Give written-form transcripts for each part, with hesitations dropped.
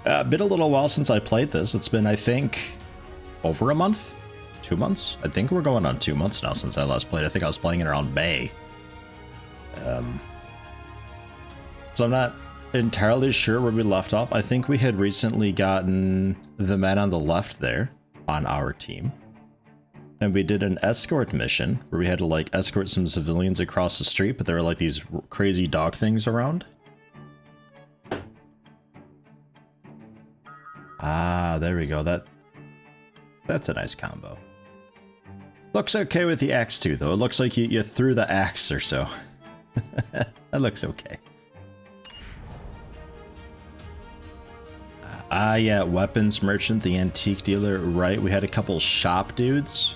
Been a little while since I played this. It's been, I think, over a month? 2 months? I think we're going on 2 months now since I last played. I think I was playing it around May. So I'm not entirely sure where we left off. I think we had recently gotten the man on the left there on our team. And we did an escort mission where we had to like escort some civilians across the street, but there were like these crazy dog things around. Ah, there we go. That's a nice combo. Looks okay with the axe too, though. It looks like you threw the axe or so. That looks okay. Yeah, weapons merchant, the antique dealer, right? We had a couple shop dudes.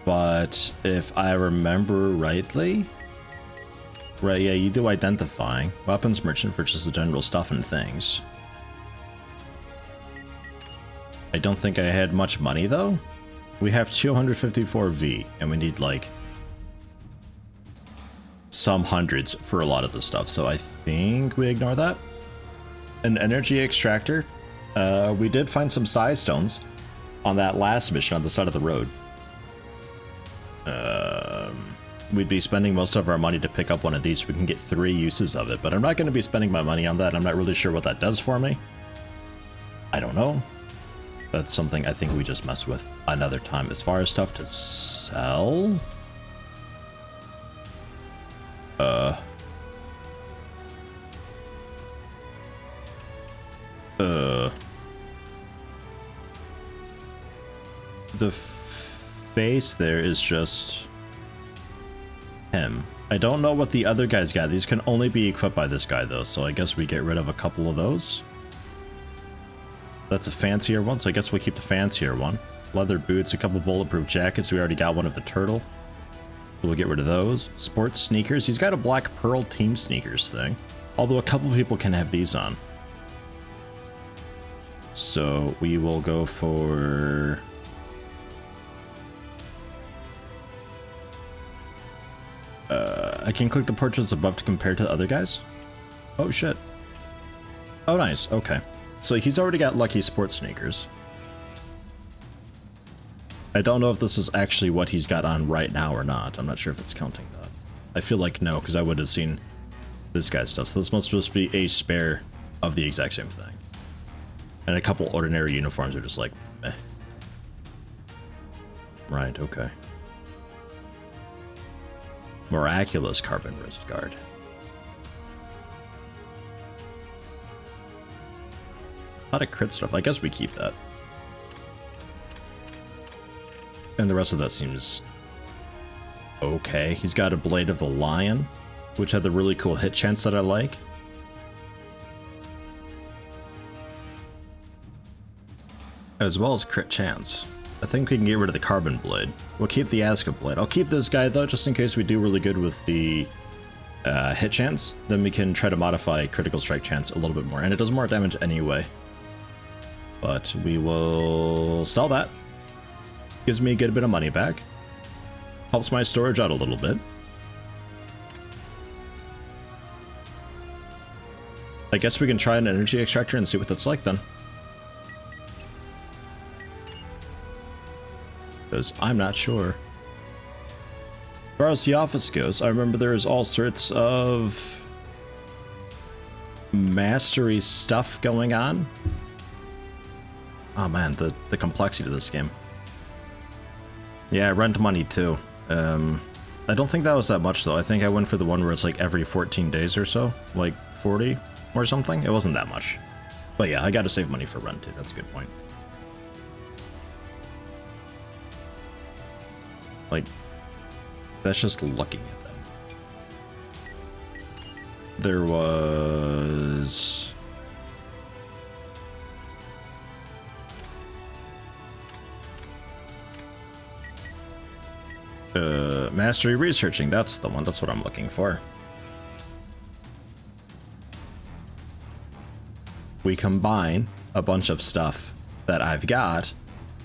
But if I remember rightly, right, yeah, you do identifying. Weapons merchant for just the general stuff and things. I don't think I had much money though. We have 254V and we need like some hundreds for a lot of the stuff. So I think we ignore that. An energy extractor. We did find some size stones on that last mission on the side of the road. We'd be spending most of our money to pick up one of these so we can get 3 uses of it, but I'm not going to be spending my money on that. I'm not really sure what that does for me. I don't know. That's something I think we just mess with another time. As far as stuff to sell, the face there is just him. I don't know what the other guys got. These can only be equipped by this guy though, so I guess we get rid of a couple of those. That's a fancier one, so I guess we'll keep the fancier one. Leather boots, a couple bulletproof jackets. We already got one of the turtle. So we'll get rid of those. Sports sneakers. He's got a black pearl team sneakers thing. Although a couple people can have these on. So we will go for... I can click the portraits above to compare to the other guys. Oh shit. Oh nice, okay. So he's already got lucky sports sneakers. I don't know if this is actually what he's got on right now or not. I'm not sure if it's counting that. I feel like no, because I would have seen this guy's stuff. So this must supposed to be a spare of the exact same thing. And a couple ordinary uniforms are just like, meh. Right, okay. Miraculous carbon wrist guard. A lot of crit stuff. I guess we keep that. And the rest of that seems okay. He's got a Blade of the Lion, which had the really cool hit chance that I like. As well as crit chance. I think we can get rid of the Carbon Blade. We'll keep the Azka Blade. I'll keep this guy though, just in case we do really good with the hit chance. Then we can try to modify critical strike chance a little bit more. And it does more damage anyway. But we will sell that. Gives me a good bit of money back. Helps my storage out a little bit. I guess we can try an energy extractor and see what that's like then. Because I'm not sure. As far as the office goes, I remember there was all sorts of mastery stuff going on. Oh man, the complexity of this game. Yeah, rent money too. I don't think that was that much though. I think I went for the one where it's like every 14 days or so, like 40 or something. It wasn't that much. But yeah, I gotta save money for rent too. That's a good point. Like, that's just looking at them. There was... mastery researching, that's the one, that's what I'm looking for. We combine a bunch of stuff that I've got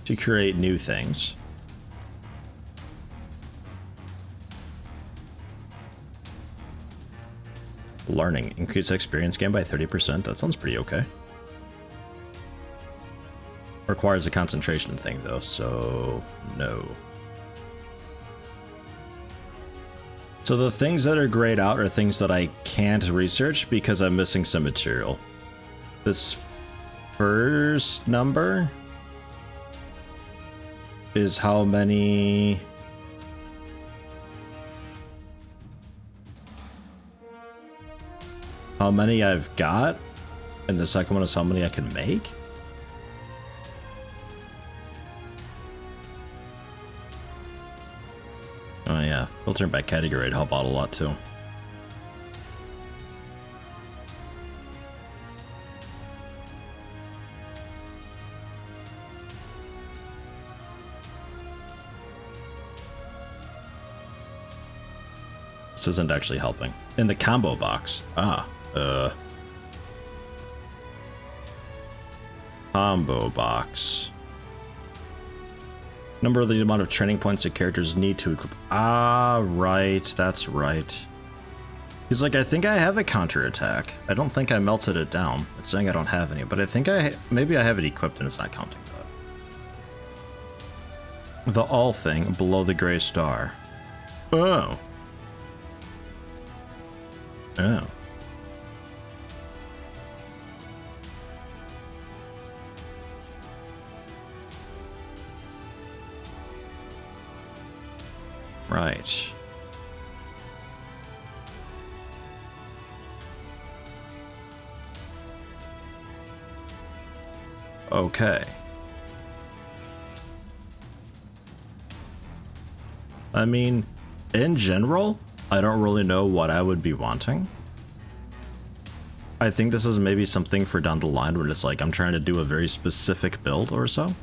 to create new things. Learning. Increase experience gain by 30%. That sounds pretty okay. Requires a concentration thing though, so no. So the things that are grayed out are things that I can't research because I'm missing some material. This first number is how many... I've got, and the second one is how many I can make. Oh yeah, filtering by category would help out a lot too. This isn't actually helping. In the combo box. Combo box. Number of the amount of training points that characters need to equip. Ah, right. That's right. He's like, I think I have a counterattack. I don't think I melted it down. It's saying I don't have any, but I think maybe I have it equipped and it's not counting that. The all thing below the gray star. Oh. Oh. Right. Okay. I mean, in general, I don't really know what I would be wanting. I think this is maybe something for down the line when it's like I'm trying to do a very specific build or so.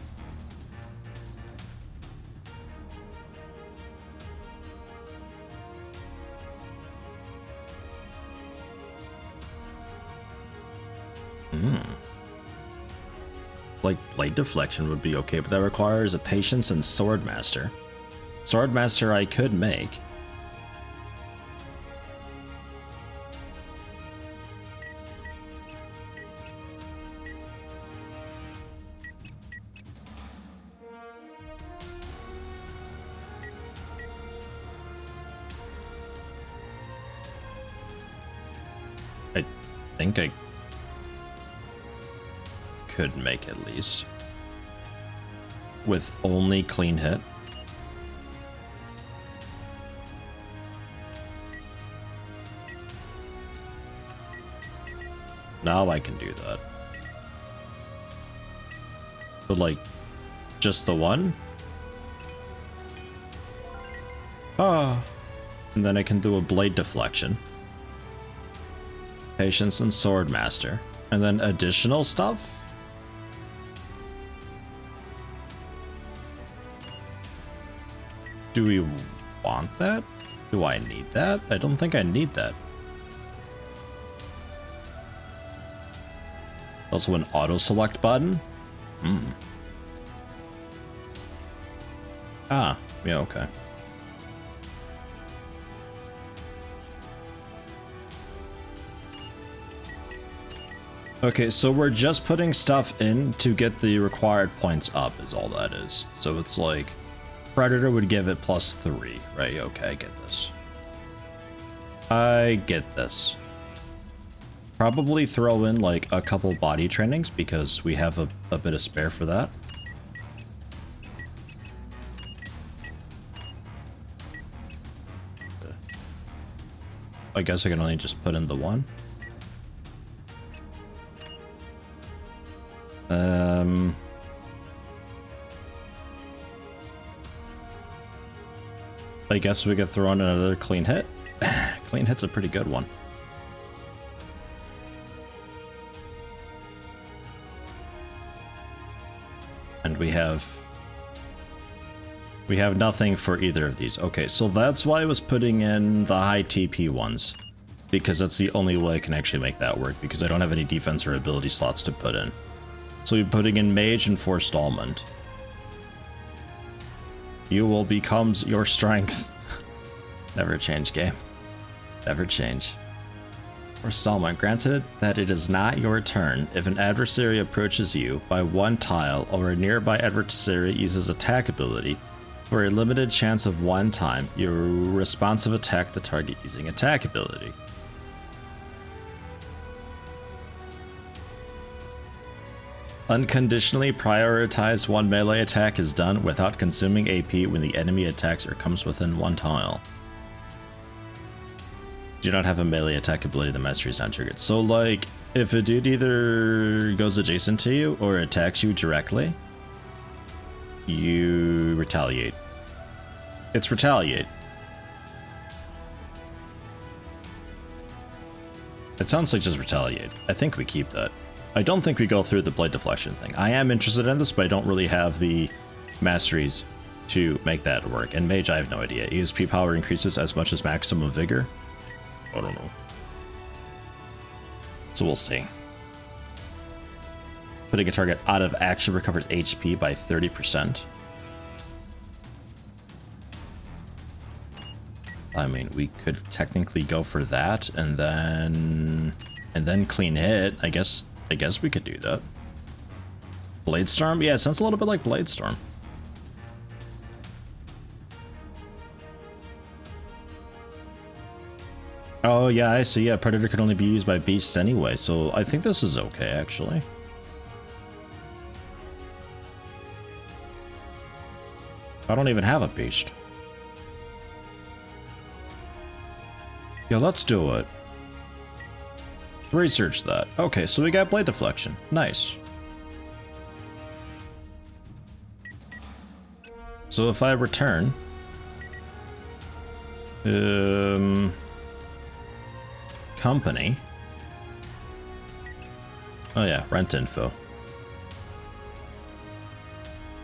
Like blade deflection would be okay, but that requires a patience and swordmaster. Swordmaster I could make. I think I could make at least with only clean hit. Now I can do that. But like just the one? Ah. And then I can do a blade deflection. Patience and swordmaster. And then additional stuff? Do we want that? Do I need that? I don't think I need that. Also an auto select button? Ah, yeah, okay. Okay, so we're just putting stuff in to get the required points up is all that is. So it's like Predator would give it +3, right? Okay, I get this. I get this. Probably throw in like a couple body trainings because we have a bit of spare for that. I guess I can only just put in the one. I guess we could throw in another clean hit. Clean hit's a pretty good one. And we have nothing for either of these. Okay, so that's why I was putting in the high TP ones, because that's the only way I can actually make that work, because I don't have any defense or ability slots to put in. So we're putting in Mage and Forestallment. You will become your strength. Never change, game. Never change. Installment. Granted that it is not your turn, if an adversary approaches you by one tile or a nearby adversary uses attack ability, for a limited chance of one time, you responsive attack the target using attack ability. Unconditionally prioritize one melee attack is done without consuming AP when the enemy attacks or comes within one tile. Do not have a melee attack ability, the mastery is not triggered. So like, if a dude either goes adjacent to you or attacks you directly, you retaliate. It's retaliate. It sounds like just retaliate. I think we keep that. I don't think we go through the blade deflection thing. I am interested in this, but I don't really have the masteries to make that work. And mage, I have no idea. ESP power increases as much as maximum vigor. I don't know. So we'll see. Putting a target out of action recovers HP by 30%. I mean, we could technically go for that and then clean hit. I guess we could do that. Bladestorm? Yeah, it sounds a little bit like Bladestorm. Oh yeah, I see. Yeah, Predator can only be used by beasts anyway, so I think this is okay, actually. I don't even have a beast. Yeah, let's do it. Research that. Okay, so we got blade deflection. Nice. So if I return... company. Oh yeah, rent info.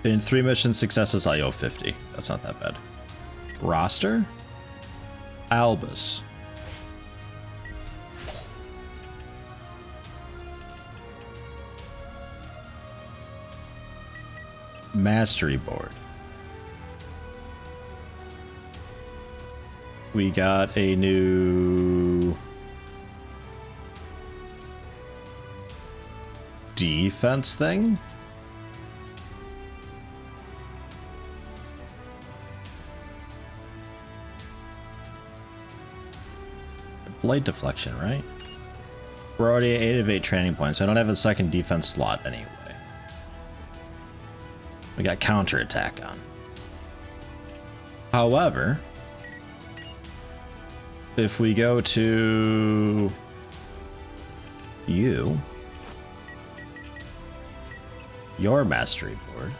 In 3 mission successes, I owe 50. That's not that bad. Roster? Albus. Mastery board. We got a new defense thing. Blade deflection, right? We're already at 8 of 8 training points. I don't have a second defense slot anyway. We got counterattack on. However, if we go to you, your mastery board,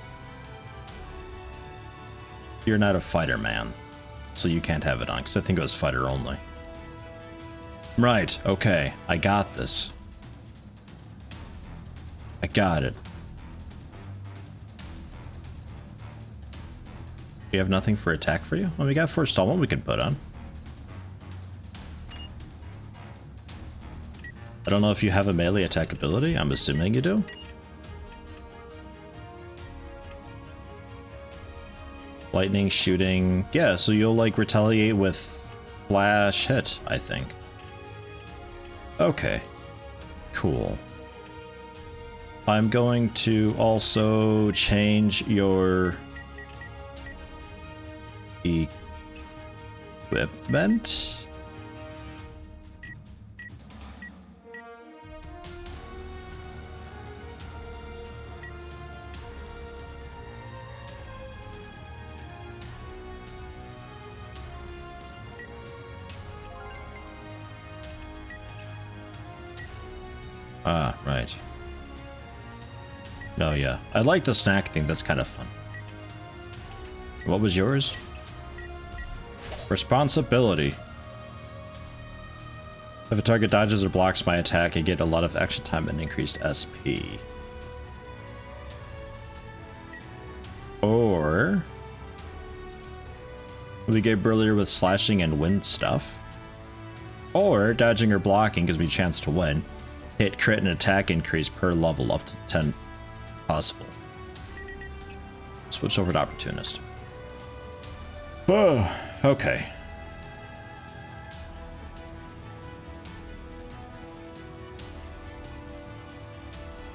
you're not a fighter man, so you can't have it on, because I think it was fighter only. Right, okay, I got this. I got it. We have nothing for attack for you? Well, we got forestallment we can put on. I don't know if you have a melee attack ability. I'm assuming you do. Lightning, shooting. Yeah, so you'll like retaliate with flash hit, I think. Okay. Cool. I'm going to also change your equipment. Ah, right. No, yeah. I like the snack thing. That's kind of fun. What was yours? Responsibility. If a target dodges or blocks my attack, I get a lot of action time and increased SP. Or we get burlier with slashing and wind stuff. Or dodging or blocking gives me a chance to win. Hit, crit, and attack increase per level up to 10 possible. Switch over to Opportunist. Oh, okay.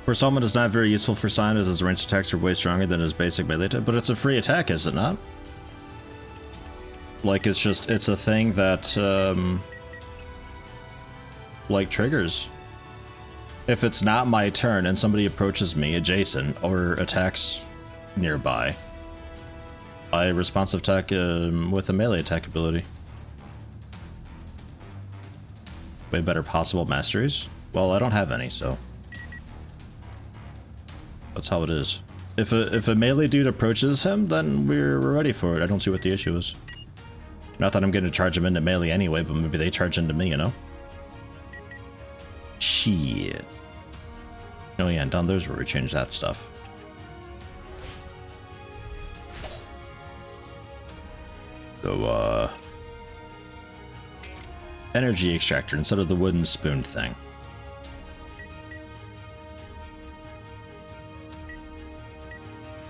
For someone, it's not very useful for Sign as his ranged attacks are way stronger than his basic melee attack, but it's a free attack, is it not? Like, it's a thing that, like, triggers. If it's not my turn and somebody approaches me adjacent or attacks nearby, I responsive attack with a melee attack ability. Way better possible masteries? Well, I don't have any, so that's how it is. If a melee dude approaches him, then we're ready for it. I don't see what the issue is. Not that I'm going to charge him into melee anyway, but maybe they charge into me, you know? Shit. Oh yeah, and down there's where we change that stuff. So, energy extractor instead of the wooden spoon thing.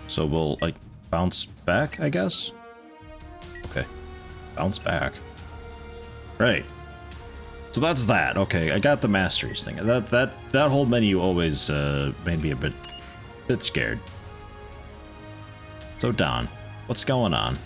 So we'll, like, bounce back, I guess? Okay. Bounce back. Right. So that's that. Okay, I got the masteries thing. That whole menu always made me a bit scared. So Don, what's going on?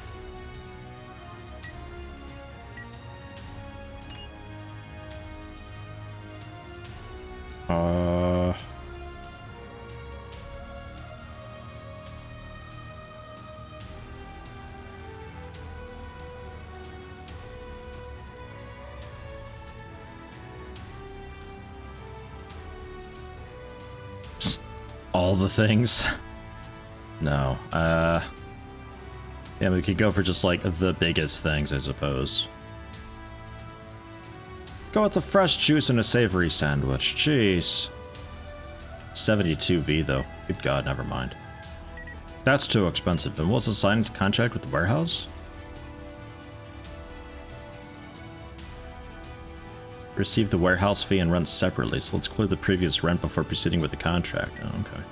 All the things? No. Yeah, we could go for just like the biggest things, I suppose. Go with the fresh juice and a savory sandwich. Jeez. 72V though. Good God, never mind. That's too expensive. And what's the signed contract with the warehouse? Receive the warehouse fee and rent separately, so let's clear the previous rent before proceeding with the contract. Oh, okay.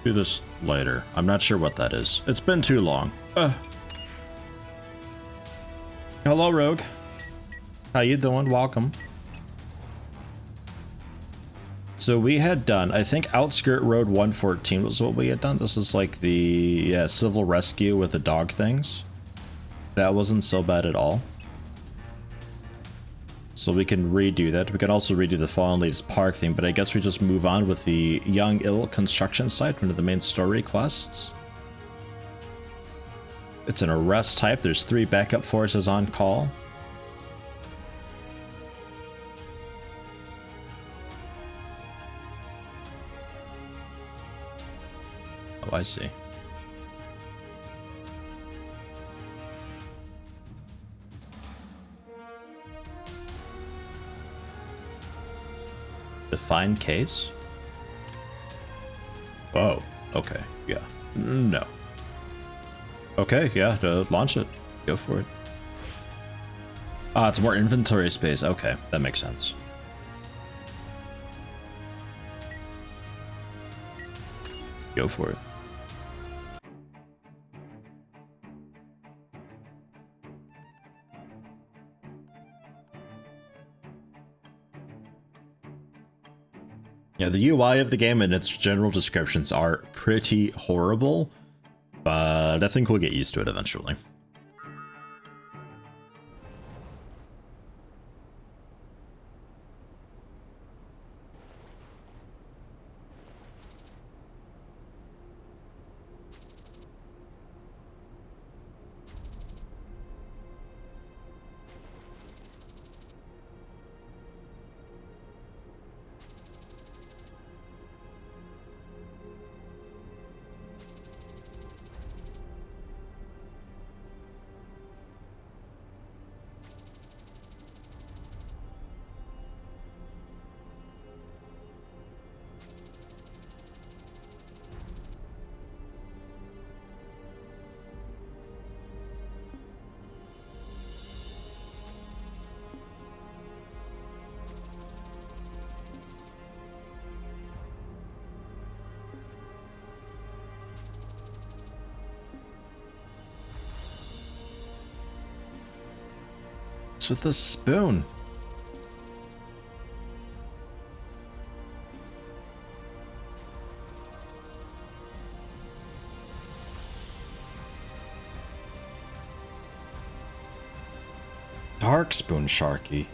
Do this later. I'm not sure what that is. It's been too long. Hello, Rogue. How you doing? Welcome. So we had done, I think Outskirt Road 114 was what we had done. This is like the civil rescue with the dog things. That wasn't so bad at all. So we can redo that. We can also redo the Fallen Leaves Park thing, but I guess we just move on with the Young Ill construction site, one of the main story quests. It's an arrest type. There's 3 backup forces on call. Oh, I see. Define case? Oh, okay, yeah. No. Okay, yeah, launch it. Go for it. Ah, it's more inventory space. Okay, that makes sense. Go for it. Yeah, the UI of the game and its general descriptions are pretty horrible, but I think we'll get used to it eventually. With a spoon. Dark Spoon Sharky.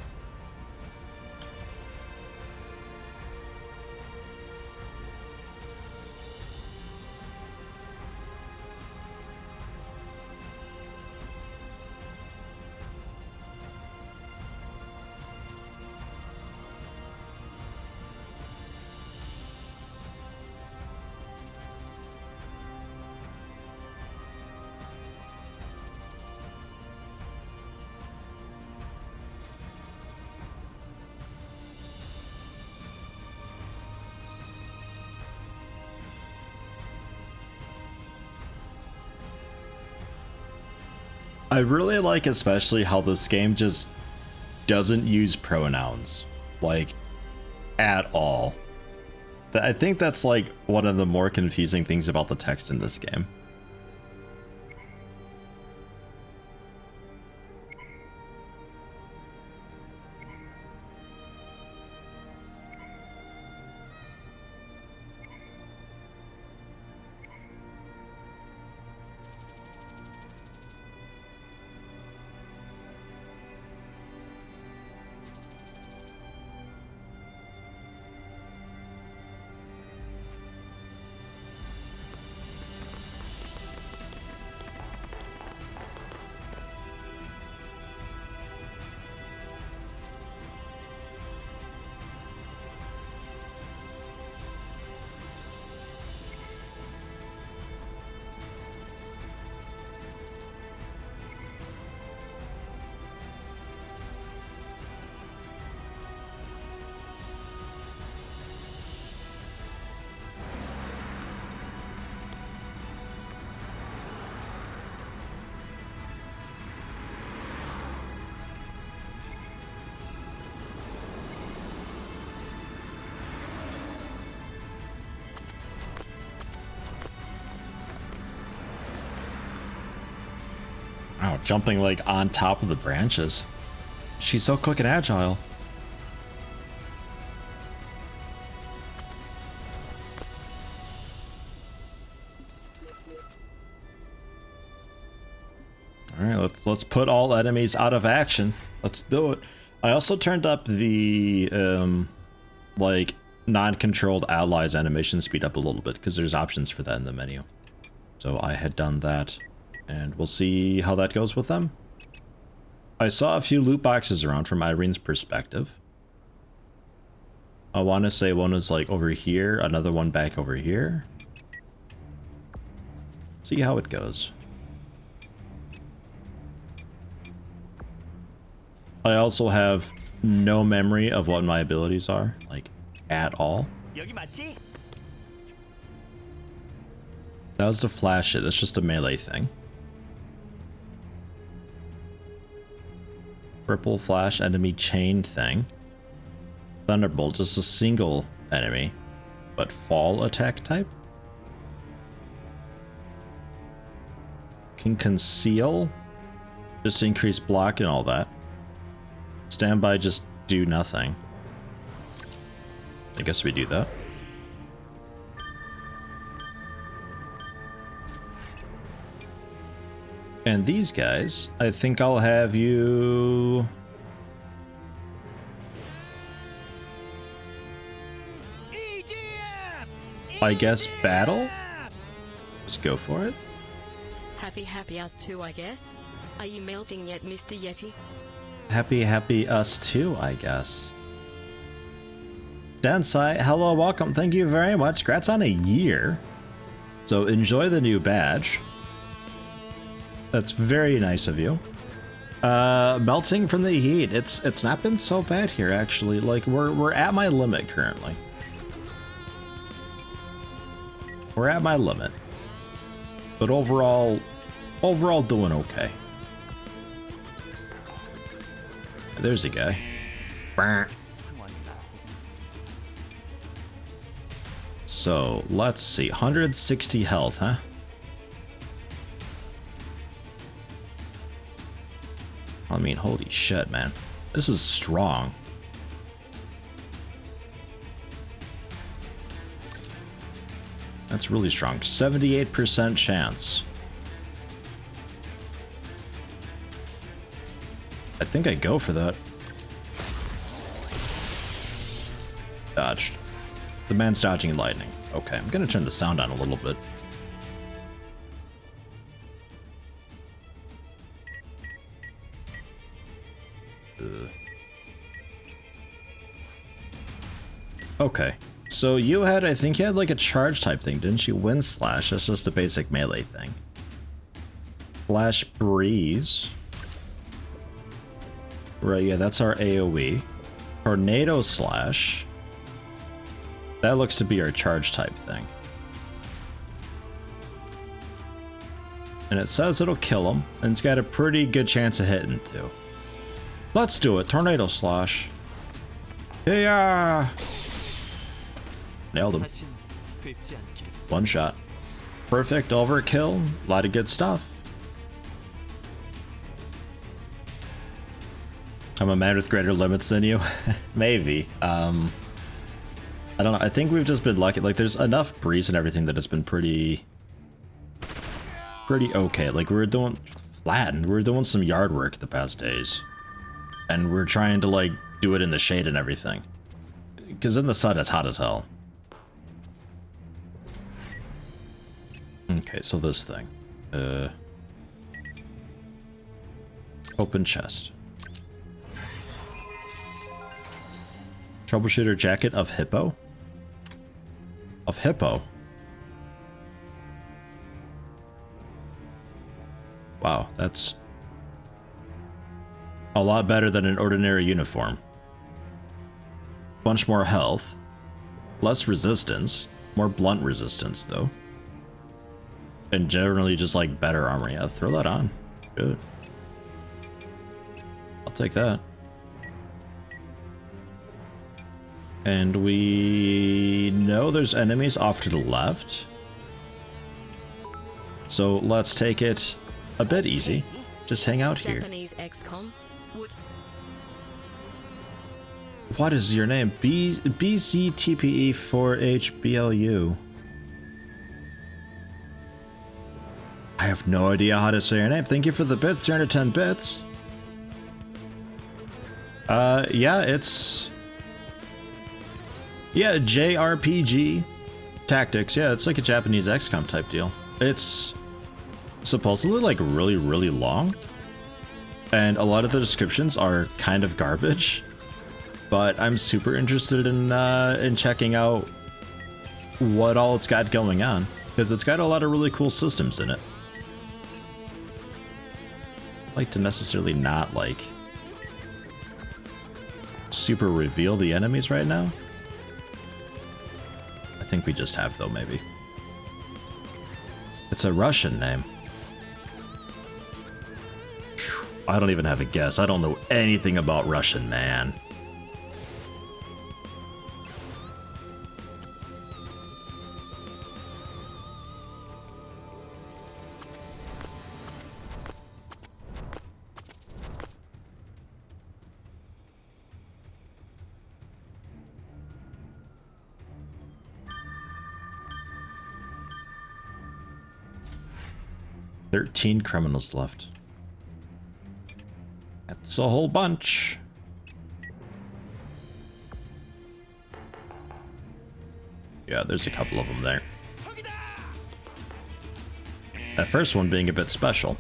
I really like especially how this game just doesn't use pronouns, like, at all. I think that's like one of the more confusing things about the text in this game. Wow, jumping like on top of the branches. She's so quick and agile. All right, let's put all enemies out of action. Let's do it. I also turned up the like non-controlled allies animation speed up a little bit because there's options for that in the menu. So I had done that. And we'll see how that goes with them. I saw a few loot boxes around from Irene's perspective. I want to say one was like over here, another one back over here. See how it goes. I also have no memory of what my abilities are, like, at all. That was the flash it, that's just a melee thing. Ripple flash enemy chain thing. Thunderbolt, just a single enemy, but fall attack type. Can conceal, just increase block and all that. Standby, just do nothing. I guess we do that. And these guys, I think I'll have you... I guess battle? Just go for it. Happy us too, I guess. Are you melting yet, Mr. Yeti? Happy us too, I guess. Densai, hello, welcome. Thank you very much. Congrats on a year. So enjoy the new badge. That's very nice of you. Melting from the heat. It's not been so bad here actually. Like we're at my limit currently. We're at my limit. But overall doing okay. There's a guy. So let's see. 160 health, huh? I mean, holy shit, man. This is strong. That's really strong. 78% chance. I think I go for that. Dodged. The man's dodging lightning. Okay, I'm gonna turn the sound on a little bit. Okay, so you had, I think you had like a charge type thing, didn't you? Wind Slash, that's just a basic melee thing. Flash Breeze. Right, yeah, that's our AoE. Tornado Slash. That looks to be our charge type thing. And it says it'll kill him, and it's got a pretty good chance of hitting too. Let's do it, Tornado Slash. Yeah. Nailed him. One shot. Perfect overkill. A lot of good stuff. I'm a man with greater limits than you. Maybe. I don't know. I think we've just been lucky. Like, there's enough breeze and everything that it's been pretty okay. Like, we're doing flattened. We're doing some yard work the past days. And we're trying to, like, do it in the shade and everything. Because in the sun, it's hot as hell. Okay, so this thing. Open chest. Troubleshooter jacket of hippo? Of hippo? Wow, that's a lot better than an ordinary uniform. Bunch more health. Less resistance. More blunt resistance, though. And generally just, like, better armor. Yeah, throw that on. Good. I'll take that. And we know there's enemies off to the left. So let's take it a bit easy. Just hang out here. Japanese XCOM. What is your name? BZTPE4HBLU. I have no idea how to say your name. Thank you for the bits, 310 bits. Yeah, it's... Yeah, JRPG Tactics. Yeah, it's like a Japanese XCOM type deal. It's supposedly like really, really long. And a lot of the descriptions are kind of garbage. But I'm super interested in checking out what all it's got going on. Because it's got a lot of really cool systems in it. I'd like to necessarily not, like, super reveal the enemies right now. I think we just have, though, maybe. It's a Russian name. I don't even have a guess. I don't know anything about Russian, man. $13 criminals left. That's a whole bunch. Yeah, there's a couple of them there. That first one being a bit special.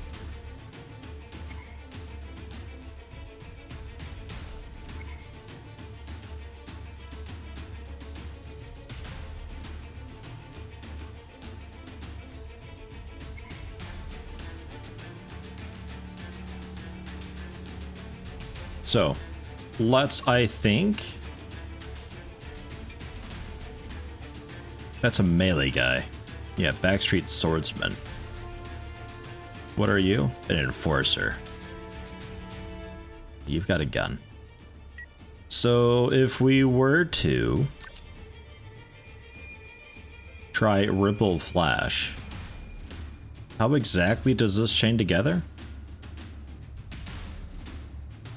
So, let's, I think... That's a melee guy. Yeah, Backstreet Swordsman. What are you? An enforcer. You've got a gun. So, if we were to... try Ripple Flash... How exactly does this chain together?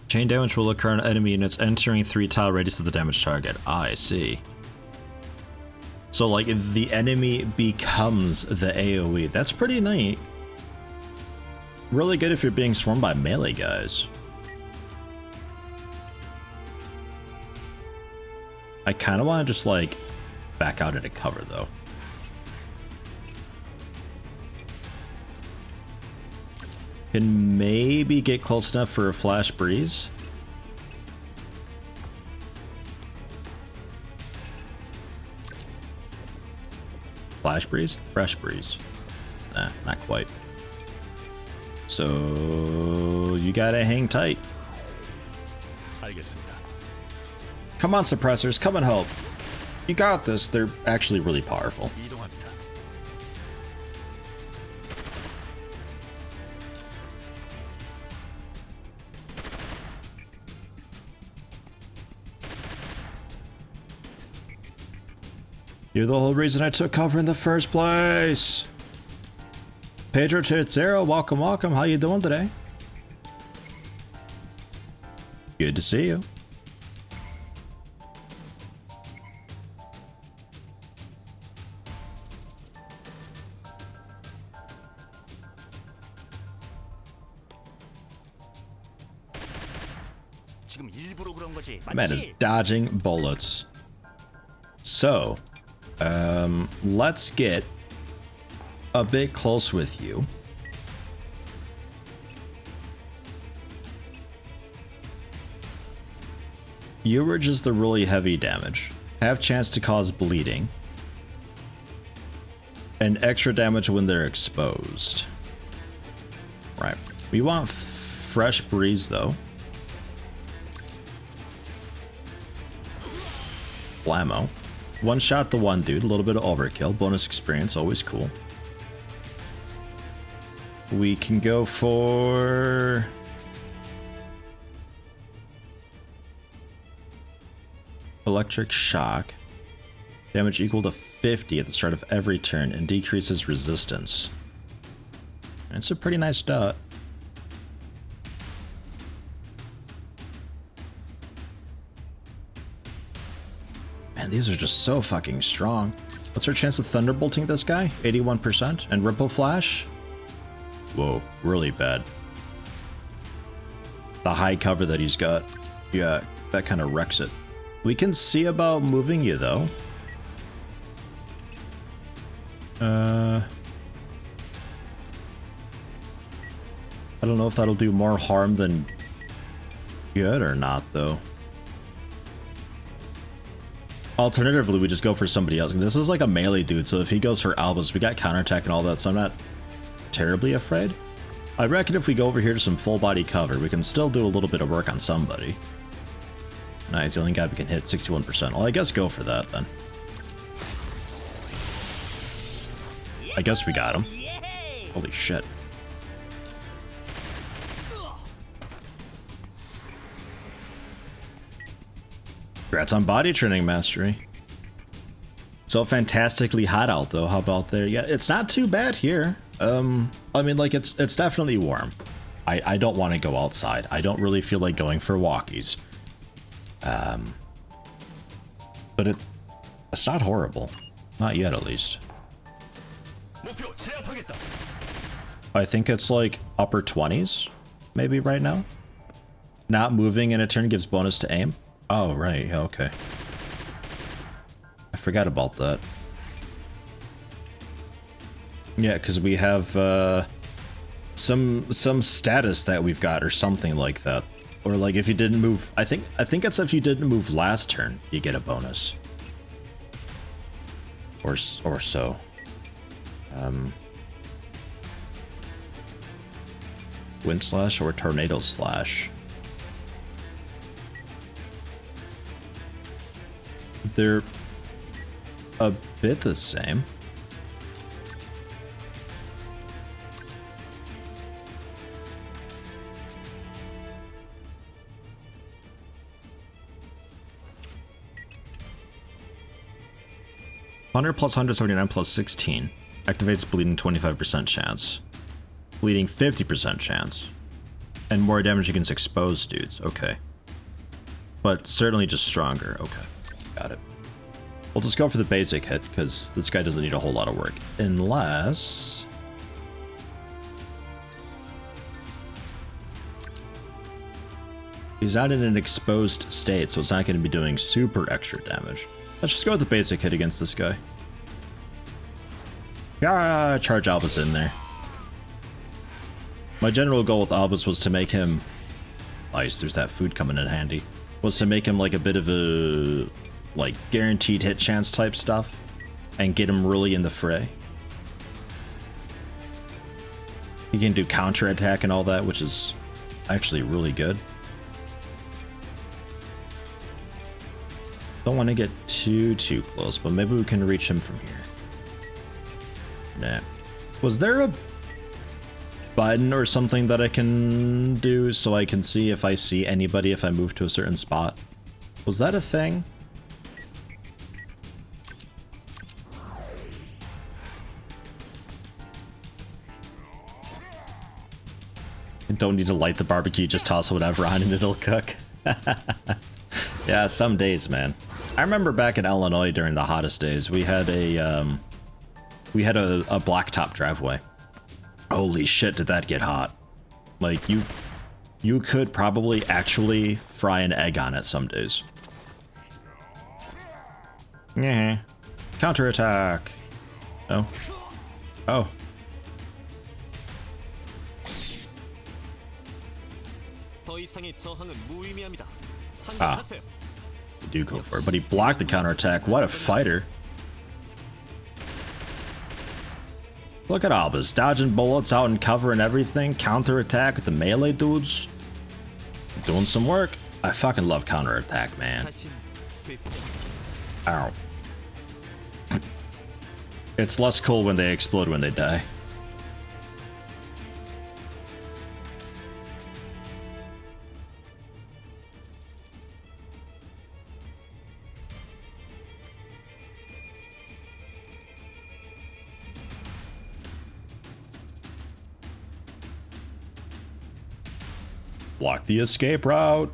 Chain damage will occur on enemy units entering 3 tile radius of the damaged target. I see. So, like, if the enemy becomes the AoE, that's pretty neat. Really good if you're being swarmed by melee guys. I kind of want to just like back out into cover though. Can maybe get close enough for a flash breeze. Flash breeze? Fresh breeze. Nah, not quite. So you gotta hang tight. Come on, suppressors, come and help. You got this. They're actually really powerful. You're the whole reason I took cover in the first place. Pedro Tercero, welcome, welcome. How you doing today? Good to see you. Man is dodging bullets. So, let's get a bit close with you. You were just the really heavy damage. Have chance to cause bleeding. And extra damage when they're exposed. Right. We want fresh breeze though. Blammo. One shot to one dude, a little bit of overkill. Bonus experience, always cool. We can go for... Electric shock. Damage equal to 50 at the start of every turn and decreases resistance. It's a pretty nice dot. Man, these are just so fucking strong. What's our chance of thunderbolting this guy? 81%. And ripple flash? Whoa, really bad. The high cover that he's got. Yeah, that kind of wrecks it. We can see about moving you, though. I don't know if that'll do more harm than good or not, though. Alternatively, we just go for somebody else. This is like a melee dude, so if he goes for Albus, we got counterattack and all that, so I'm not terribly afraid. I reckon if we go over here to some full body cover, we can still do a little bit of work on somebody. Nice, the only guy we can hit 61%. Well, I guess go for that then. I guess we got him. Holy shit. Congrats on body training mastery. So fantastically hot out though. How about there? Yeah, it's not too bad here. I mean, like it's definitely warm. I don't want to go outside. I don't really feel like going for walkies. But it's not horrible. Not yet, at least. I think it's like upper 20s, maybe right now. Not moving in a turn gives bonus to aim. Oh, right. Okay. I forgot about that. Yeah, because we have some status that we've got or something like that. Or like if you didn't move, I think it's if you didn't move last turn, you get a bonus. Or so. Wind slash or tornado slash. They're a bit the same. +100 plus 179 plus 16 activates bleeding 25% chance, bleeding 50% chance, and more damage against exposed dudes. Okay, but certainly just stronger. Okay, got it. We'll just go for the basic hit because this guy doesn't need a whole lot of work, unless He's not in an exposed state, so it's not going to be doing super extra damage. Let's just go with the basic hit against this guy. Yeah, charge Albus in there. My general goal with Albus was to make him... Nice, there's that food coming in handy. Was to make him like a bit of a... like, guaranteed hit chance type stuff. And get him really in the fray. He can do counter attack and all that, which is actually really good. Don't want to get too close, but maybe we can reach him from here. Nah. Was there a button or something that I can do so I can see if I see anybody if I move to a certain spot? Was that a thing? Don't need to light the barbecue, just toss whatever on and it'll cook. Yeah, some days, man. I remember back in Illinois during the hottest days, we had a blacktop driveway. Holy shit, did that get hot. Like, you could probably actually fry an egg on it some days. Yeah. Counterattack. Oh. Oh. Ah. You do go for it, but he blocked the counterattack. What a fighter. Look at Albus, dodging bullets out in cover and everything. Counterattack with the melee dudes. Doing some work. I fucking love counterattack, man. Ow. It's less cool when they explode when they die. Block the escape route.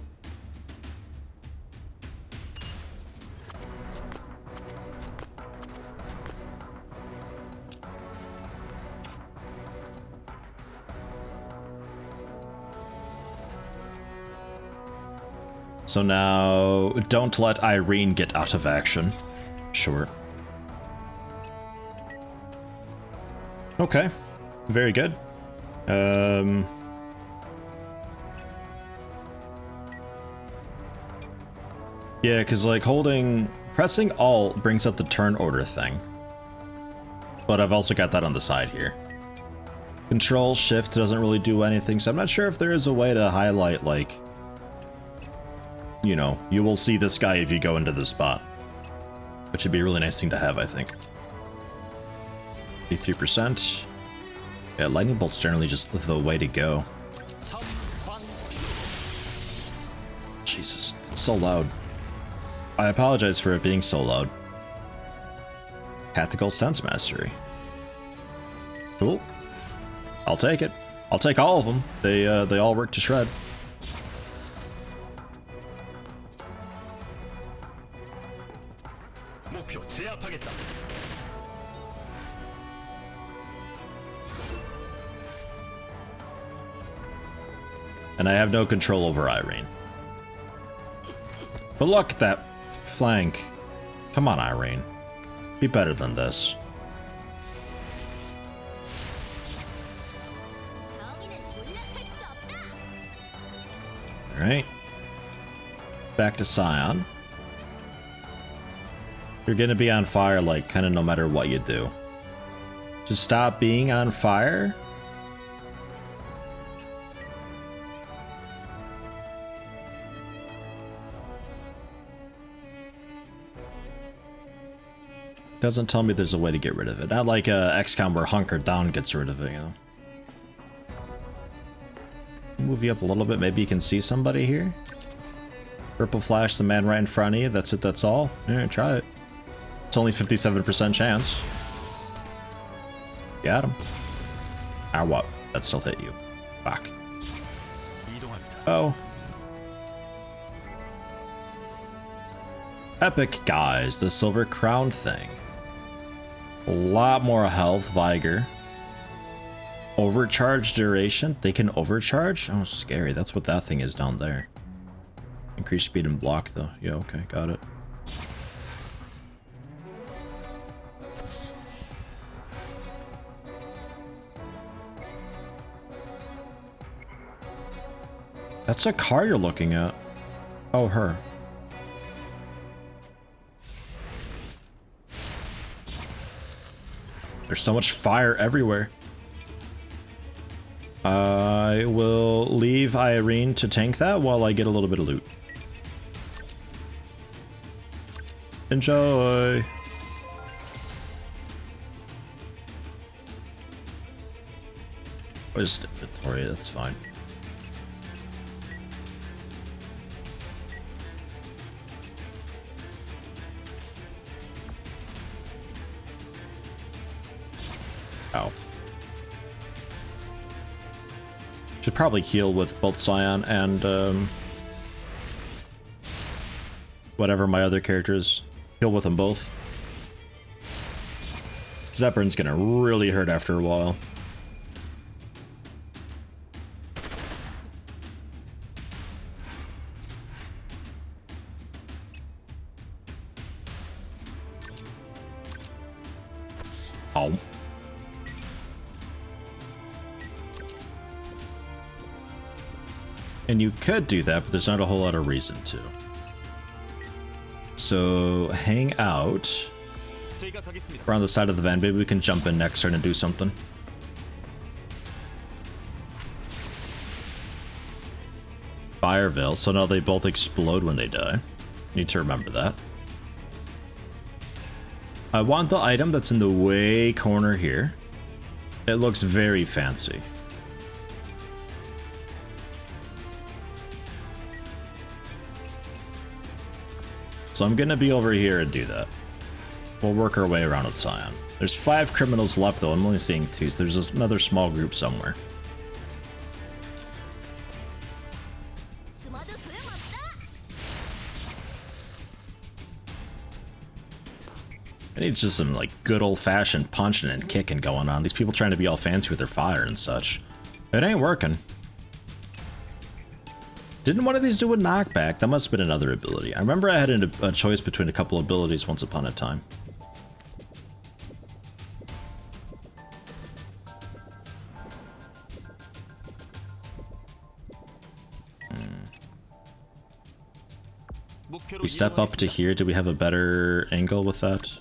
So now, don't let Irene get out of action. Sure. Okay. Very good. Yeah, because like pressing Alt brings up the turn order thing. But I've also got that on the side here. Control Shift doesn't really do anything, so I'm not sure if there is a way to highlight, like, you know, you will see this guy if you go into this spot. Which would be a really nice thing to have, I think. 83%. Yeah, lightning bolt's generally just the way to go. Jesus, it's so loud. I apologize for it being so loud. Tactical Sense Mastery. Cool. I'll take it. I'll take all of them. They all work to shred. And I have no control over Irene. But look at that flank. Come on, Irene. Be better than this. Alright. Back to Scion. You're gonna be on fire, like, kind of no matter what you do. Just stop being on fire? Doesn't tell me there's a way to get rid of it. Not like XCOM where Hunker Down gets rid of it, you know. Move you up a little bit, maybe you can see somebody here. Purple flash the man right in front of you, that's it, that's all. Yeah, try it. It's only 57% chance. Got him. Ah, what? That still hit you. Fuck. Oh. Epic guys, the silver crown thing. A lot more health, vigor. Overcharge duration. They can overcharge? Oh, scary. That's what that thing is down there. Increase speed and block though. Yeah, okay, got it. That's a car you're looking at. Oh, her. There's so much fire everywhere. I will leave Irene to tank that while I get a little bit of loot. Enjoy! Just inventory, that's fine. Ow. Should probably heal with both Scion and whatever my other characters. Heal with them both. Zepperin's gonna really hurt after a while. Oh. And you could do that, but there's not a whole lot of reason to. So, hang out. We're on the side of the van. Maybe we can jump in next turn and do something. Fire veil, so now they both explode when they die. Need to remember that. I want the item that's in the way corner here. It looks very fancy. So I'm gonna be over here and do that. We'll work our way around with Scion. There's 5 criminals left though, I'm only seeing 2, so there's another small group somewhere. I need just some like good old-fashioned punching and kicking going on. These people trying to be all fancy with their fire and such. It ain't working. Didn't one of these do a knockback? That must have been another ability. I remember I had a choice between a couple abilities once upon a time. We step up to here. Do we have a better angle with that?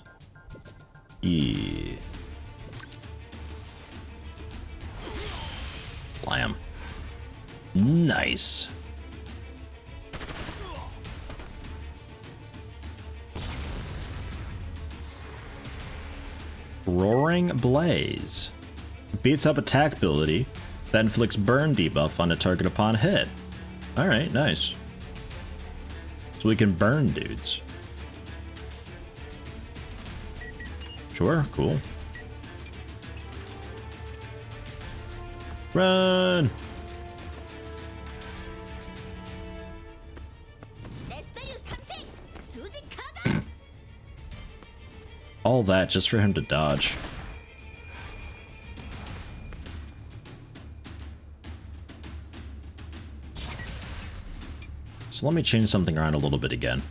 Yeah. Blam. Nice. Roaring Blaze. Beats up attack ability that inflicts burn debuff on a target upon hit. Alright, nice. So we can burn dudes. Sure, cool. Run! All that just for him to dodge. So let me change something around a little bit again.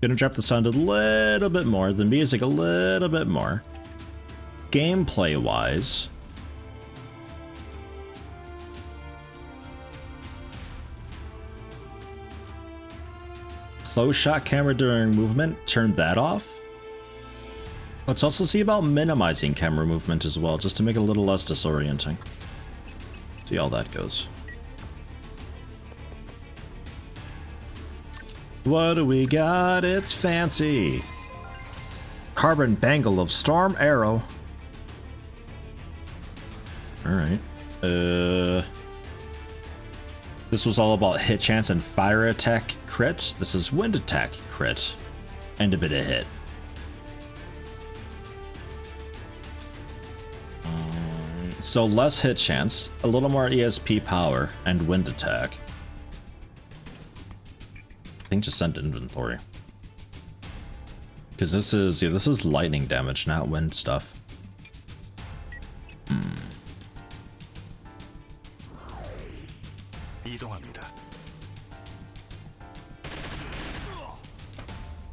Gonna drop the sound a little bit more, the music a little bit more. Gameplay wise, close shot camera during movement, turn that off. Let's also see about minimizing camera movement as well, just to make it a little less disorienting. See how that goes. What do we got? It's fancy. Carbon bangle of Storm Arrow. Alright. This was all about hit chance and fire attack crit. This is wind attack crit. And a bit of hit. So less hit chance, a little more ESP power, and wind attack. I think just send inventory. Because this is lightning damage, not wind stuff.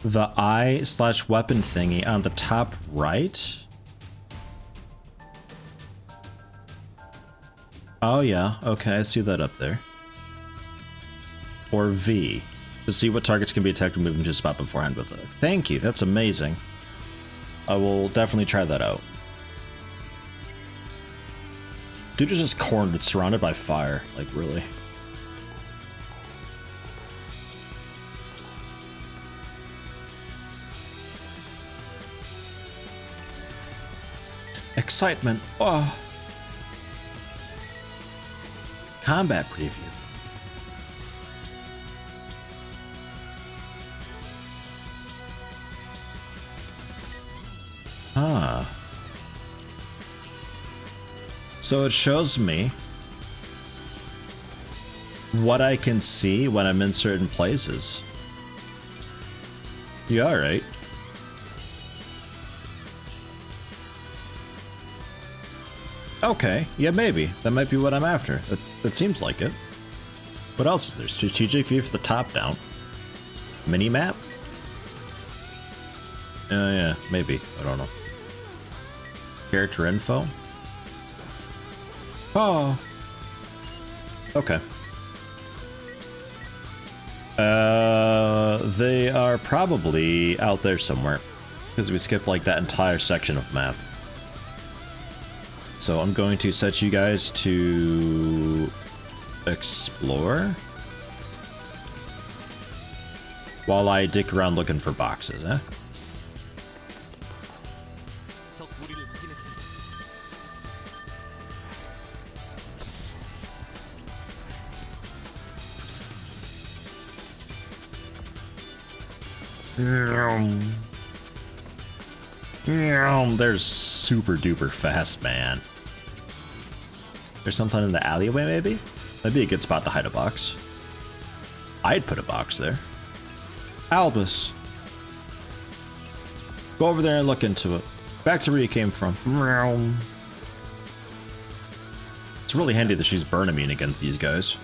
the eye/weapon thingy on the top right. Oh yeah, okay, I see that up there. Or V, to see what targets can be attacked when moving to a spot beforehand with it. Thank you, that's amazing. I will definitely try that out. Dude is just cornered, surrounded by fire, like really. Excitement, oh. Combat preview. Ah. So it shows me what I can see when I'm in certain places. Yeah, alright. Okay, yeah, maybe. That might be what I'm after. That seems like it. What else is there? Strategic view for the top down. Mini-map? Yeah, maybe. I don't know. Character info? Oh. Okay. They are probably out there somewhere. Because we skipped like that entire section of map. So I'm going to set you guys to explore while I dick around looking for boxes, eh? They're super duper fast, man. There's something in the alleyway, maybe? That'd be a good spot to hide a box. I'd put a box there. Albus. Go over there and look into it. Back to where you came from. It's really handy that she's burn immune against these guys.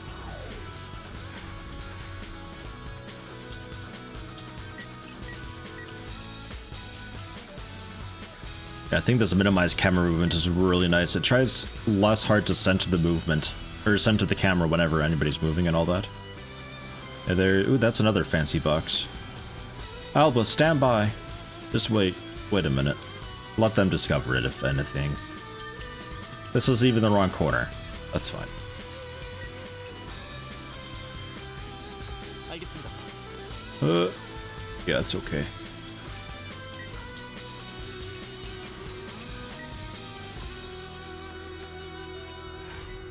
Yeah, I think this minimized camera movement is really nice. It tries less hard to center the movement, or center the camera whenever anybody's moving and all that. Yeah, there. Ooh, that's another fancy box. Alba, stand by. Just wait. Wait a minute. Let them discover it, if anything. This is even the wrong corner. That's fine. Yeah, it's okay.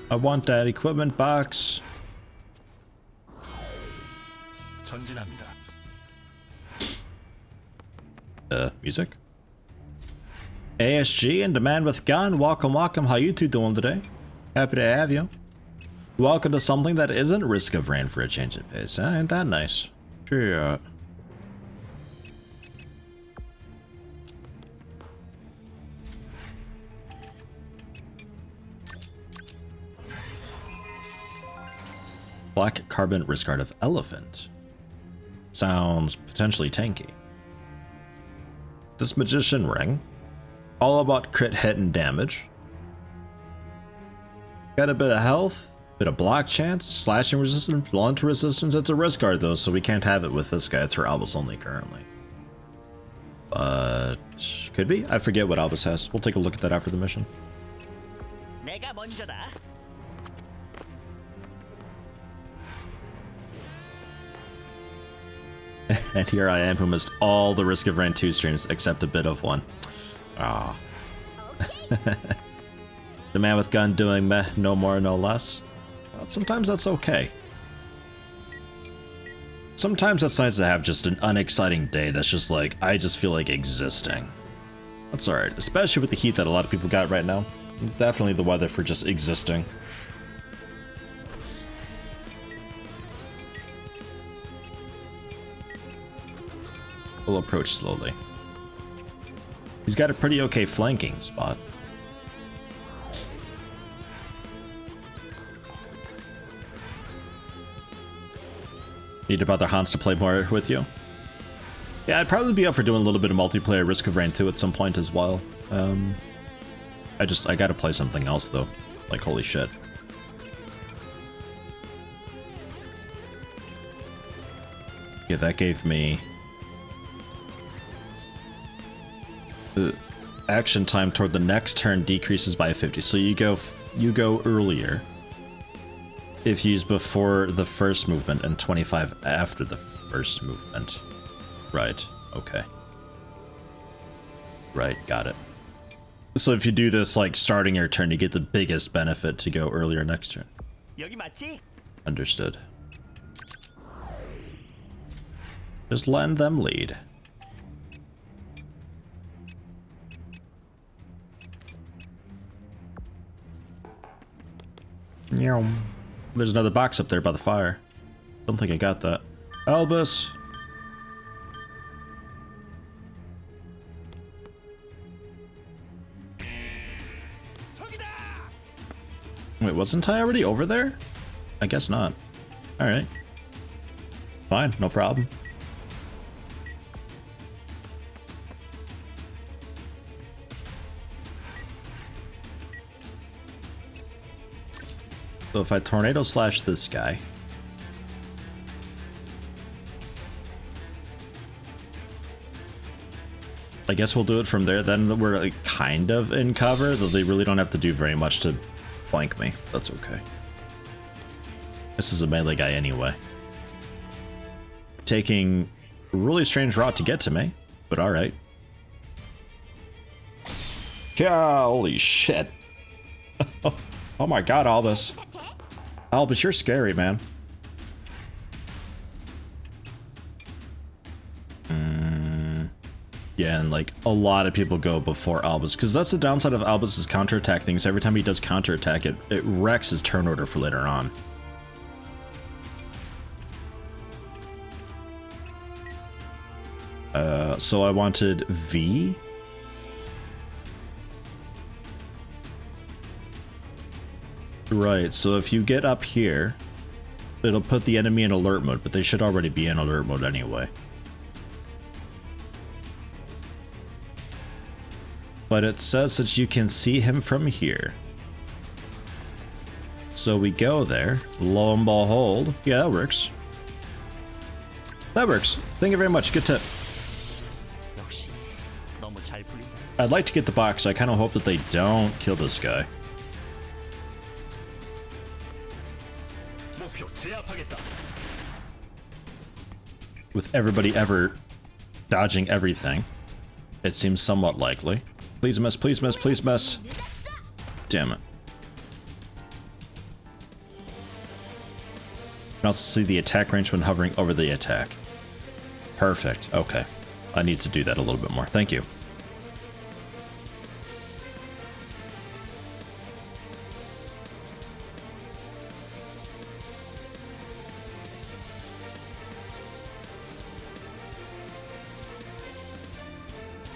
I want that equipment box. Music? ASG and Demand with Gun. Welcome, welcome. How you two doing today? Happy to have you. Welcome to something that isn't Risk of Rain for a change of pace. Huh? Ain't that nice? Sure. Black carbon wrist guard of elephant. Sounds potentially tanky. This magician ring. All about crit hit and damage. Got a bit of health, bit of block chance, slashing resistance, blunt resistance. It's a wrist guard though, so we can't have it with this guy. It's for Albus only currently. But could be. I forget what Albus has. We'll take a look at that after the mission. And here I am who missed all the Risk of Rain 2 streams except a bit of one. Ah. Okay. The man with gun doing meh, no more, no less. Well, sometimes that's okay. Sometimes it's nice to have just an unexciting day that's just like, I just feel like existing. That's alright, especially with the heat that a lot of people got right now. Definitely the weather for just existing. We'll approach slowly. He's got a pretty okay flanking spot. Need to bother Hans to play more with you? Yeah, I'd probably be up for doing a little bit of multiplayer Risk of Rain 2 at some point as well. I gotta play something else though. Like, holy shit. Yeah, that gave me action time toward the next turn decreases by 50. So you go earlier if used before the first movement and 25 after the first movement. Right. Okay. Right, got it. So if you do this like starting your turn, you get the biggest benefit to go earlier next turn. Understood. Just let them lead. There's another box up there by the fire. Don't think I got that. Albus. Wait, wasn't I already over there? I guess not. Alright. Fine, no problem. So if I tornado slash this guy, I guess we'll do it from there. Then we're like kind of in cover, though they really don't have to do very much to flank me. That's okay. This is a melee guy anyway. Taking a really strange route to get to me, but alright. Holy shit. Oh my god, Albus. Albus, you're scary, man. Yeah, and like a lot of people go before Albus, because that's the downside of Albus's counterattack things. Every time he does counterattack, it wrecks his turn order for later on. So I wanted V. Right, so if you get up here, it'll put the enemy in alert mode, but they should already be in alert mode anyway. But it says that you can see him from here. So we go there, lo and behold. Yeah, that works. That works. Thank you very much, good tip. I'd like to get the box, I kind of hope that they don't kill this guy. With everybody ever dodging everything, it seems somewhat likely. Please miss, please miss, please miss. Damn it. You can also see the attack range when hovering over the attack. Perfect, okay. I need to do that a little bit more, thank you.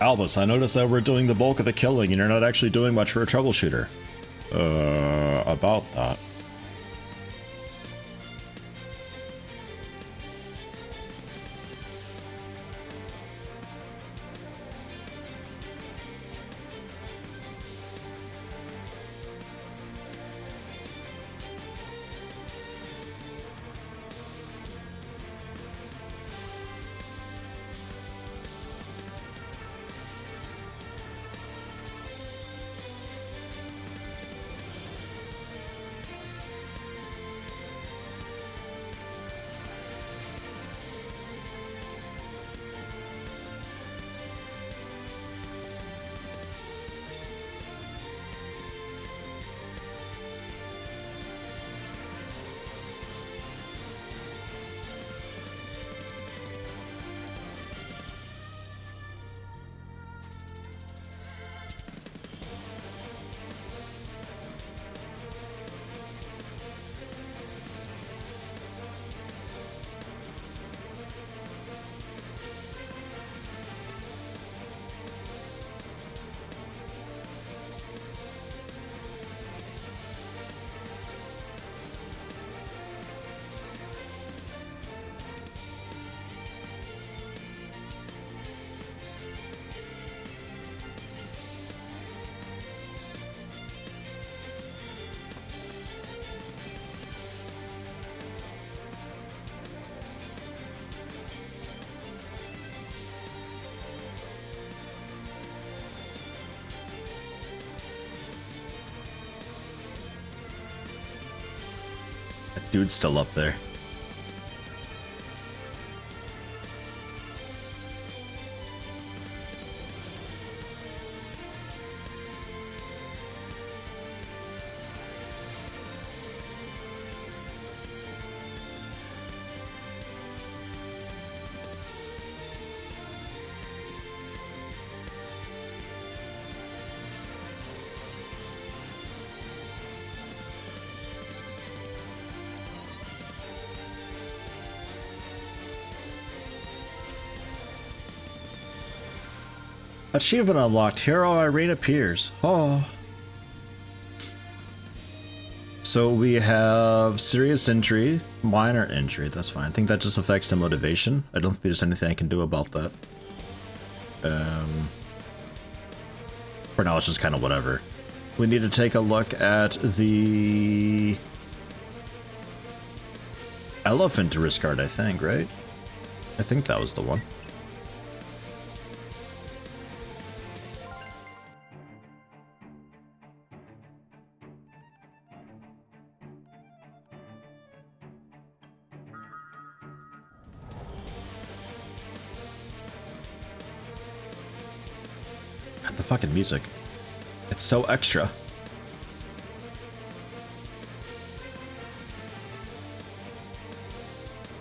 Albus, I noticed that we're doing the bulk of the killing and you're not actually doing much for a troubleshooter. About that. Dude's still up there. Achievement unlocked. Hero Irene appears. Oh. So we have serious injury, minor injury. That's fine. I think that just affects the motivation. I don't think there's anything I can do about that. For now, it's just kind of whatever. We need to take a look at the elephant risk card, I think, right? I think that was the one. The fucking music. It's so extra.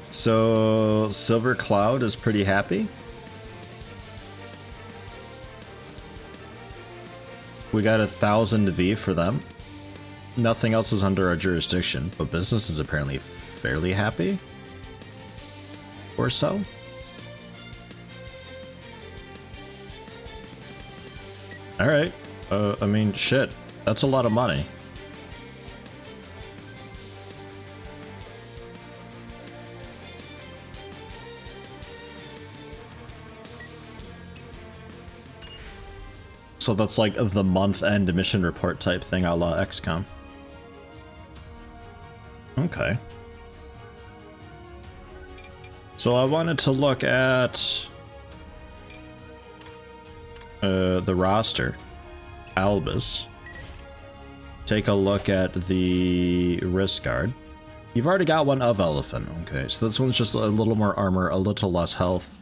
So Silver Cloud is pretty happy. We got 1,000 V for them. Nothing else is under our jurisdiction, but business is apparently fairly happy. Or so. Alright. I mean, shit. That's a lot of money. So that's like the month-end mission report type thing a la XCOM. Okay. So I wanted to look at the roster. Albus. Take a look at the wrist guard. You've already got one of Elephant. Okay, so this one's just a little more armor, a little less health,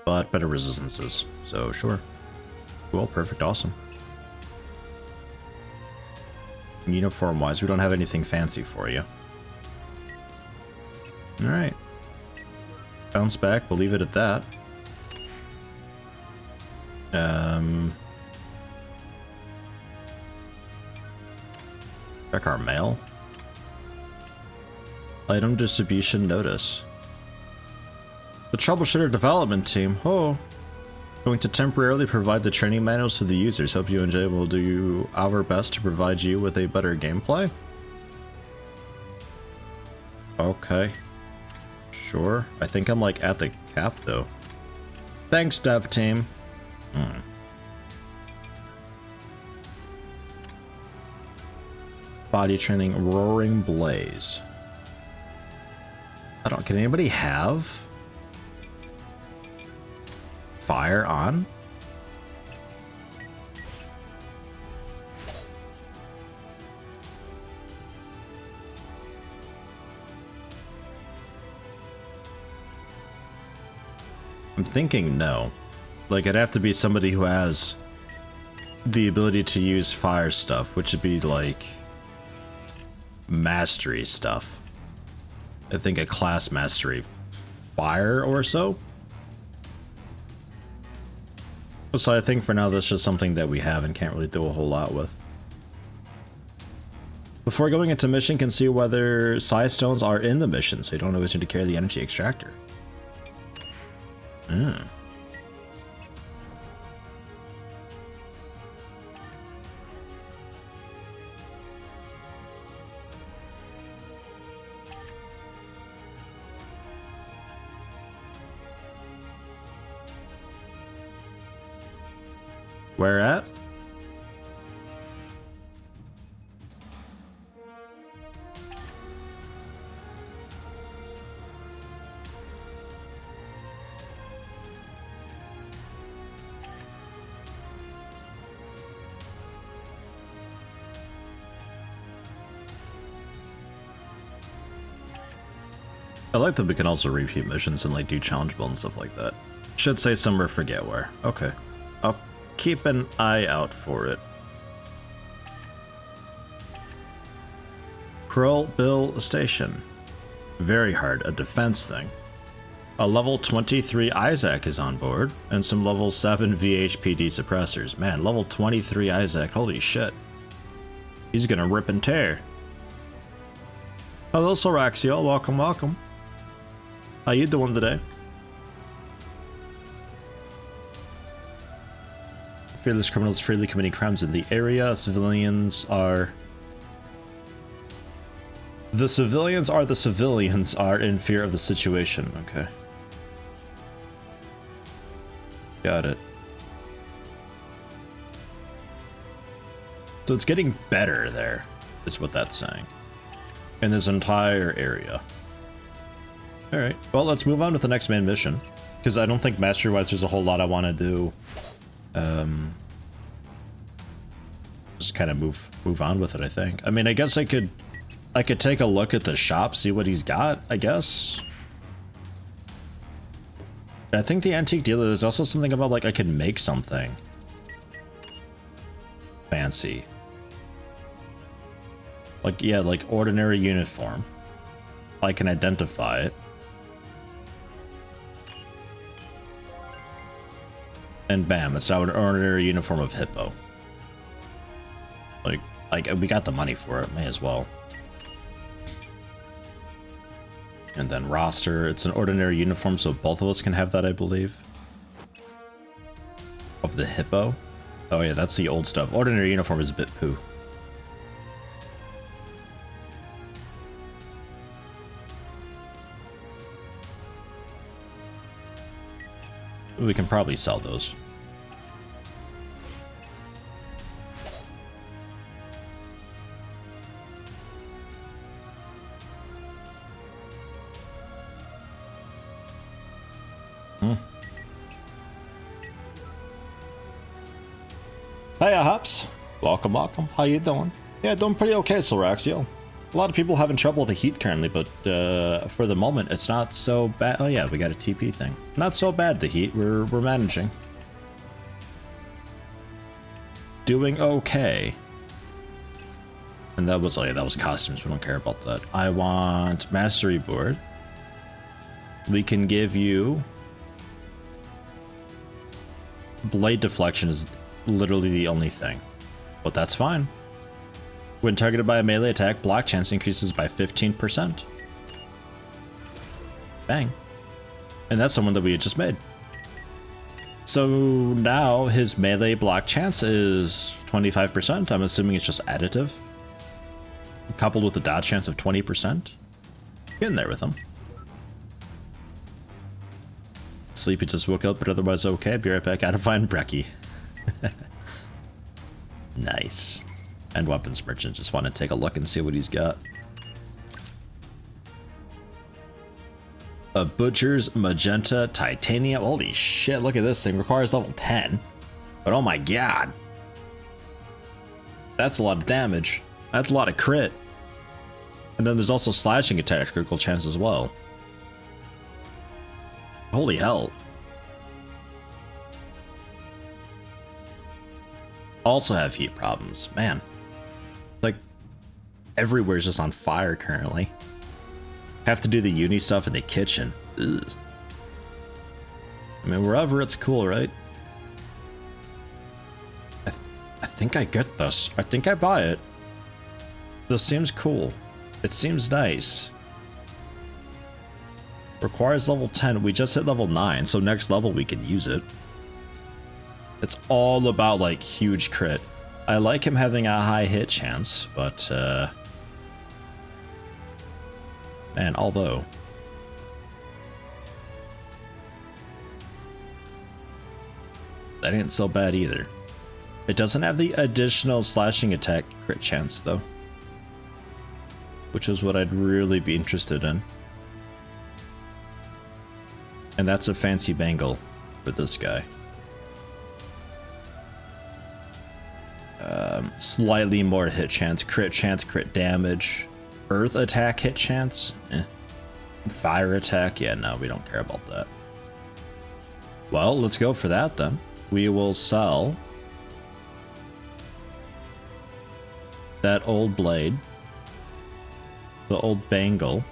but better resistances. So sure. Cool, perfect, awesome. Uniform wise, we don't have anything fancy for you. Alright. Bounce back, we'll leave it at that. Check our mail. Item distribution notice. The Troubleshooter development team. Oh. Going to temporarily provide the training manuals to the users. Hope you enjoy. We'll do our best to provide you with a better gameplay. Okay. Sure. I think I'm like at the cap though. Thanks, dev team. Body training, Roaring Blaze. I don't. Can anybody have fire on? I'm thinking no. Like, it'd have to be somebody who has the ability to use fire stuff, which would be like mastery stuff. I think a class mastery fire or so. So I think for now that's just something that we have and can't really do a whole lot with. Before going into mission, can see whether psi stones are in the mission, so you don't always need to carry the energy extractor. Where at? I like that we can also repeat missions and like do challenge build and stuff like that. Should say somewhere, forget where. Okay. I'll keep an eye out for it. Bill Station. Very hard, a defense thing. A level 23 Isaac is on board, and some level 7 VHPD suppressors. Man, level 23 Isaac, holy shit. He's gonna rip and tear. Hello, Soraxiel, welcome, welcome. How you doing today? Fearless criminals freely committing crimes in the area. Civilians are... The civilians are in fear of the situation. Okay. Got it. So it's getting better there, is what that's saying. In this entire area. Alright, well, let's move on with the next main mission. Because I don't think mastery-wise there's a whole lot I want to do. Just kind of move on with it, I think. I mean, I guess I could take a look at the shop, see what he's got, I guess. I think the antique dealer, there's also something about, like, I can make something fancy. Like, yeah, like ordinary uniform. I can identify it. And bam, it's now an ordinary uniform of Hippo. Like, we got the money for it, may as well. And then roster, it's an ordinary uniform, so both of us can have that, I believe. Of the Hippo. Oh yeah, that's the old stuff. Ordinary uniform is a bit poo. We can probably sell those. Hiya, Hops. Welcome, welcome. How you doing? Yeah, doing pretty okay, Soraxiel. A lot of people having trouble with the heat currently, but for the moment, it's not so bad. Oh yeah, we got a TP thing. Not so bad, the heat. We're managing. Doing okay. And that was, oh yeah, that was costumes. We don't care about that. I want mastery board. We can give you... Blade deflection is literally the only thing. But that's fine. When targeted by a melee attack, block chance increases by 15%. Bang. And that's someone that we had just made. So now his melee block chance is 25%. I'm assuming it's just additive. Coupled with a dodge chance of 20%. Get in there with him. Sleepy just woke up, but otherwise okay. Be right back. Gotta find Brecky. Nice. And weapons merchant. Just want to take a look and see what he's got. A butcher's magenta titanium. Holy shit! Look at this thing. Requires level 10. But oh my god, that's a lot of damage. That's a lot of crit. And then there's also slashing attack critical chance as well. Holy hell. Also have heat problems. Man. Like, everywhere's just on fire currently. Have to do the uni stuff in the kitchen. Ugh. I mean, wherever it's cool, right? I think I get this. I think I buy it. This seems cool. It seems nice. Requires level 10. We just hit level 9, so next level we can use it. It's all about, like, huge crit. I like him having a high hit chance, but, man, although... that ain't so bad either. It doesn't have the additional slashing attack crit chance, though. Which is what I'd really be interested in. And that's a fancy bangle for this guy. Slightly more hit chance, crit damage, earth attack hit chance. Fire attack? Yeah, no, we don't care about that. Well, let's go for that then. We will sell that old blade, the old bangle.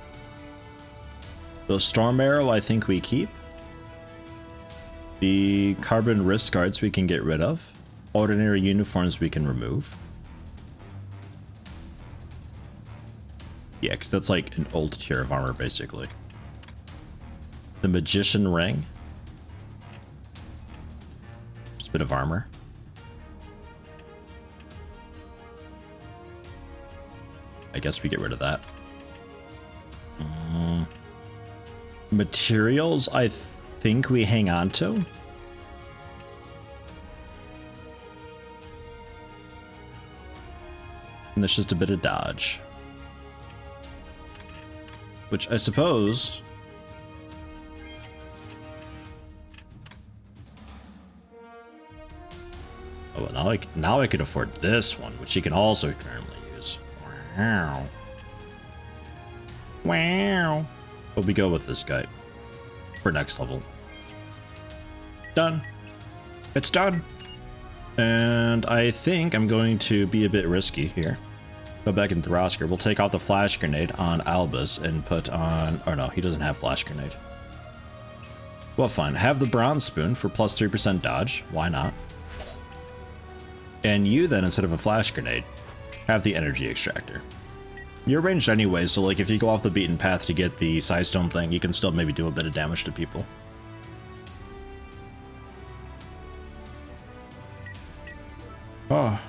The storm arrow I think we keep. The carbon wrist guards we can get rid of. Ordinary uniforms we can remove. Yeah, because that's like an old tier of armor, basically. The magician ring. Just a bit of armor. I guess we get rid of that. Materials, I think we hang on to. And there's just a bit of dodge. Which I suppose... Oh, well, now I can afford this one, which you can also currently use. Wow. Wow. But we go with this guy for next level. Done. It's done. And I think I'm going to be a bit risky here. Go back into Thrasker. We'll take out the flash grenade on Albus and put on... Oh no, he doesn't have flash grenade. Well, fine. Have the bronze spoon for plus 3% dodge. Why not? And you then, instead of a flash grenade, have the energy extractor. You're ranged anyway, so like if you go off the beaten path to get the Psystone thing, you can still maybe do a bit of damage to people. Oh.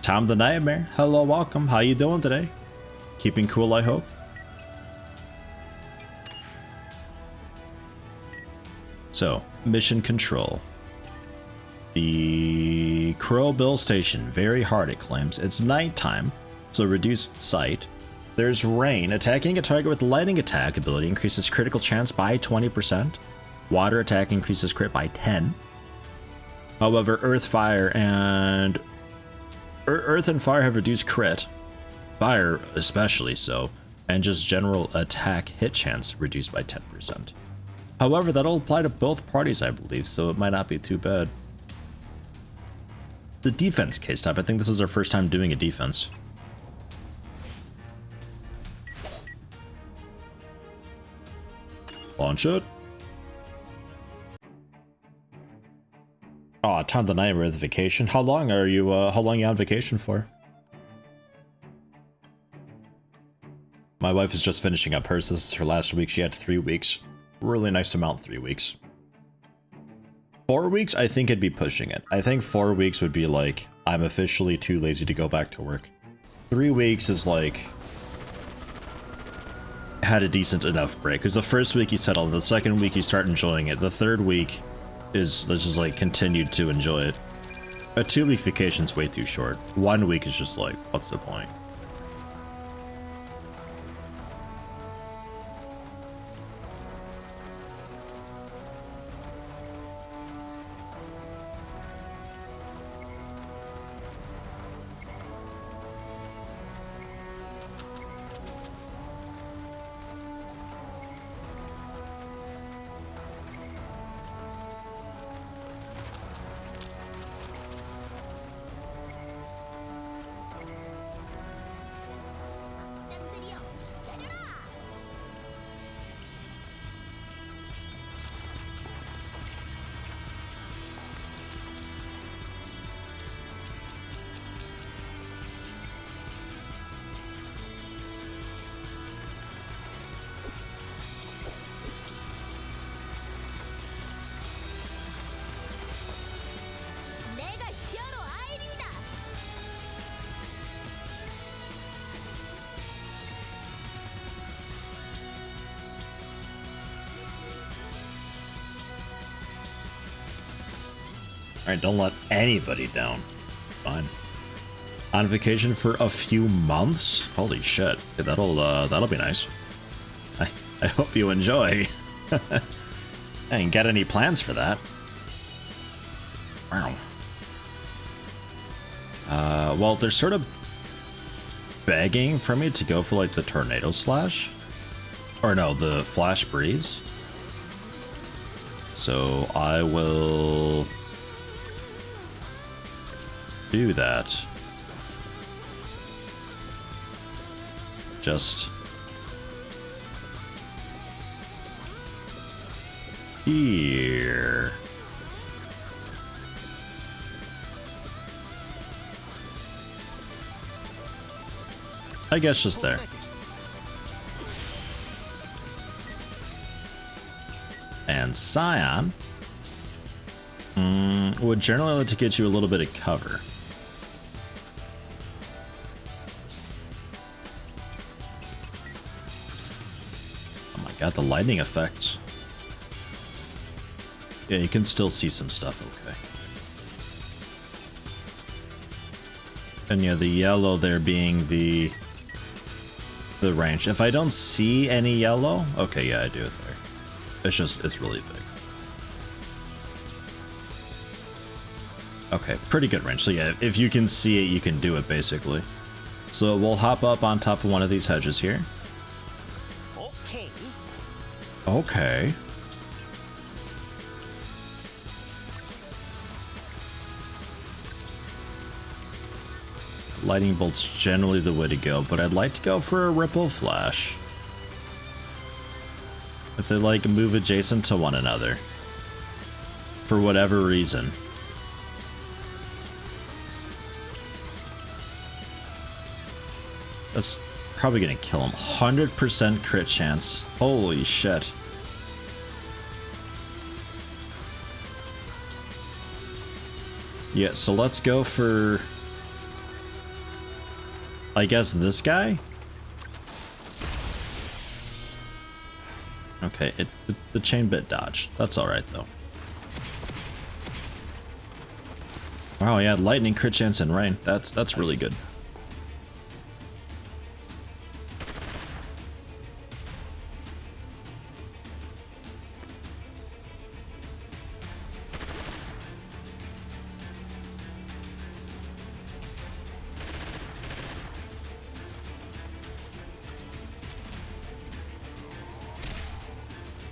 Tom the Nightmare. Hello, welcome. How you doing today? Keeping cool, I hope. So, mission control. The Crowbill Station. Very hard, it claims. It's nighttime, so reduced sight. There's rain. Attacking a target with lightning attack ability increases critical chance by 20%. Water attack increases crit by 10. However, Earth and Fire have reduced crit. Fire especially so. And just general attack hit chance reduced by 10%. However, that'll apply to both parties, I believe, so it might not be too bad. The defense case type. I think this is our first time doing a defense. Launch it. Oh, Tom the Nightmare with vacation. How long are you on vacation for? My wife is just finishing up hers. This is her last week. She had 3 weeks. Really nice amount, 3 weeks. 4 weeks, I think it'd be pushing it. I think 4 weeks would be like, I'm officially too lazy to go back to work. 3 weeks is like, had a decent enough break. Because the first week you settle, the second week you start enjoying it. The third week is just like continued to enjoy it. A 2-week vacation's way too short. 1 week is just like, what's the point? Alright, don't let anybody down. Fine. On vacation for a few months? Holy shit. Yeah, that'll be nice. I hope you enjoy. I ain't got any plans for that. Wow. Well, they're sort of begging for me to go for like the tornado slash. Or no, the flash breeze. So I will do that. Just here. I guess just there. And Scion would generally like to get you a little bit of cover. Oh my god, the lightning effects. Yeah, you can still see some stuff, okay. And yeah, the yellow there being the range. If I don't see any yellow, okay, yeah, I do it there. It's really big. Okay, pretty good range. So yeah, if you can see it, you can do it basically. So we'll hop up on top of one of these hedges here. Okay. Okay. Lightning bolt's generally the way to go, but I'd like to go for a ripple flash. If they like move adjacent to one another. For whatever reason. That's probably gonna kill him. 100% crit chance. Holy shit. Yeah, so let's go for, I guess, this guy? Okay, the chain bit dodged. That's alright though. Wow, yeah, lightning, crit chance, and rain. That's really good.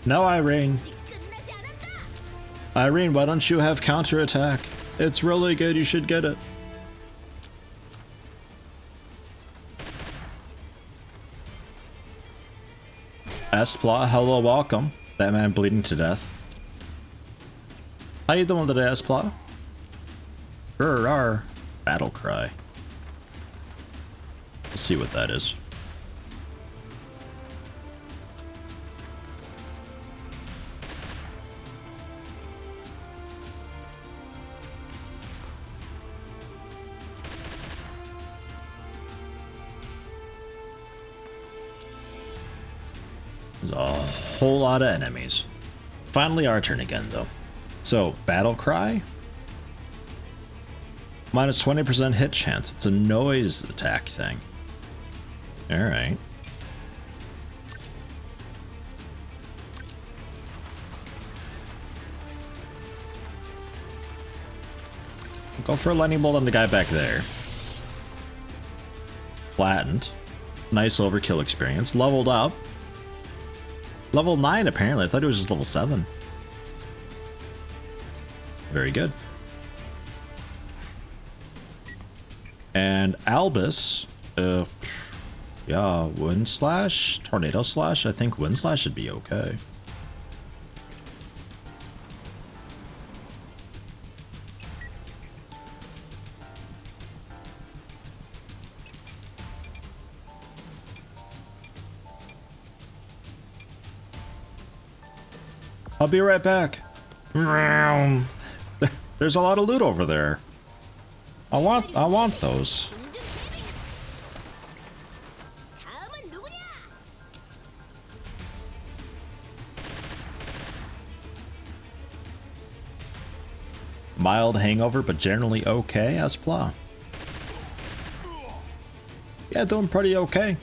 No, Irene. Irene, why don't you have counterattack? It's really good, you should get it. S-Plot, hello, welcome. That man bleeding to death. How you doing today, S-Plot? Battle cry. Let's see what that is. There's a whole lot of enemies. Finally our turn again though. So, battle cry? Minus 20% hit chance. It's a noise attack thing. Alright. Go for a lightning bolt on the guy back there. Flattened. Nice overkill experience. Leveled up. Level 9 apparently. I thought it was just level 7. Very good. And Albus, yeah, Wind Slash, Tornado Slash. I think Wind Slash should be okay. I'll be right back. There's a lot of loot over there. I want those. Mild hangover, but generally okay, Espla. Yeah, doing pretty okay.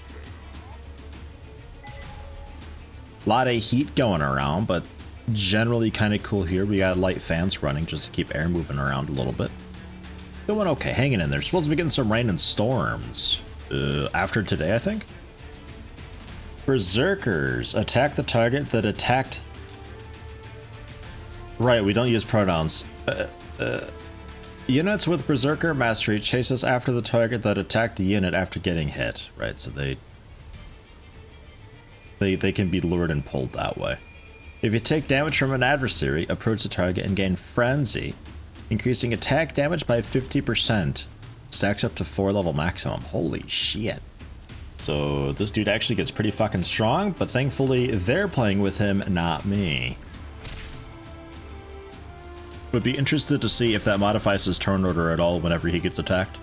Lot of heat going around, but generally kind of cool here. We got light fans running just to keep air moving around a little bit. Doing okay, hanging in there. Supposed to be getting some rain and storms after today, I think. Berserkers. Attack the target that attacked... Right, we don't use pronouns. Units with Berserker Mastery chases after the target that attacked the unit after getting hit. Right, so they can be lured and pulled that way. If you take damage from an adversary, approach the target and gain Frenzy, increasing attack damage by 50%. Stacks up to 4 level maximum. Holy shit. So this dude actually gets pretty fucking strong, but thankfully they're playing with him, not me. Would be interested to see if that modifies his turn order at all whenever he gets attacked.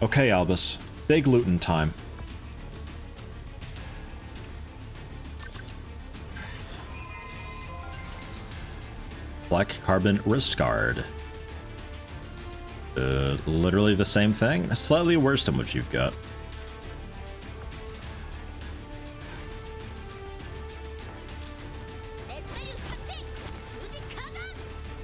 Okay, Albus. Big looting time. Black carbon wrist guard. Literally the same thing. Slightly worse than what you've got.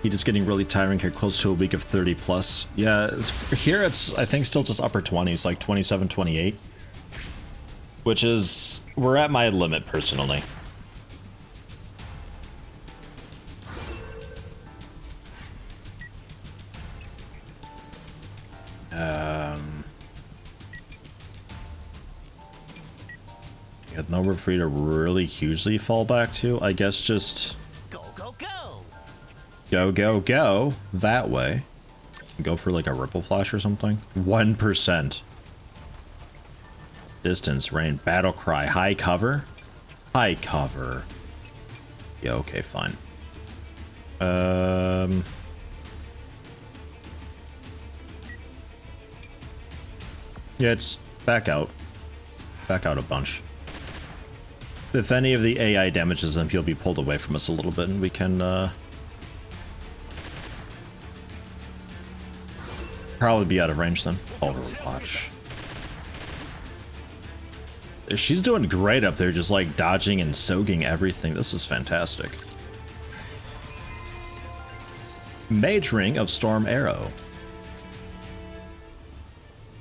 Heat is getting really tiring here, close to a week of 30 plus. Yeah, here it's, I think, still just upper 20s, like 27, 28. Which is, we're at my limit personally. Got nowhere for you to really hugely fall back to. I guess just go that way. Go for like a ripple flash or something. 1%. Distance, rain, battle cry, high cover. High cover. Yeah, okay, fine. Yeah, it's back out. Back out a bunch. If any of the AI damages him, he'll be pulled away from us a little bit and we can probably be out of range then. Overwatch. She's doing great up there, just like dodging and soaking everything. This is fantastic. Mage Ring of Storm Arrow.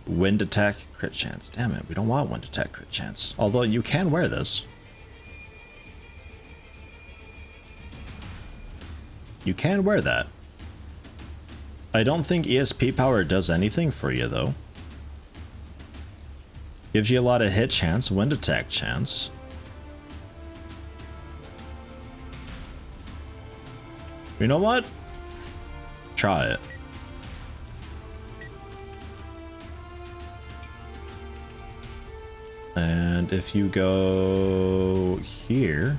Wind attack crit chance. Damn it, we don't want wind attack crit chance. Although you can wear this. You can wear that. I don't think ESP power does anything for you though. Gives you a lot of hit chance, wind attack chance. You know what? Try it. And if you go here,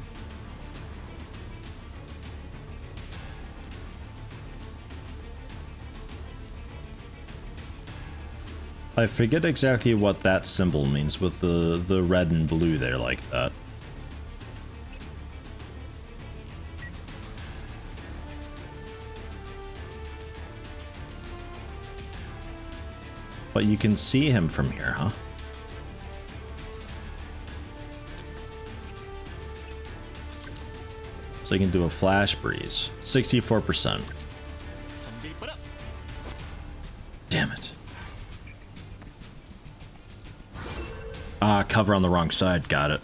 I forget exactly what that symbol means with the red and blue there like that. But you can see him from here, huh? So you can do a flash breeze. 64%. Damn it. Ah, cover on the wrong side. Got it.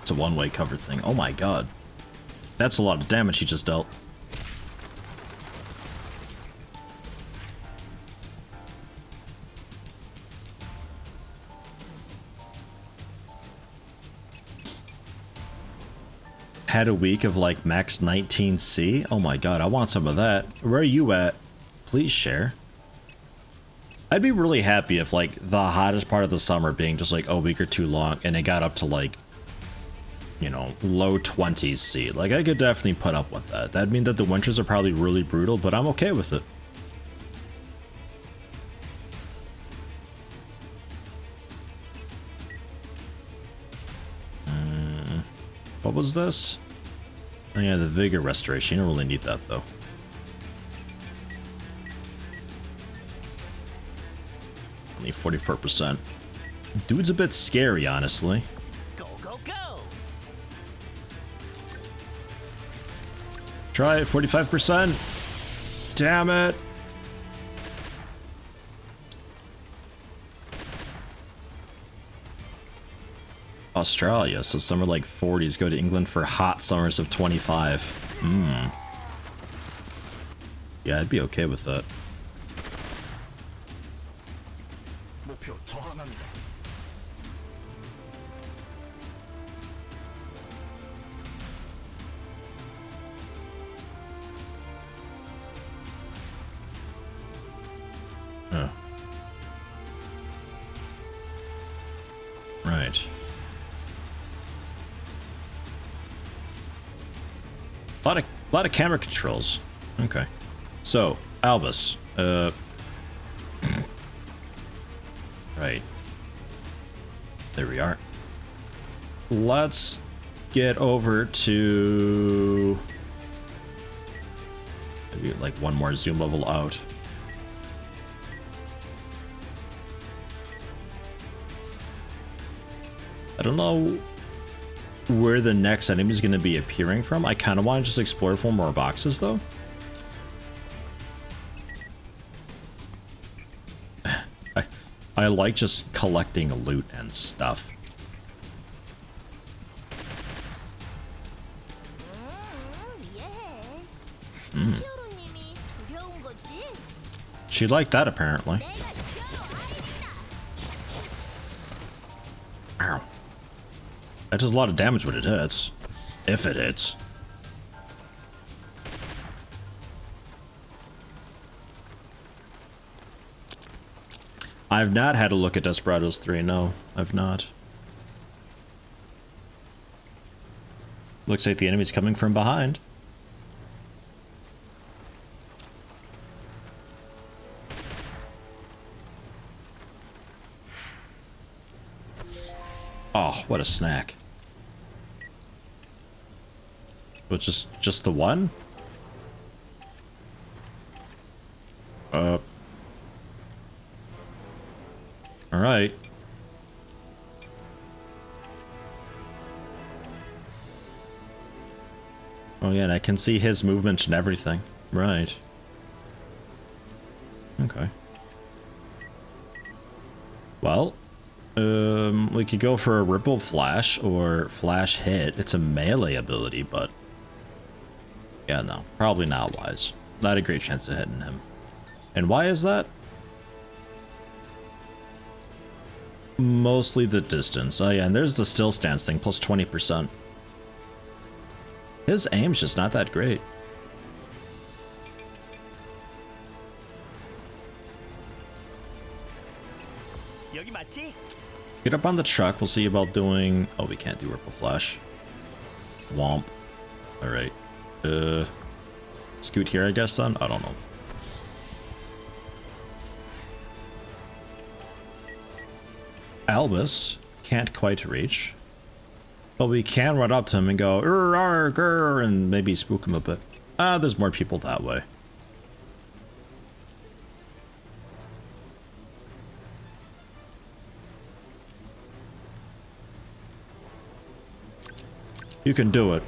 It's a one-way cover thing. Oh my god. That's a lot of damage he just dealt. Had a week of like max 19C? Oh my god, I want some of that. Where are you at? Please share. I'd be really happy if like the hottest part of the summer being just like a week or two long and it got up to like, you know, low 20s C. Like I could definitely put up with that. That'd mean that the winters are probably really brutal, but I'm okay with it. What was this? Oh yeah, the vigor restoration. You don't really need that though. Only 44%. Dude's a bit scary, honestly. Go, Try it, 45%. Damn it. Australia, so summer like 40s, go to England for hot summers of 25. Yeah, I'd be okay with that. Oh. Right. A lot of camera controls. Okay. So, Albus. Right. There we are. Let's get over to maybe like one more zoom level out. I don't know where the next enemy is going to be appearing from. I kind of want to just explore for more boxes, though. I like just collecting loot and stuff. She liked that, apparently. Ow. That does a lot of damage when it hits. If it hits. I've not had a look at Desperados 3, no, I've not. Looks like the enemy's coming from behind. Oh, what a snack. But just the one? Alright. Oh yeah, and I can see his movement and everything. Right. Okay. Well, we could go for a Ripple Flash or Flash Hit. It's a melee ability, but yeah, no, probably not wise. Not a great chance of hitting him. And why is that? Mostly the distance. Oh yeah, and there's the still stance thing, plus 20%. His aim's just not that great. Get up on the truck, we'll see about doing... Oh, we can't do Ripple Flash. Womp. Alright. Scoot here, I guess, then? I don't know. Albus can't quite reach. But we can run up to him and go, grr, and maybe spook him a bit. There's more people that way. You can do it.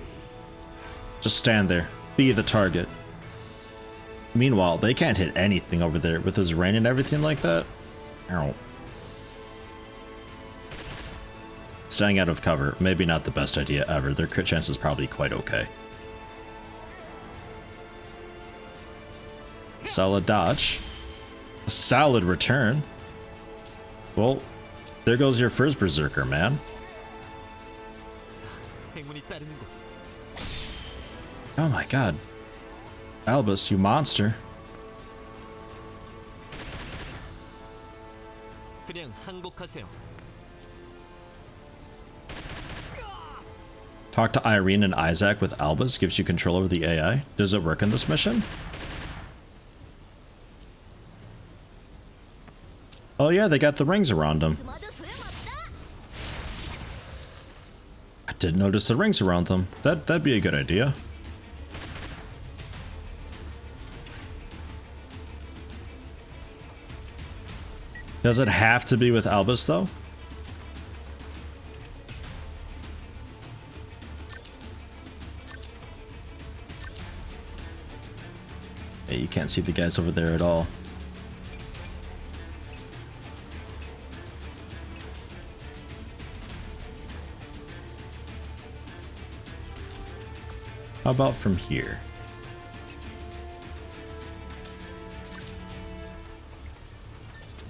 Just stand there. Be the target. Meanwhile, they can't hit anything over there with his rain and everything like that. Ow. Staying out of cover, maybe not the best idea ever. Their crit chance is probably quite okay. Solid dodge. A solid return. Well, there goes your first berserker, man. Oh my god. Albus, you monster. Talk to Irene and Isaac with Albus, gives you control over the AI. Does it work in this mission? Oh yeah, they got the rings around them. I didn't notice the rings around them. That'd be a good idea. Does it have to be with Albus though? Yeah, you can't see the guys over there at all. How about from here?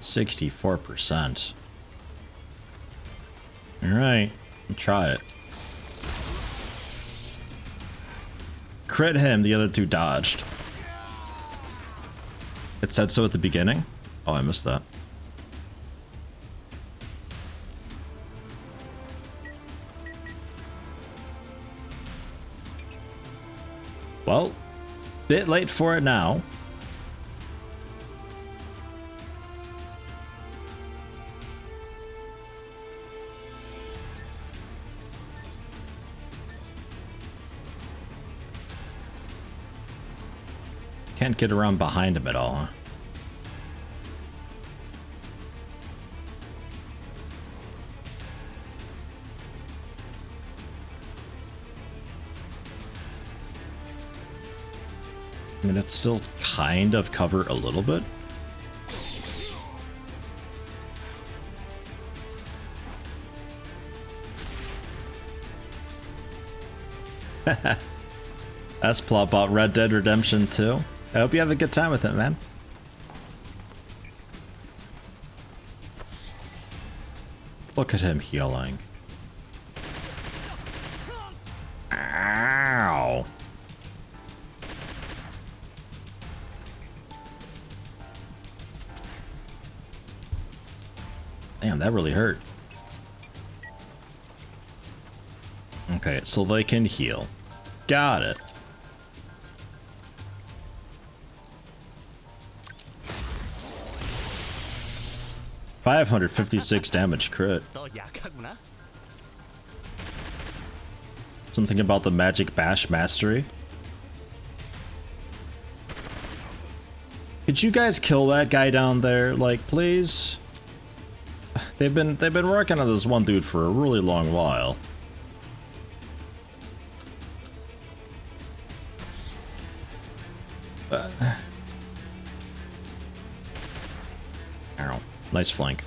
$64%. Alright, try it. Crit him, the other two dodged. It said so at the beginning? Oh, I missed that. Well, bit late for it now. Can't get around behind him at all, huh? I mean, it's still kind of cover a little bit. That's plot about Red Dead Redemption 2. I hope you have a good time with it, man. Look at him healing. Ow. Damn, that really hurt. Okay, so they can heal. Got it. $556 damage crit. Something about the Magic Bash mastery. Could you guys kill that guy down there, like, please? They've been working on this one dude for a really long while. Ow. Nice flank.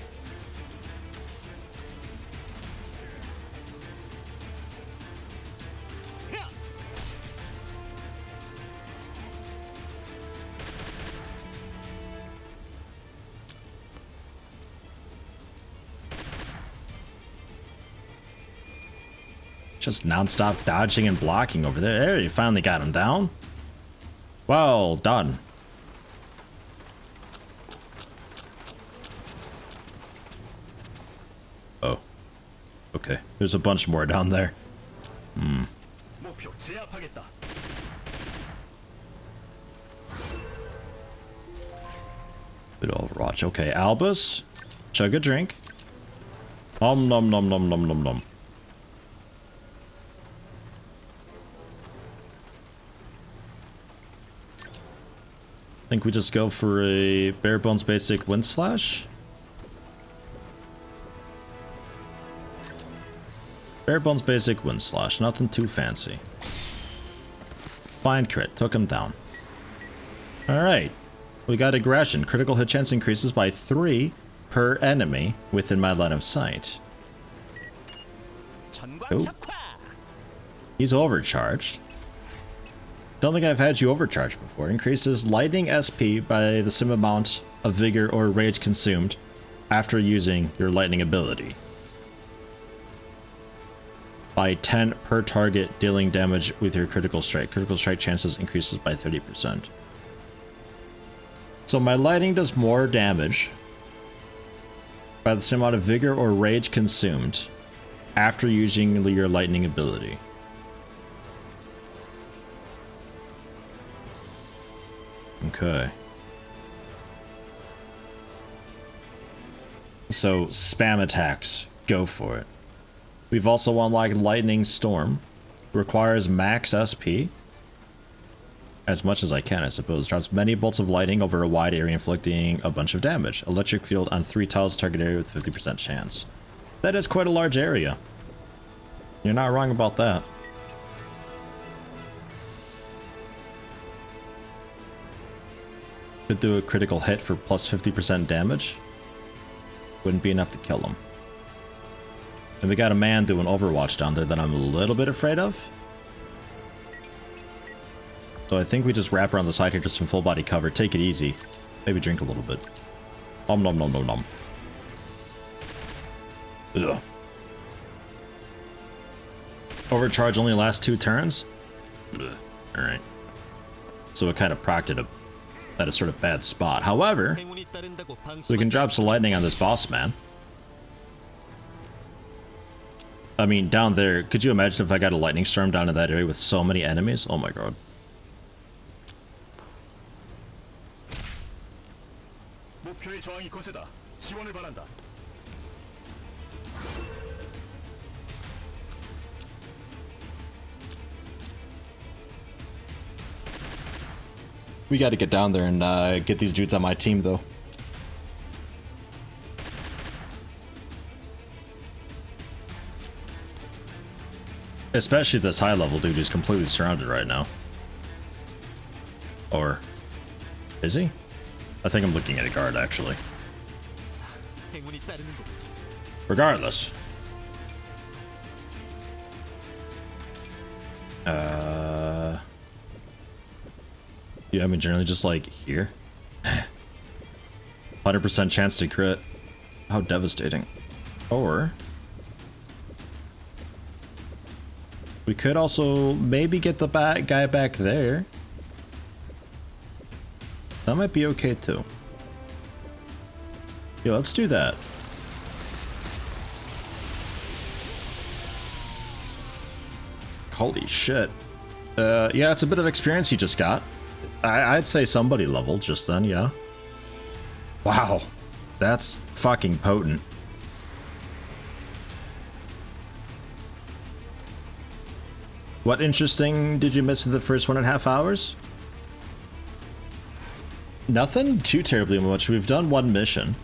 Just non-stop dodging and blocking over there. There, you finally got him down. Well done. Oh. Okay. There's a bunch more down there. Hmm. Bit of Overwatch. Okay, Albus. Chug a drink. Nom nom nom nom nom nom nom. I think we just go for a bare bones basic wind slash. Bare bones basic wind slash, nothing too fancy. Fine crit, took him down. Alright, we got aggression. Critical hit chance increases by 3 per enemy within my line of sight. Oh. He's overcharged. Don't think I've had you overcharged before. Increases lightning SP by the same amount of vigor or rage consumed after using your lightning ability. By 10 per target, dealing damage with your critical strike. Critical strike chances increases by 30%. So my lightning does more damage by the same amount of vigor or rage consumed after using your lightning ability. Okay. So spam attacks, go for it. We've also unlocked Lightning Storm. Requires max SP. As much as I can, I suppose. Drops many bolts of lightning over a wide area, inflicting a bunch of damage. Electric field on 3 tiles target area with 50% chance. That is quite a large area. You're not wrong about that. Could do a critical hit for plus 50% damage. Wouldn't be enough to kill him. And we got a man doing Overwatch down there that I'm a little bit afraid of. So I think we just wrap around the side here, just some full body cover. Take it easy. Maybe drink a little bit. Nom nom nom nom nom. Ugh. Overcharge only lasts 2 turns? Alright. So it kind of procced it at a sort of bad spot. However, we can drop some lightning on this boss man. I mean, down there, could you imagine if I got a lightning storm down in that area with so many enemies? Oh my god. We got to get down there and get these dudes on my team, though. Especially this high-level dude who's completely surrounded right now. Or is he? I think I'm looking at a guard, actually. Regardless. Yeah, I mean, generally just like here. 100% chance to crit. How devastating. Or we could also maybe get the guy back there. That might be okay too. Yeah, let's do that. Holy shit. Yeah, it's a bit of experience he just got. I'd say somebody leveled just then, yeah. Wow. That's fucking potent. What interesting did you miss in the first 1.5 hours? Nothing too terribly much. We've done one mission.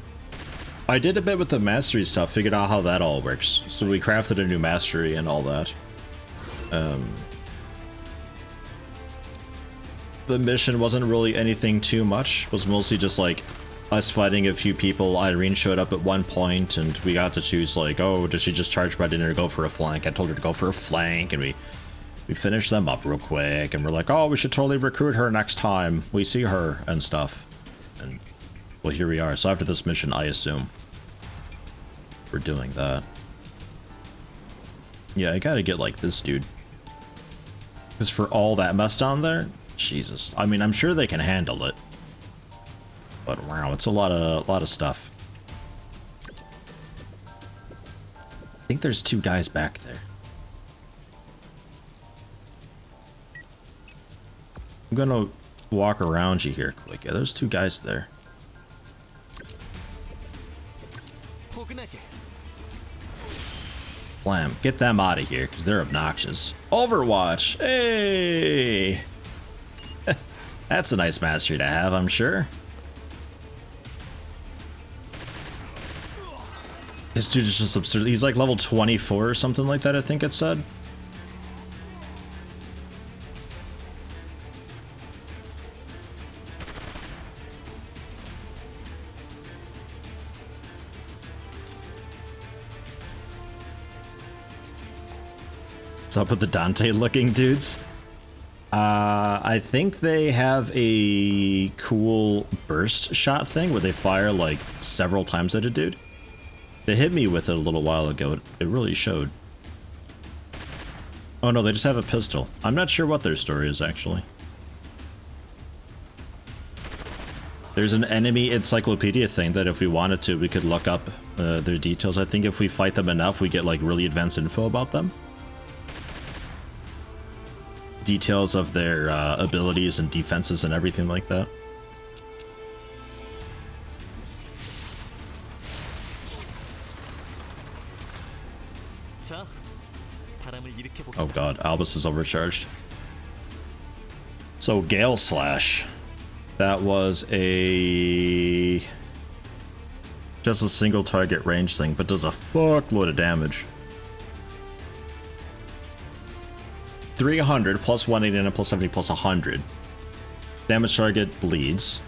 I did a bit with the mastery stuff, figured out how that all works. So we crafted a new mastery and all that. The mission wasn't really anything too much. It was mostly just like us fighting a few people. Irene showed up at one point and we got to choose like, oh, does she just charge right in or go for a flank? I told her to go for a flank and we finished them up real quick and we're like, oh, we should totally recruit her next time we see her and stuff. And well, here we are. So after this mission, I assume we're doing that. Yeah, I gotta get like this dude. Because for all that mess down there, Jesus. I mean, I'm sure they can handle it. But wow, it's a lot of stuff. I think there's 2 guys back there. I'm gonna walk around you here quick. Yeah, there's 2 guys there. Blam. Get them out of here, because they're obnoxious. Overwatch! Hey! That's a nice mastery to have, I'm sure. This dude is just absurd. He's like level 24 or something like that, I think it said. What's up with the Dante looking dudes? I think they have a cool burst shot thing where they fire like several times at a dude. They hit me with it a little while ago. It really showed. Oh no, they just have a pistol. I'm not sure what their story is actually. There's an enemy encyclopedia thing that if we wanted to, we could look up their details. I think if we fight them enough, we get like really advanced info about them. Details of their abilities and defenses and everything like that. Oh god, Albus is overcharged. So Gale Slash. That was just a single target range thing, but does a fuckload of damage. 300 plus 180 and plus 70 plus 100. Damage target bleeds.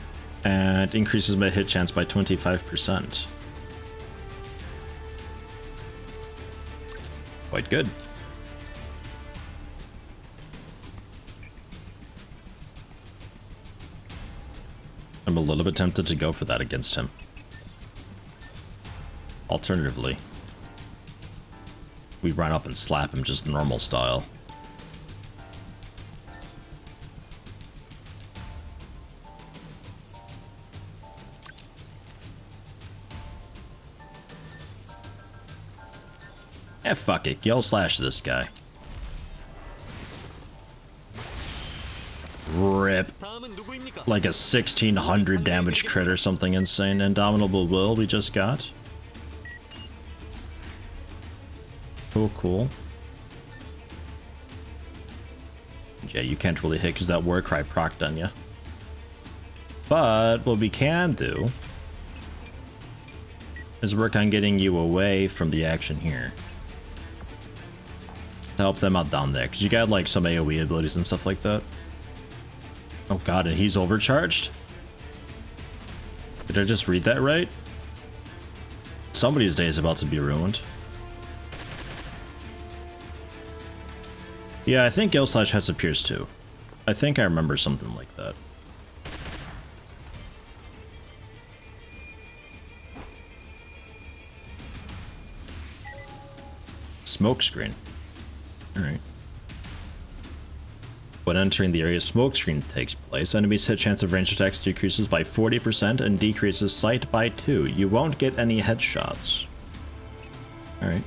And increases my hit chance by 25%. Quite good. I'm a little bit tempted to go for that against him. Alternatively, we run up and slap him just normal style. Eh, fuck it. Yell slash this guy. Rip. Like a 1600 damage crit or something insane. Indomitable Will we just got. Cool, cool. Yeah, you can't really hit because that war cry procced on you. But what we can do is work on getting you away from the action here. To help them out down there, because you got like some AoE abilities and stuff like that. Oh god, and he's overcharged? Did I just read that right? Somebody's day is about to be ruined. Yeah, I think Gale Slash has a Pierce too. I think I remember something like that. Smoke screen. Alright. When entering the area smoke screen takes place, enemies' hit chance of ranged attacks decreases by 40% and decreases sight by 2. You won't get any headshots. Alright.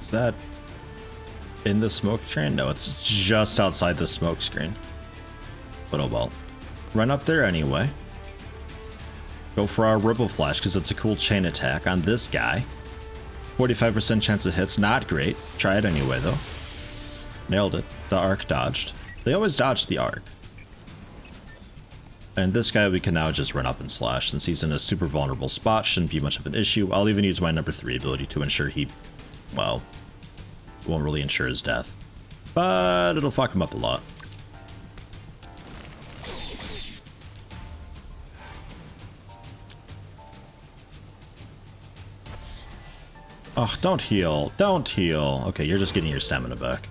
Is that in the smoke screen? No, it's just outside the smoke screen. But oh well. Run up there anyway. Go for our Ripple Flash because it's a cool chain attack on this guy. 45% chance of hits, not great. Try it anyway though. Nailed it. The arc dodged. They always dodge the arc. And this guy we can now just run up and slash since he's in a super vulnerable spot. Shouldn't be much of an issue. I'll even use my number 3 ability to ensure he, well, won't really ensure his death. But it'll fuck him up a lot. Oh, don't heal. Don't heal. Okay, you're just getting your stamina back.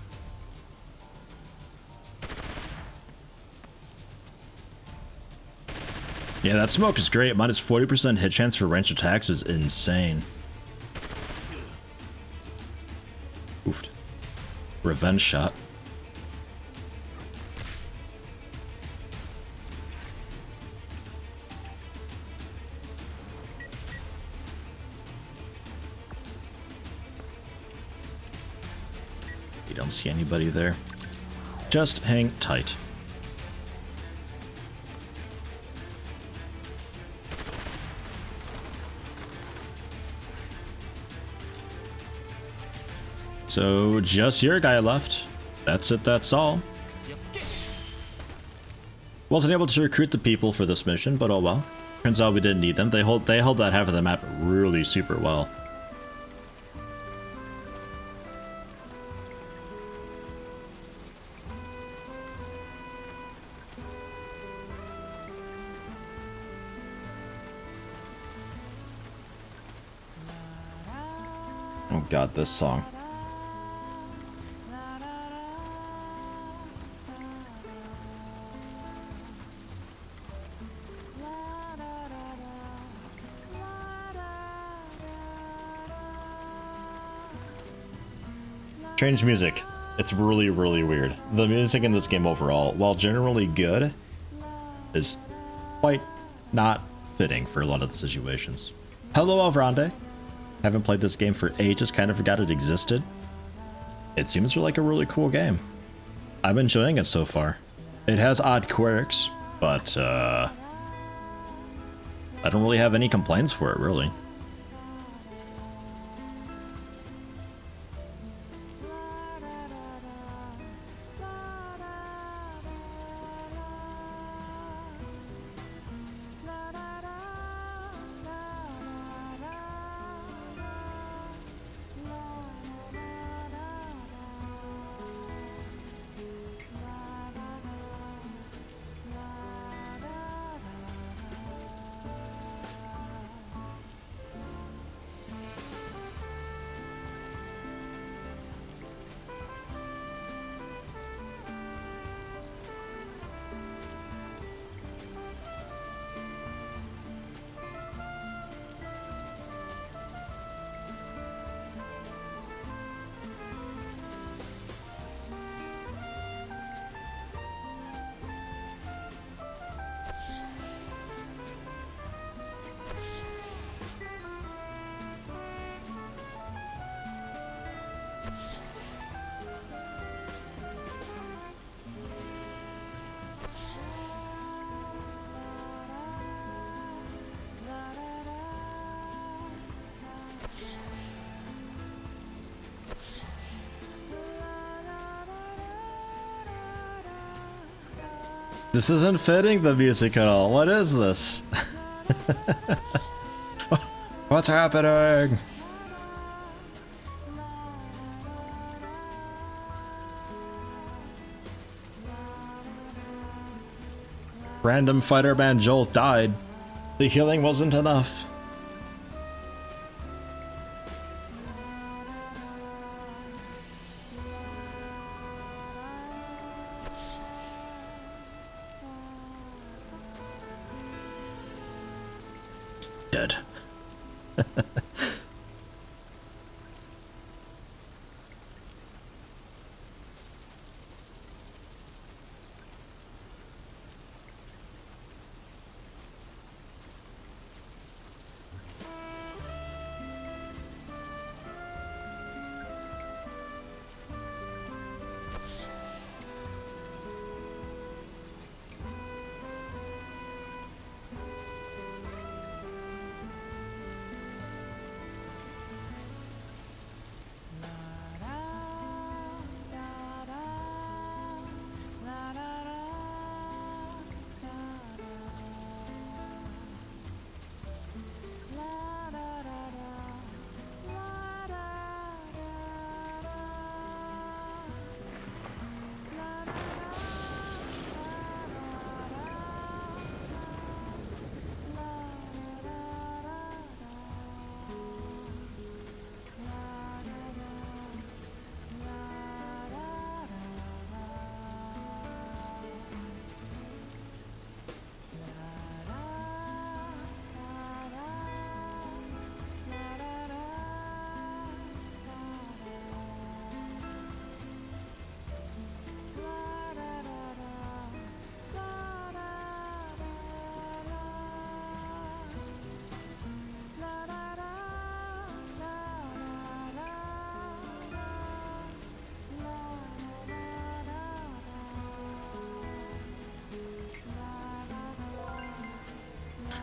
Yeah, that smoke is great. Minus 40% hit chance for ranged attacks is insane. Oofed. Revenge shot. You don't see anybody there. Just hang tight. So, just your guy left. That's it, that's all. Wasn't able to recruit the people for this mission, but oh well. Turns out we didn't need them. They held that half of the map really super well. Oh god, this song. Strange music. It's really, really weird. The music in this game overall, while generally good, is quite not fitting for a lot of the situations. Hello, Alvrande. Haven't played this game for ages, kind of forgot it existed. It seems like a really cool game. I'm enjoying it so far. It has odd quirks, but I don't really have any complaints for it, really. This isn't fitting the music at all. What is this? What's happening? Random fighter man Jolt died. The healing wasn't enough. Dead.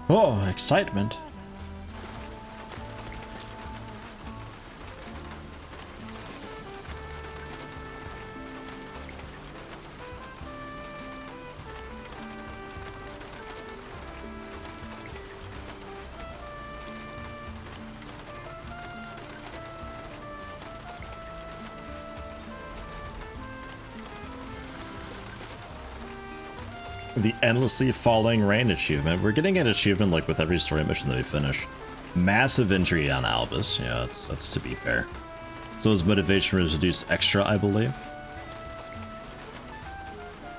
Oh, excitement. The endlessly falling rain achievement. We're getting an achievement like with every story mission that we finish. Massive injury on Albus. Yeah, that's to be fair. So his motivation was reduced extra, I believe.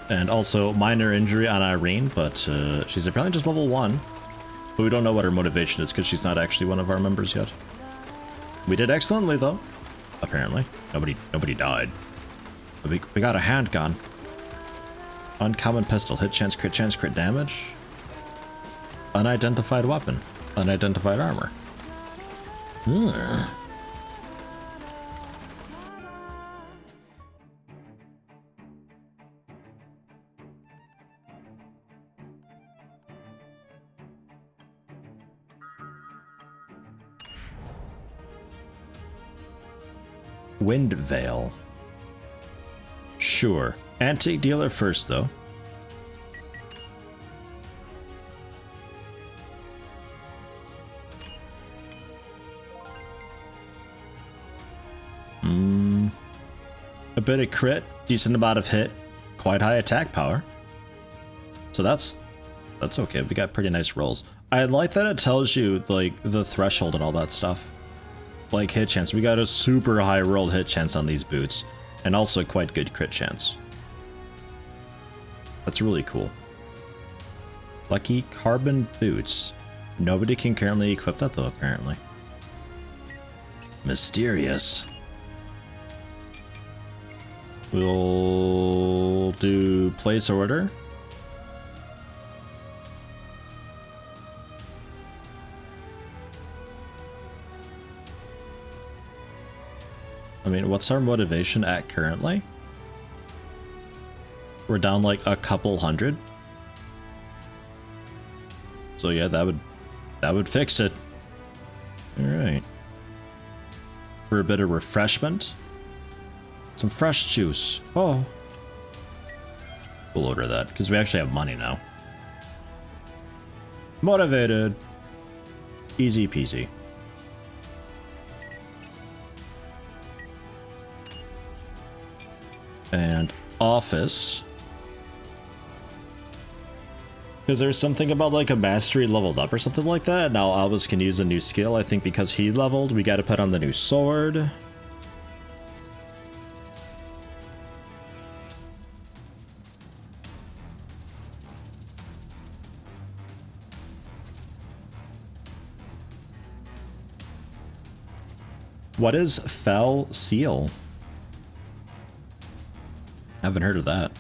And also minor injury on Irene, but she's apparently just level 1. But we don't know what her motivation is because she's not actually one of our members yet. We did excellently though. Apparently. Nobody died. But we got a handgun. Uncommon pistol, hit chance, crit damage. Unidentified weapon. Unidentified armor. Wind Veil. Sure. Antique dealer first, though. A bit of crit, decent amount of hit, quite high attack power. So that's okay. We got pretty nice rolls. I like that it tells you like the threshold and all that stuff. Like hit chance. We got a super high roll hit chance on these boots, and also quite good crit chance. That's really cool. Lucky carbon boots. Nobody can currently equip that though, apparently. Mysterious. We'll do place order. I mean, what's our motivation at currently? We're down like a couple hundred. So yeah, that would fix it. All right. For a bit of refreshment. Some fresh juice. Oh. We'll order that, because we actually have money now. Motivated. Easy peasy. And office. Because there's something about like a mastery leveled up or something like that. Now Albus can use a new skill. I think because he leveled, we got to put on the new sword. What is Fell Seal? I haven't heard of that.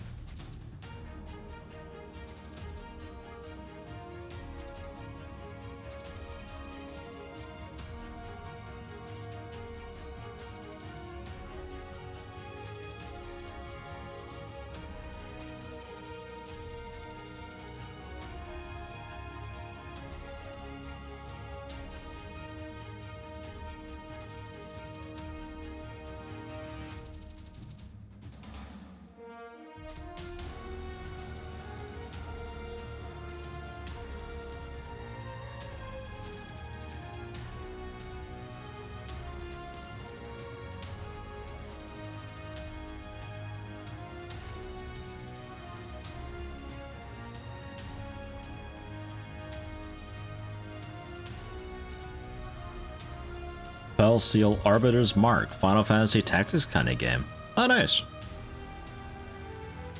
Fell Seal Arbiter's Mark, Final Fantasy Tactics kind of game. Oh, nice.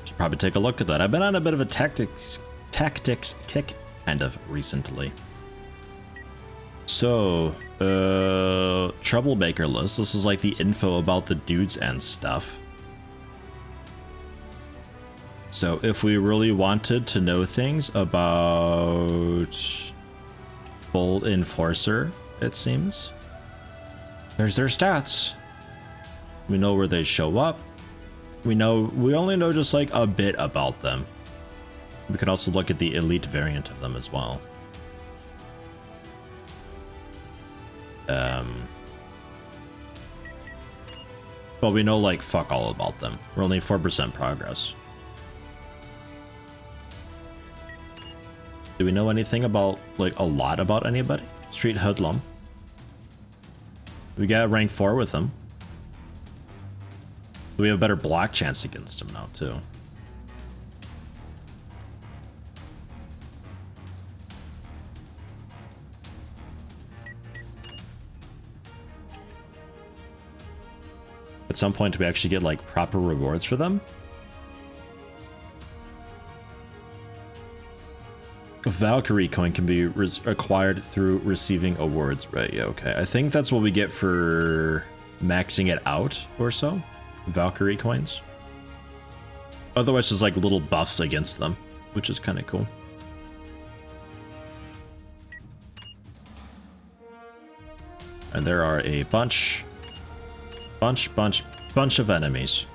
Should probably take a look at that. I've been on a bit of a tactics kick kind of recently. So, Troublemaker list. This is like the info about the dudes and stuff. So if we really wanted to know things about Full Enforcer, it seems. There's their stats. We know where they show up. We only know just like a bit about them. We could also look at the elite variant of them as well. But we know like fuck all about them. We're only 4% progress. Do we know anything about like a lot about anybody? Street Hoodlum. We got rank 4 with him. We have a better block chance against him now too. At some point, do we actually get like proper rewards for them? A Valkyrie coin can be acquired through receiving awards, right? Yeah, okay. I think that's what we get for maxing it out or so. Valkyrie coins. Otherwise, just like little buffs against them, which is kind of cool. And there are a bunch of enemies.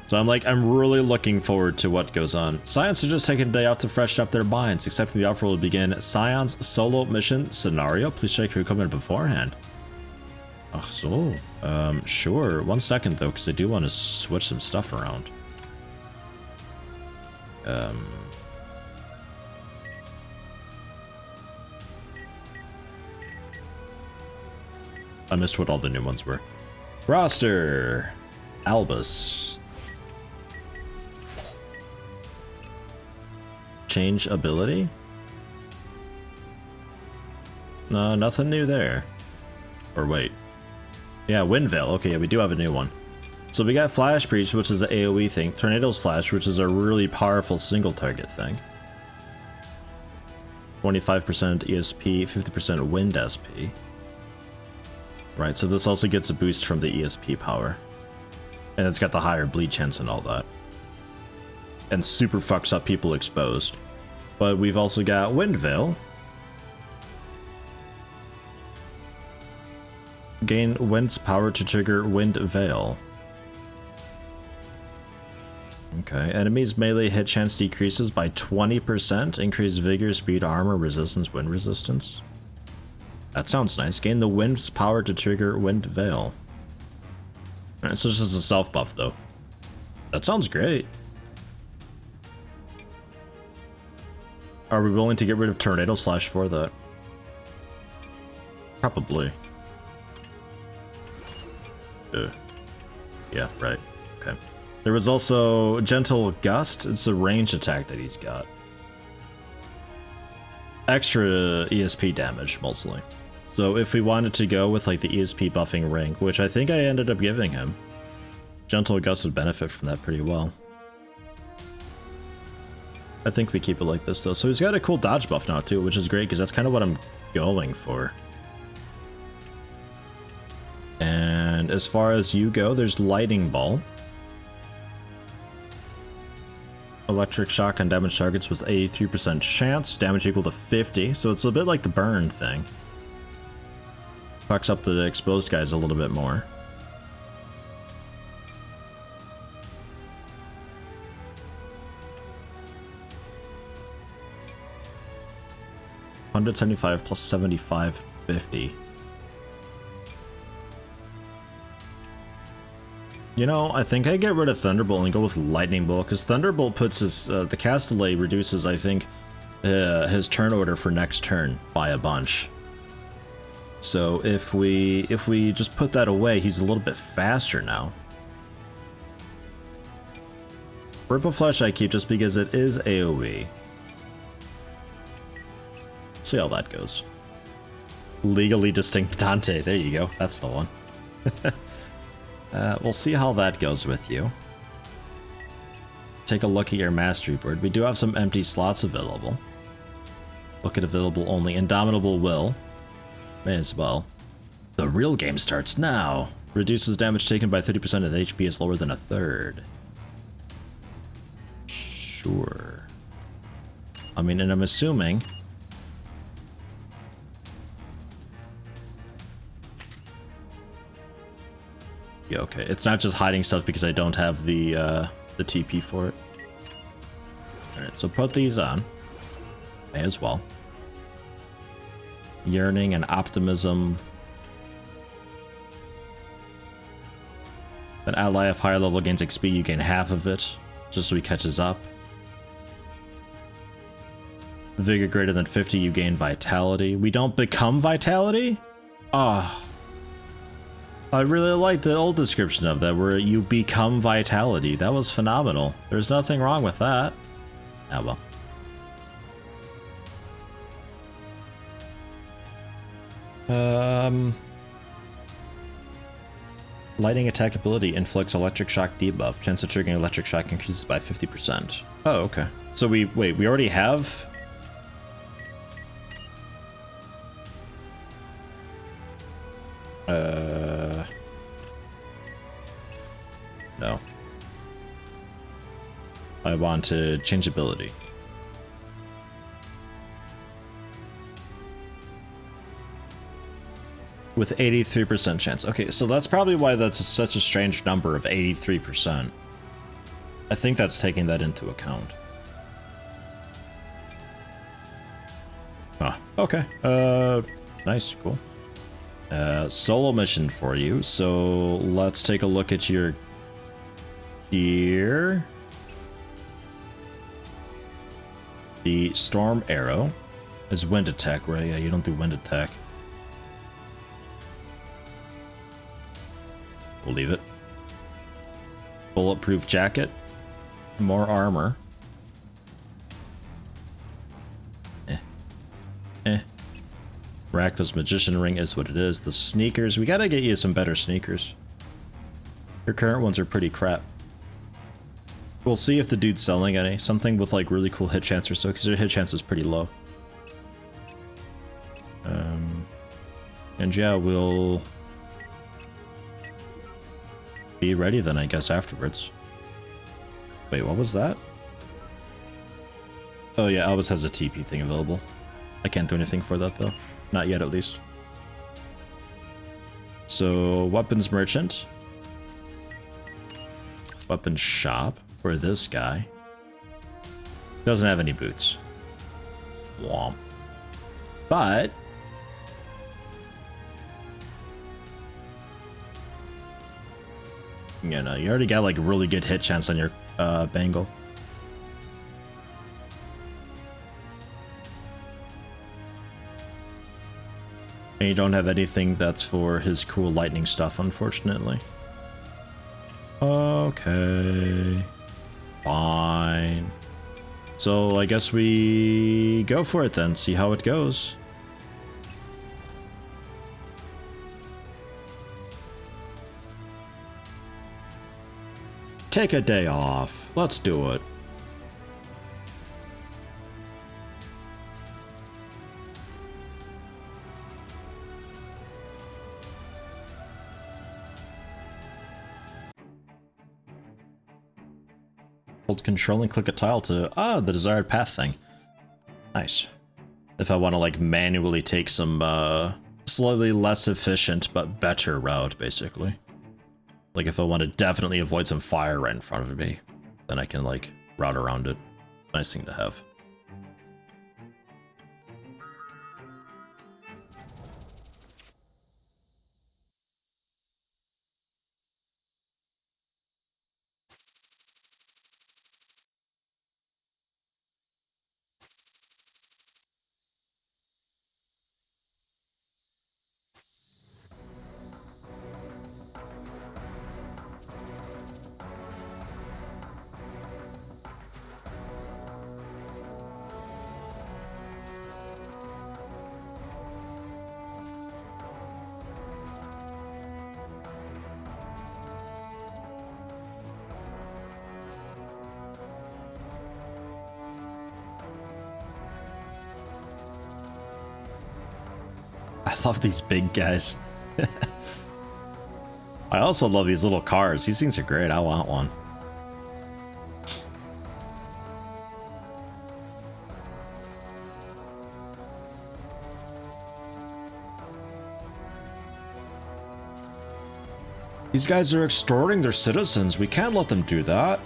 So I'm really looking forward to what goes on. Scions are just taking a day off to freshen up their minds. Accepting the offer will begin Scion's solo mission scenario. Please check your equipment beforehand. Ach so. Sure. 1 second though, because I do want to switch some stuff around. I missed what all the new ones were. Roster. Albus. Change ability? No, nothing new there. Or wait. Yeah, Windveil. Okay, yeah, we do have a new one. So we got Flash Breach, which is the AoE thing. Tornado Slash, which is a really powerful single target thing. 25% ESP, 50% Wind SP. Right, so this also gets a boost from the ESP power. And it's got the higher bleed chance and all that. And super fucks up people exposed. But we've also got Windveil. Gain Wind's power to trigger Wind Veil. Okay, enemies melee hit chance decreases by 20%. Increase vigor, speed, armor, resistance, wind resistance. That sounds nice. Gain the Wind's power to trigger Wind Veil. Alright, so this is a self buff though. That sounds great. Are we willing to get rid of Tornado Slash for that? Probably. Yeah, right. Okay. There was also Gentle Gust. It's a range attack that he's got. Extra ESP damage, mostly. So if we wanted to go with like the ESP buffing ring, which I think I ended up giving him, Gentle Gust would benefit from that pretty well. I think we keep it like this though. So he's got a cool dodge buff now too, which is great because that's kind of what I'm going for. And as far as you go, there's Lightning Ball. Electric Shock on damage targets with 83% chance, damage equal to 50, so it's a bit like the burn thing. Fucks up the exposed guys a little bit more. $175 plus 75, 50. You know, I think I get rid of Thunderbolt and go with Lightning Bolt, because Thunderbolt puts his, the cast delay reduces, I think, his turn order for next turn by a bunch. So if we just put that away, he's a little bit faster now. Purple Flash I keep just because it is AoE. See how that goes. Legally Distinct Dante, there you go, that's the one. We'll see how that goes with you. Take a look at your mastery board. We do have some empty slots available. Look at available only. Indomitable Will. May as well. The real game starts now. Reduces damage taken by 30% and HP is lower than a third. Sure. I mean, and I'm assuming... Yeah, okay. It's not just hiding stuff because I don't have the TP for it. Alright, so put these on. May as well. Yearning and Optimism. An ally of higher level gains XP, you gain half of it, just so he catches up. Vigor greater than 50, you gain Vitality. We don't become Vitality? Ah. I really like the old description of that, where you become Vitality. That was phenomenal. There's nothing wrong with that. Ah, well. Lightning attack ability inflicts electric shock debuff. Chance of triggering electric shock increases by 50%. Oh, okay. So we already have... No. I want to change ability. With 83% chance. Okay, so that's probably why that's such a strange number of 83%. I think that's taking that into account. Ah, okay. Nice, cool. Solo mission for you. So let's take a look at your gear. The storm arrow is wind attack, right? Yeah, you don't do wind attack. We'll leave it. Bulletproof jacket. More armor. Rakdos magician ring is what it is. The sneakers. We gotta get you some better sneakers. Your current ones are pretty crap. We'll see if the dude's selling any. Something with like really cool hit chance or so, because their hit chance is pretty low. And yeah, we'll be ready then, I guess, afterwards. Wait, what was that? Oh yeah, Albus has a TP thing available. I can't do anything for that though. Not yet, at least. So, weapons merchant. Weapons shop for this guy. Doesn't have any boots. Womp. But you know, you already got like really good hit chance on your bangle. And you don't have anything that's for his cool lightning stuff, unfortunately. Okay. Fine. So I guess we go for it then, see how it goes. Take a day off. Let's do it. Hold control and click a tile to, the desired path thing. Nice. If I want to like manually take some slightly less efficient but better route, basically. Like if I want to definitely avoid some fire right in front of me, then I can like route around it. Nice thing to have. I love these big guys. I also love these little cars. These things are great. I want one. These guys are extorting their citizens. We can't let them do that.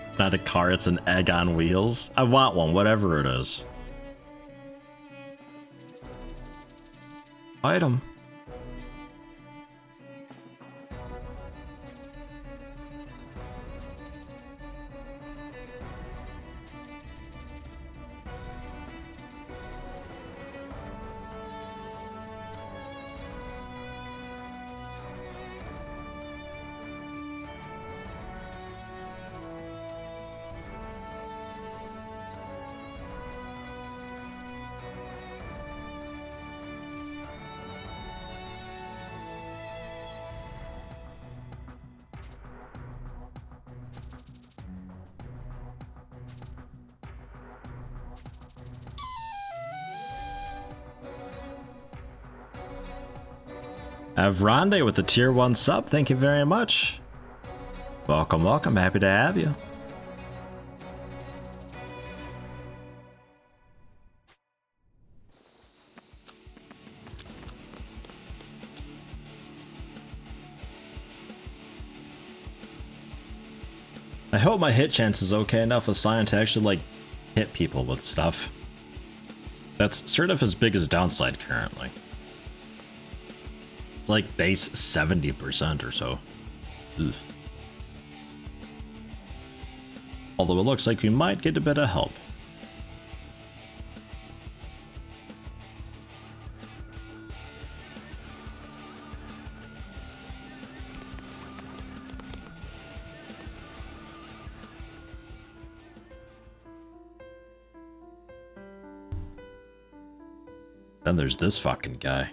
It's not a car, it's an egg on wheels. I want one, whatever it is. Item. Avronde with the tier 1 sub, thank you very much. Welcome, welcome, happy to have you. I hope my hit chance is okay enough with Cyan to actually, like, hit people with stuff. That's sort of as big as downside currently. It's like base 70% or so. Ugh. Although it looks like we might get a bit of help. Then there's this fucking guy.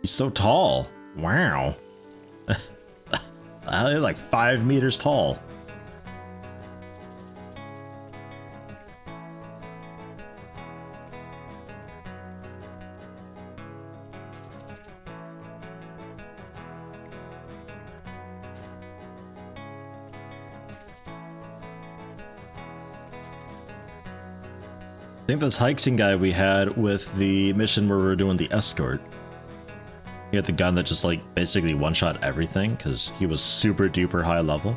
He's so tall. Wow. He's like 5 meters tall. I think this Hikesing guy we had with the mission where we were doing the escort. He had the gun that just like basically one-shot everything because he was super duper high level.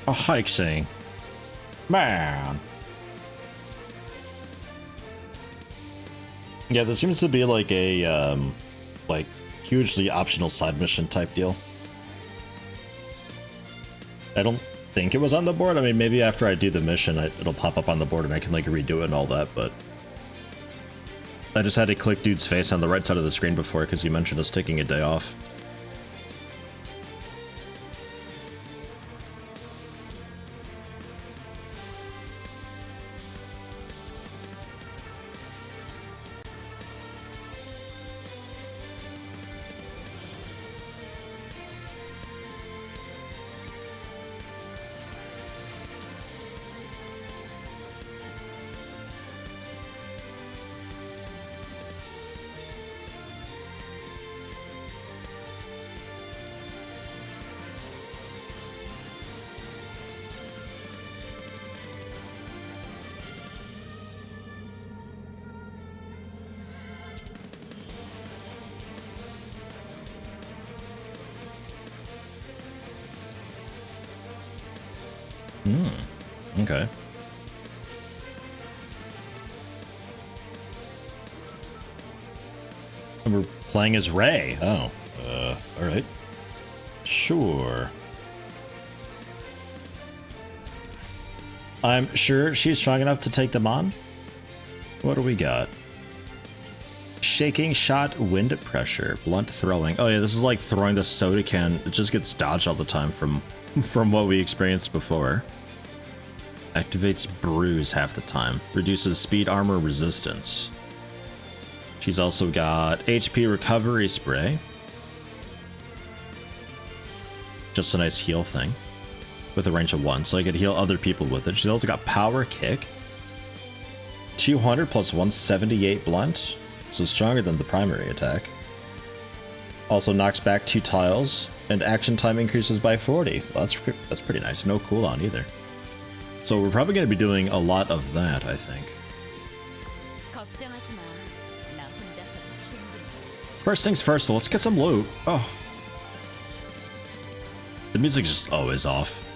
A Hikesing. Man. Yeah, this seems to be like a like hugely optional side mission type deal. I don't think it was on the board. I mean, maybe after I do the mission, it'll pop up on the board and I can like redo it and all that, but I just had to click dude's face on the right side of the screen before because you mentioned us taking a day off. Okay. And we're playing as Ray. Oh. Alright. Sure. I'm sure she's strong enough to take them on. What do we got? Shaking shot, wind pressure, blunt throwing. Oh yeah, this is like throwing the soda can. It just gets dodged all the time from what we experienced before. Activates bruise half the time. Reduces speed armor resistance. She's also got HP recovery spray. Just a nice heal thing. With a range of 1, so I could heal other people with it. She's also got power kick. 200 plus 178 blunt. So stronger than the primary attack. Also knocks back 2 tiles. And action time increases by 40. Well, that's pretty nice. No cooldown either. So we're probably going to be doing a lot of that, I think. First things first, though, let's get some loot. Oh. The music's just always off.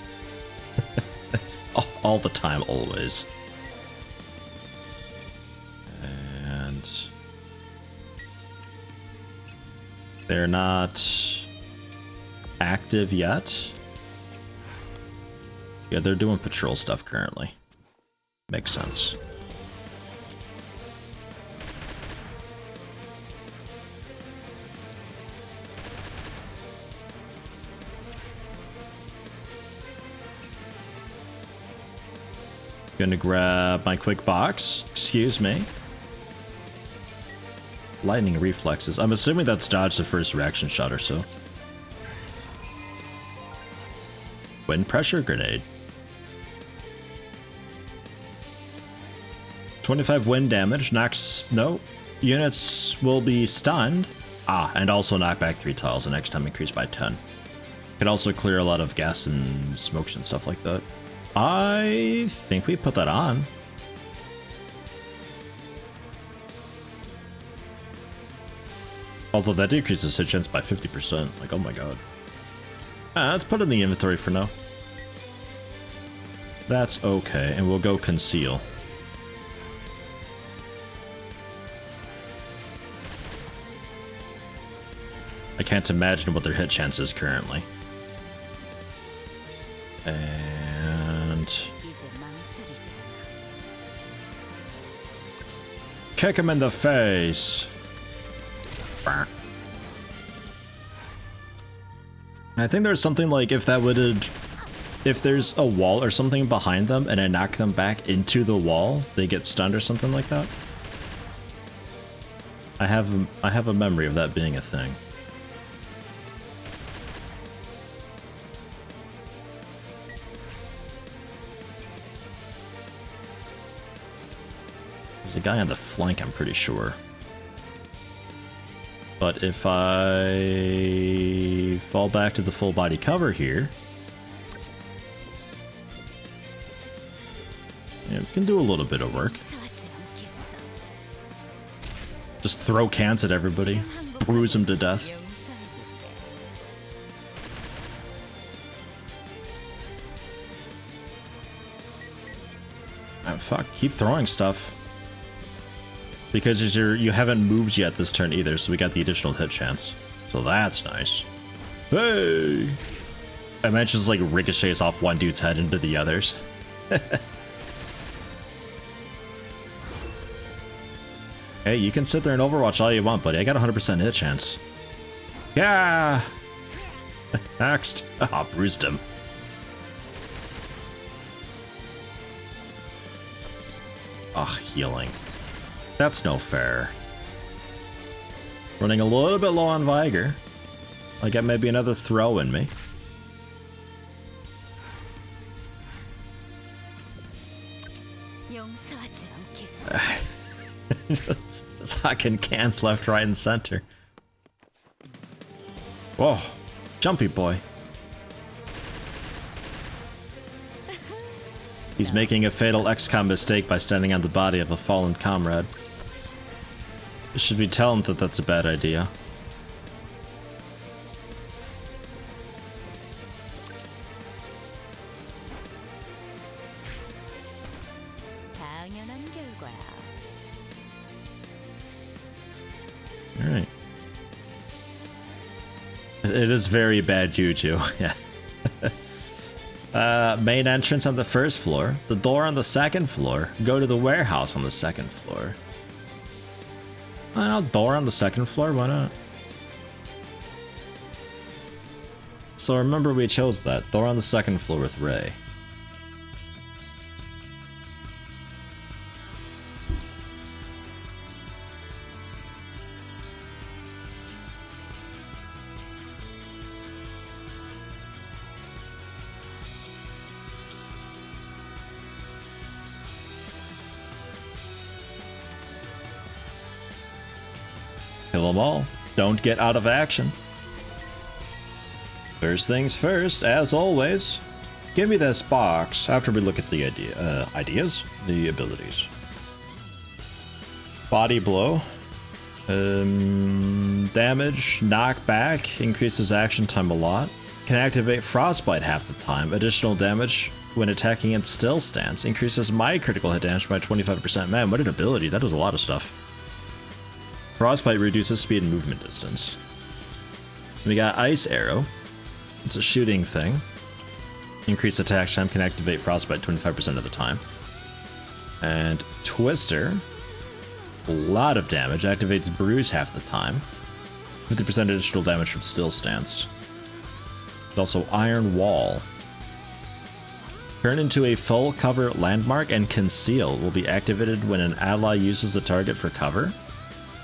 All the time, always. And they're not active yet. Yeah, they're doing patrol stuff currently. Makes sense. Gonna grab my quick box. Excuse me. Lightning reflexes. I'm assuming that's dodge the first reaction shot or so. Wind pressure grenade. 25 wind damage. Knocks. No. Units will be stunned. Ah, and also knock back 3 tiles. And next time increased by 10. Can also clear a lot of gas and smokes and stuff like that. I think we put that on. Although that decreases hit chance by 50%. Like, oh my god. Let's put it in the inventory for now. That's okay, and we'll go conceal. I can't imagine what their hit chance is currently. And kick him in the face. I think there's something like if there's a wall or something behind them and I knock them back into the wall, they get stunned or something like that. I have a memory of that being a thing. There's a guy on the flank, I'm pretty sure. But if I fall back to the full body cover here, yeah, we can do a little bit of work. Just throw cans at everybody, bruise them to death. Oh, fuck, keep throwing stuff. Because you haven't moved yet this turn either, so we got the additional hit chance. So that's nice. Hey! I meant just like ricochets off one dude's head into the others. Hey, you can sit there and Overwatch all you want, buddy. I got 100% hit chance. Yeah! Next. Ah, bruised him. Ah, healing. That's no fair. Running a little bit low on Vigor. I get maybe another throw in me. Just hacking cans left, right, and center. Whoa, jumpy boy. He's making a fatal XCOM mistake by standing on the body of a fallen comrade. Should we tell him that that's a bad idea? Alright. It is very bad juju, yeah. Main entrance on the first floor. The door on the second floor. Go to the warehouse on the second floor. I don't know, door on the second floor? Why not? So remember we chose that. Door on the second floor with Ray. Kill them all. Don't get out of action. First things first, as always, give me this box after we look at the the abilities. Body blow. Damage, knockback, increases action time a lot. Can activate frostbite half the time. Additional damage when attacking in still stance. Increases my critical hit damage by 25%. Man, what an ability. That does a lot of stuff. Frostbite reduces speed and movement distance. We got Ice Arrow. It's a shooting thing. Increased attack time, can activate Frostbite 25% of the time. And Twister. A lot of damage. Activates Bruise half the time. 50% additional damage from still stance. There's also Iron Wall. Turn into a full cover landmark and Conceal will be activated when an ally uses the target for cover.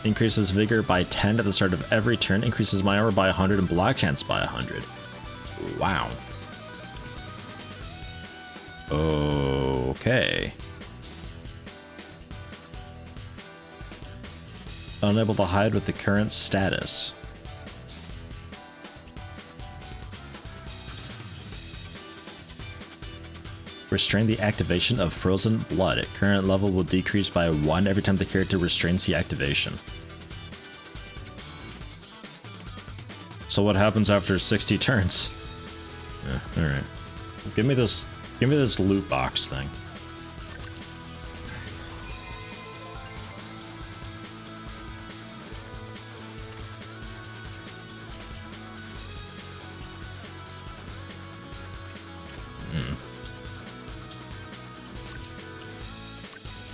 Increases vigor by 10 at the start of every turn. Increases my armor by 100 and block chance by 100. Wow. Okay. Unable to hide with the current status. Restrain the activation of Frozen Blood. At current level will decrease by 1 every time the character restrains the activation. So what happens after 60 turns? Yeah, alright. Give me this loot box thing.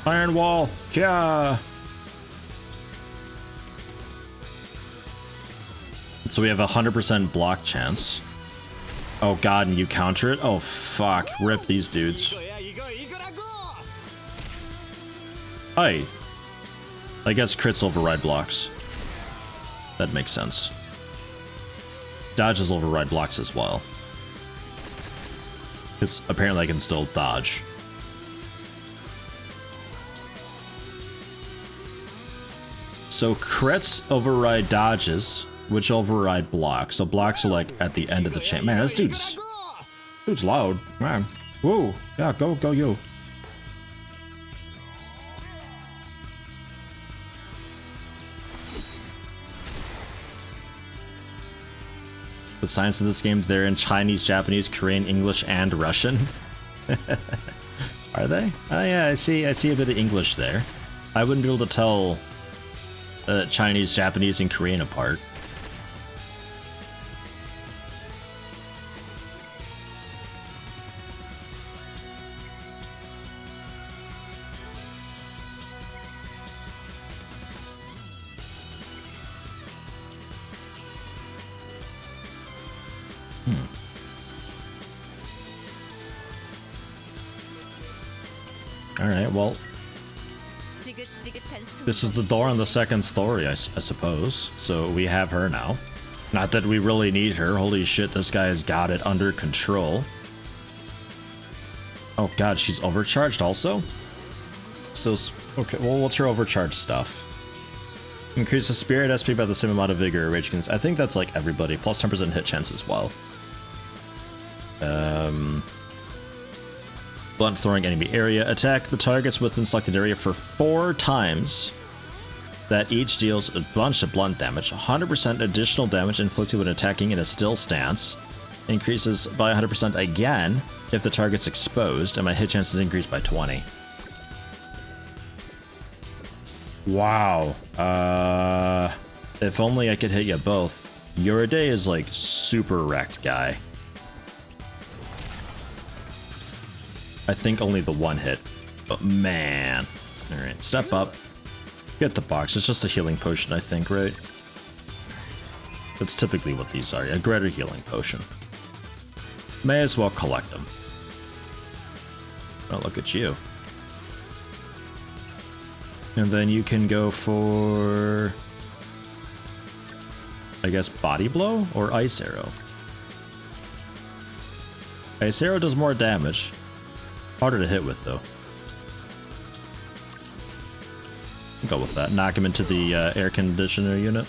Iron Wall! Yeah! So we have 100% block chance. Oh god, and you counter it? Oh fuck, rip these dudes. Hi. I guess crits override blocks. That makes sense. Dodges override blocks as well. Because apparently I can still dodge. So crits override dodges, which override blocks. So blocks are like at the end of the chain. Man, this dude's loud. Man. Whoa. Yeah, go you. The signs of this game, they're in Chinese, Japanese, Korean, English, and Russian. Are they? Oh yeah, I see a bit of English there. I wouldn't be able to tell Chinese, Japanese, and Korean apart. Alright, well, this is the door on the second story, I suppose. So we have her now. Not that we really need her. Holy shit, this guy has got it under control. Oh god, she's overcharged also? So, okay, well, what's her overcharged stuff? Increases spirit SP by the same amount of vigor or rage against. I think that's like everybody. Plus 10% hit chance as well. Blunt throwing enemy area. Attack the targets within selected area for 4 times. That each deals a bunch of blunt damage. 100% additional damage inflicted when attacking in a still stance. Increases by 100% again if the target's exposed, and my hit chance is increased by 20. Wow. If only I could hit you both. Your day is like super wrecked, guy. I think only the one hit. But man. Alright, step up. Get the box. It's just a healing potion, I think, right? That's typically what these are. A greater healing potion. May as well collect them. Oh, look at you. And then you can go for, I guess, body blow or ice arrow. Ice arrow does more damage. Harder to hit with, though. Go with that. Knock him into the air conditioner unit.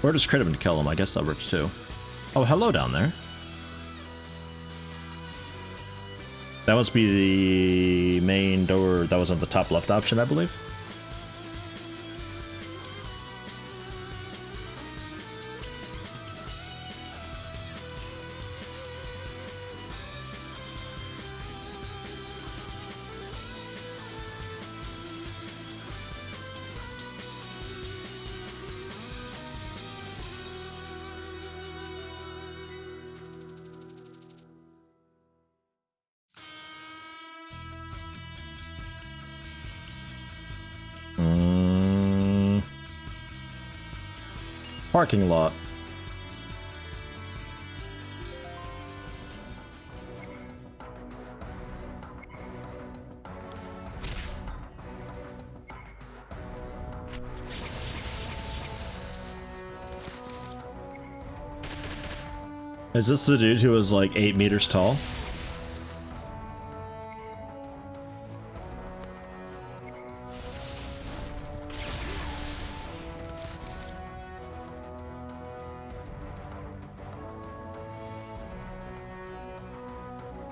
Or just crit him and kill him. I guess that works too. Oh, hello down there. That must be the main door that was on the top left option, I believe. Parking lot. Is this the dude who was like 8 meters tall?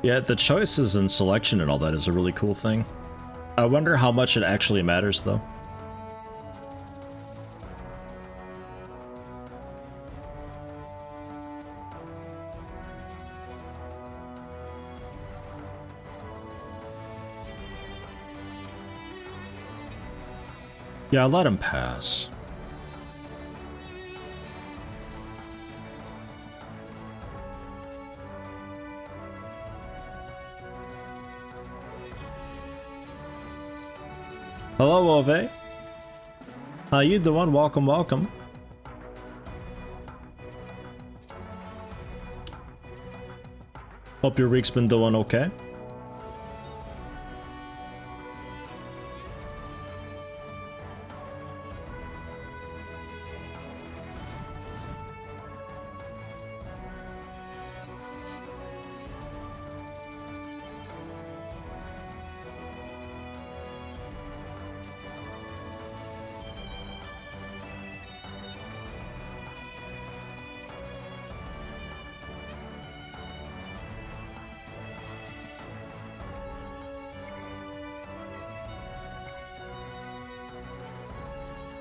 Yeah, the choices and selection and all that is a really cool thing. I wonder how much it actually matters, though. Yeah, let him pass. Hello, Ove. How you doing? Welcome, welcome. Hope your week's been doing okay.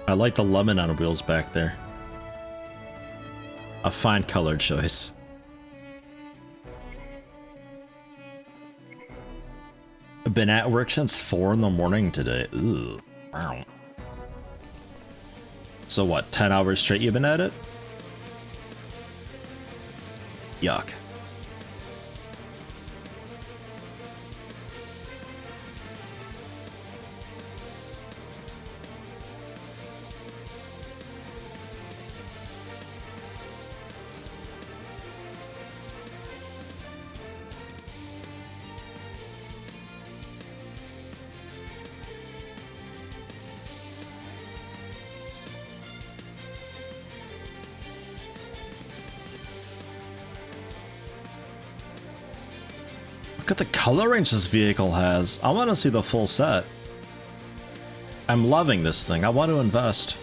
I like the lemon on wheels back there. A fine color choice. I've been at work since 4 in the morning today. Ugh. Wow. So what, 10 hours straight you've been at it? Yuck. Look at the color range this vehicle has. I want to see the full set. I'm loving this thing. I want to invest.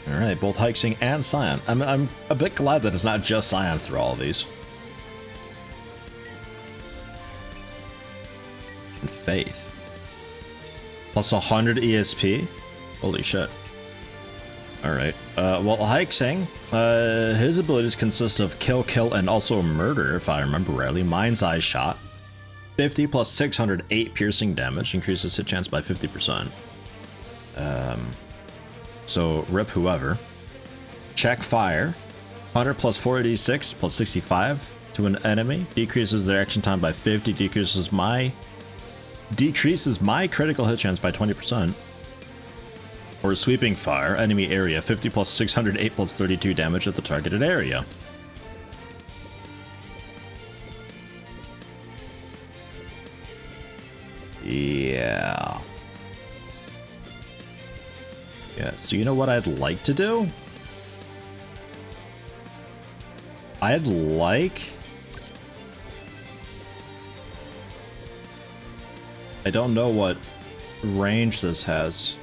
All right, both Hikesing and Scion. I'm a bit glad that it's not just Scion through all of these. Faith. Plus 100 ESP? Holy shit. Alright. Well, Haiksang, his abilities consist of kill, kill, and also murder, if I remember rightly. Mind's Eye Shot. 50 plus 608 piercing damage, increases hit chance by 50%. So, rip whoever. Check Fire. 100 plus 486 plus 65 to an enemy. Decreases their action time by 50, decreases my critical hit chance by 20%. Or Sweeping Fire, enemy area, 50 plus 608 plus 32 damage at the targeted area. Yeah. Yeah, so you know what I'd like to do? I'd like... I don't know what range this has.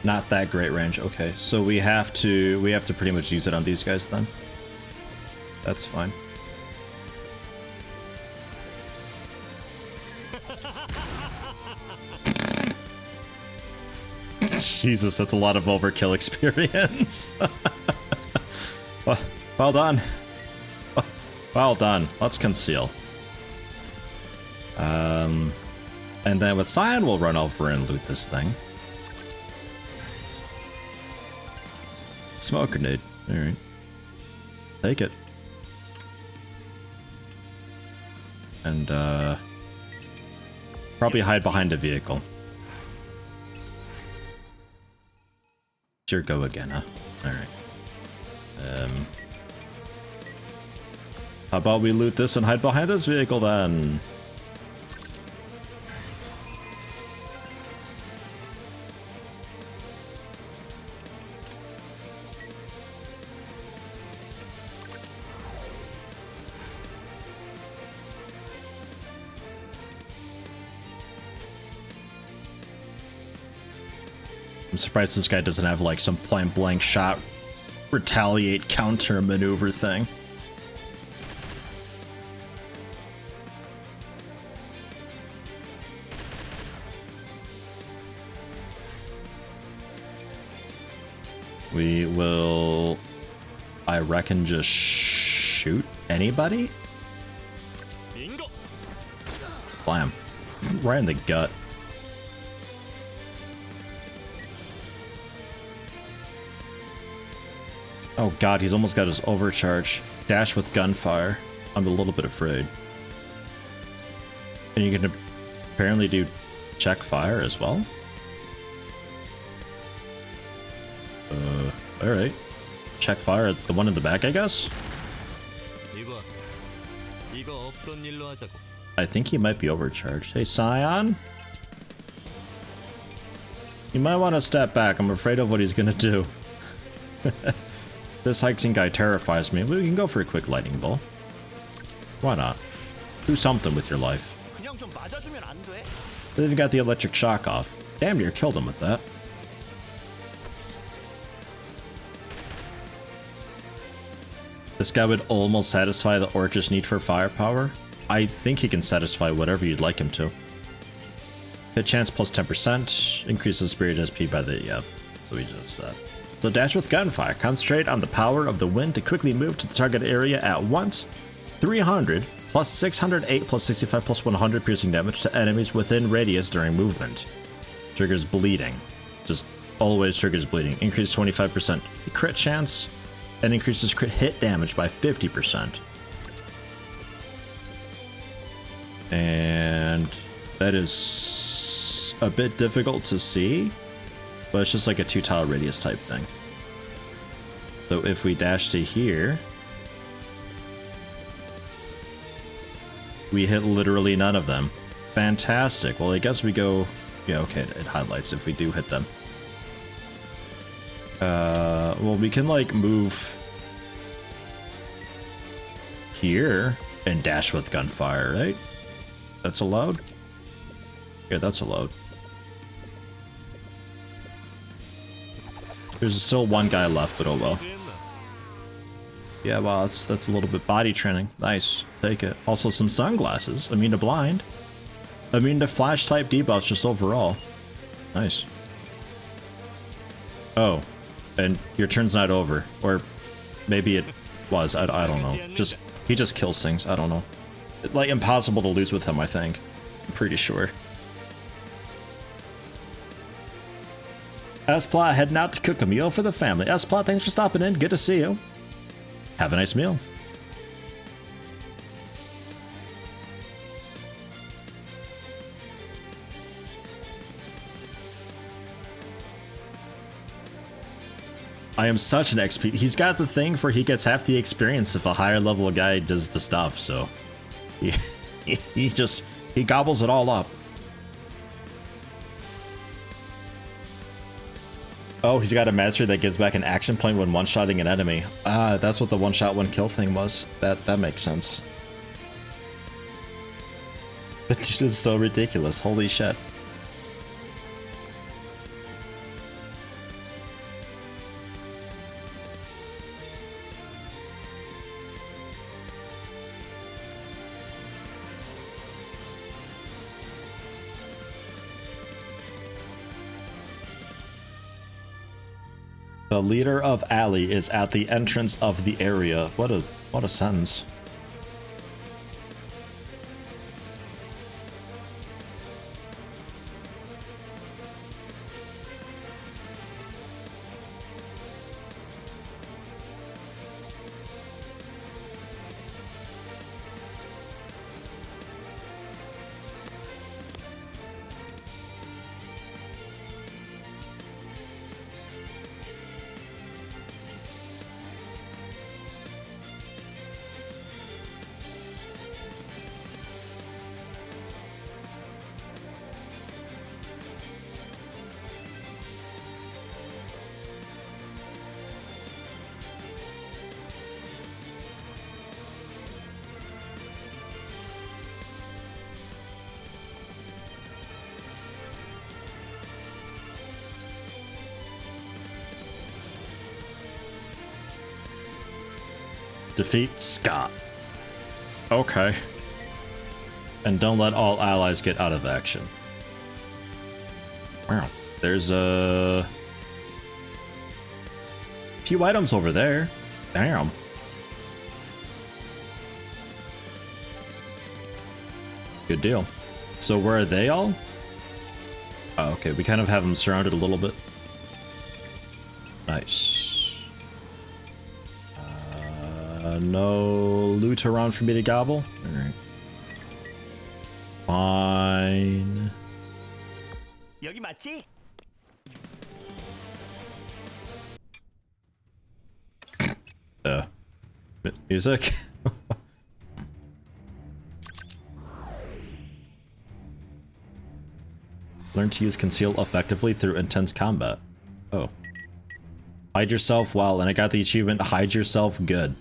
Not that great range. Okay, so we have to pretty much use it on these guys then. That's fine. Jesus, that's a lot of overkill experience. Well done. Well done. Let's conceal. And then with Cyan, we'll run over and loot this thing. Smoke grenade. Alright. Take it. And, probably hide behind a vehicle. It's your go again, huh? Alright. How about we loot this and hide behind this vehicle then? I'm surprised this guy doesn't have like some point blank shot retaliate counter maneuver thing. We will, I reckon, just shoot anybody? Blam. Right in the gut. Oh god, he's almost got his overcharge. Dash with gunfire. I'm a little bit afraid. And you can apparently do check fire as well? Alright. Check fire at the one in the back, I guess? I think he might be overcharged. Hey, Scion? You might want to step back. I'm afraid of what he's gonna do. This Haiksing guy terrifies me. We can go for a quick lightning bolt. Why not? Do something with your life. They even got the electric shock off. Damn near killed him with that. This guy would almost satisfy the Orcish need for firepower. I think he can satisfy whatever you'd like him to. Hit chance plus 10%. Increases spirit SP by the... yeah. So we just... So dash with gunfire. Concentrate on the power of the wind to quickly move to the target area at once. 300 plus 608 plus 65 plus 100 piercing damage to enemies within radius during movement. Triggers bleeding. Just always triggers bleeding. Increase 25% crit chance and increases crit hit damage by 50%. And that is a bit difficult to see, but it's just like a 2-tile radius type thing. So if we dash to here, we hit literally none of them. Fantastic. Well, I guess we go... yeah, okay, it highlights if we do hit them. Well, we can, like, move here and dash with gunfire, right? That's allowed? Yeah, that's allowed. There's still one guy left, but oh well. Yeah, wow, that's a little bit body training. Nice. Take it. Also some sunglasses. Immune to blind. I mean, the flash type debuffs just overall. Nice. Oh, and your turn's not over. Or maybe it was. I don't know. He just kills things. I don't know. It's like impossible to lose with him, I think. I'm pretty sure. S-Plot heading out to cook a meal for the family. S-Plot, thanks for stopping in. Good to see you. Have a nice meal. I am such an XP. He's got the thing for he gets half the experience if a higher level guy does the stuff, so he gobbles it all up. Oh, he's got a mastery that gives back an action point when one-shotting an enemy. Ah, that's what the one-shot, one-kill thing was. That makes sense. That dude is so ridiculous. Holy shit. The leader of Alley is at the entrance of the area. What a sentence. Defeat Scott. Okay. And don't let all allies get out of action. Wow. There's a few items over there. Damn. Good deal. So where are they all? Oh, okay. We kind of have them surrounded a little bit. Nice. No loot around for me to gobble? Alright. Fine. 여기 맞지? Music? Learn to use conceal effectively through intense combat. Oh. Hide yourself well, and I got the achievement, hide yourself good.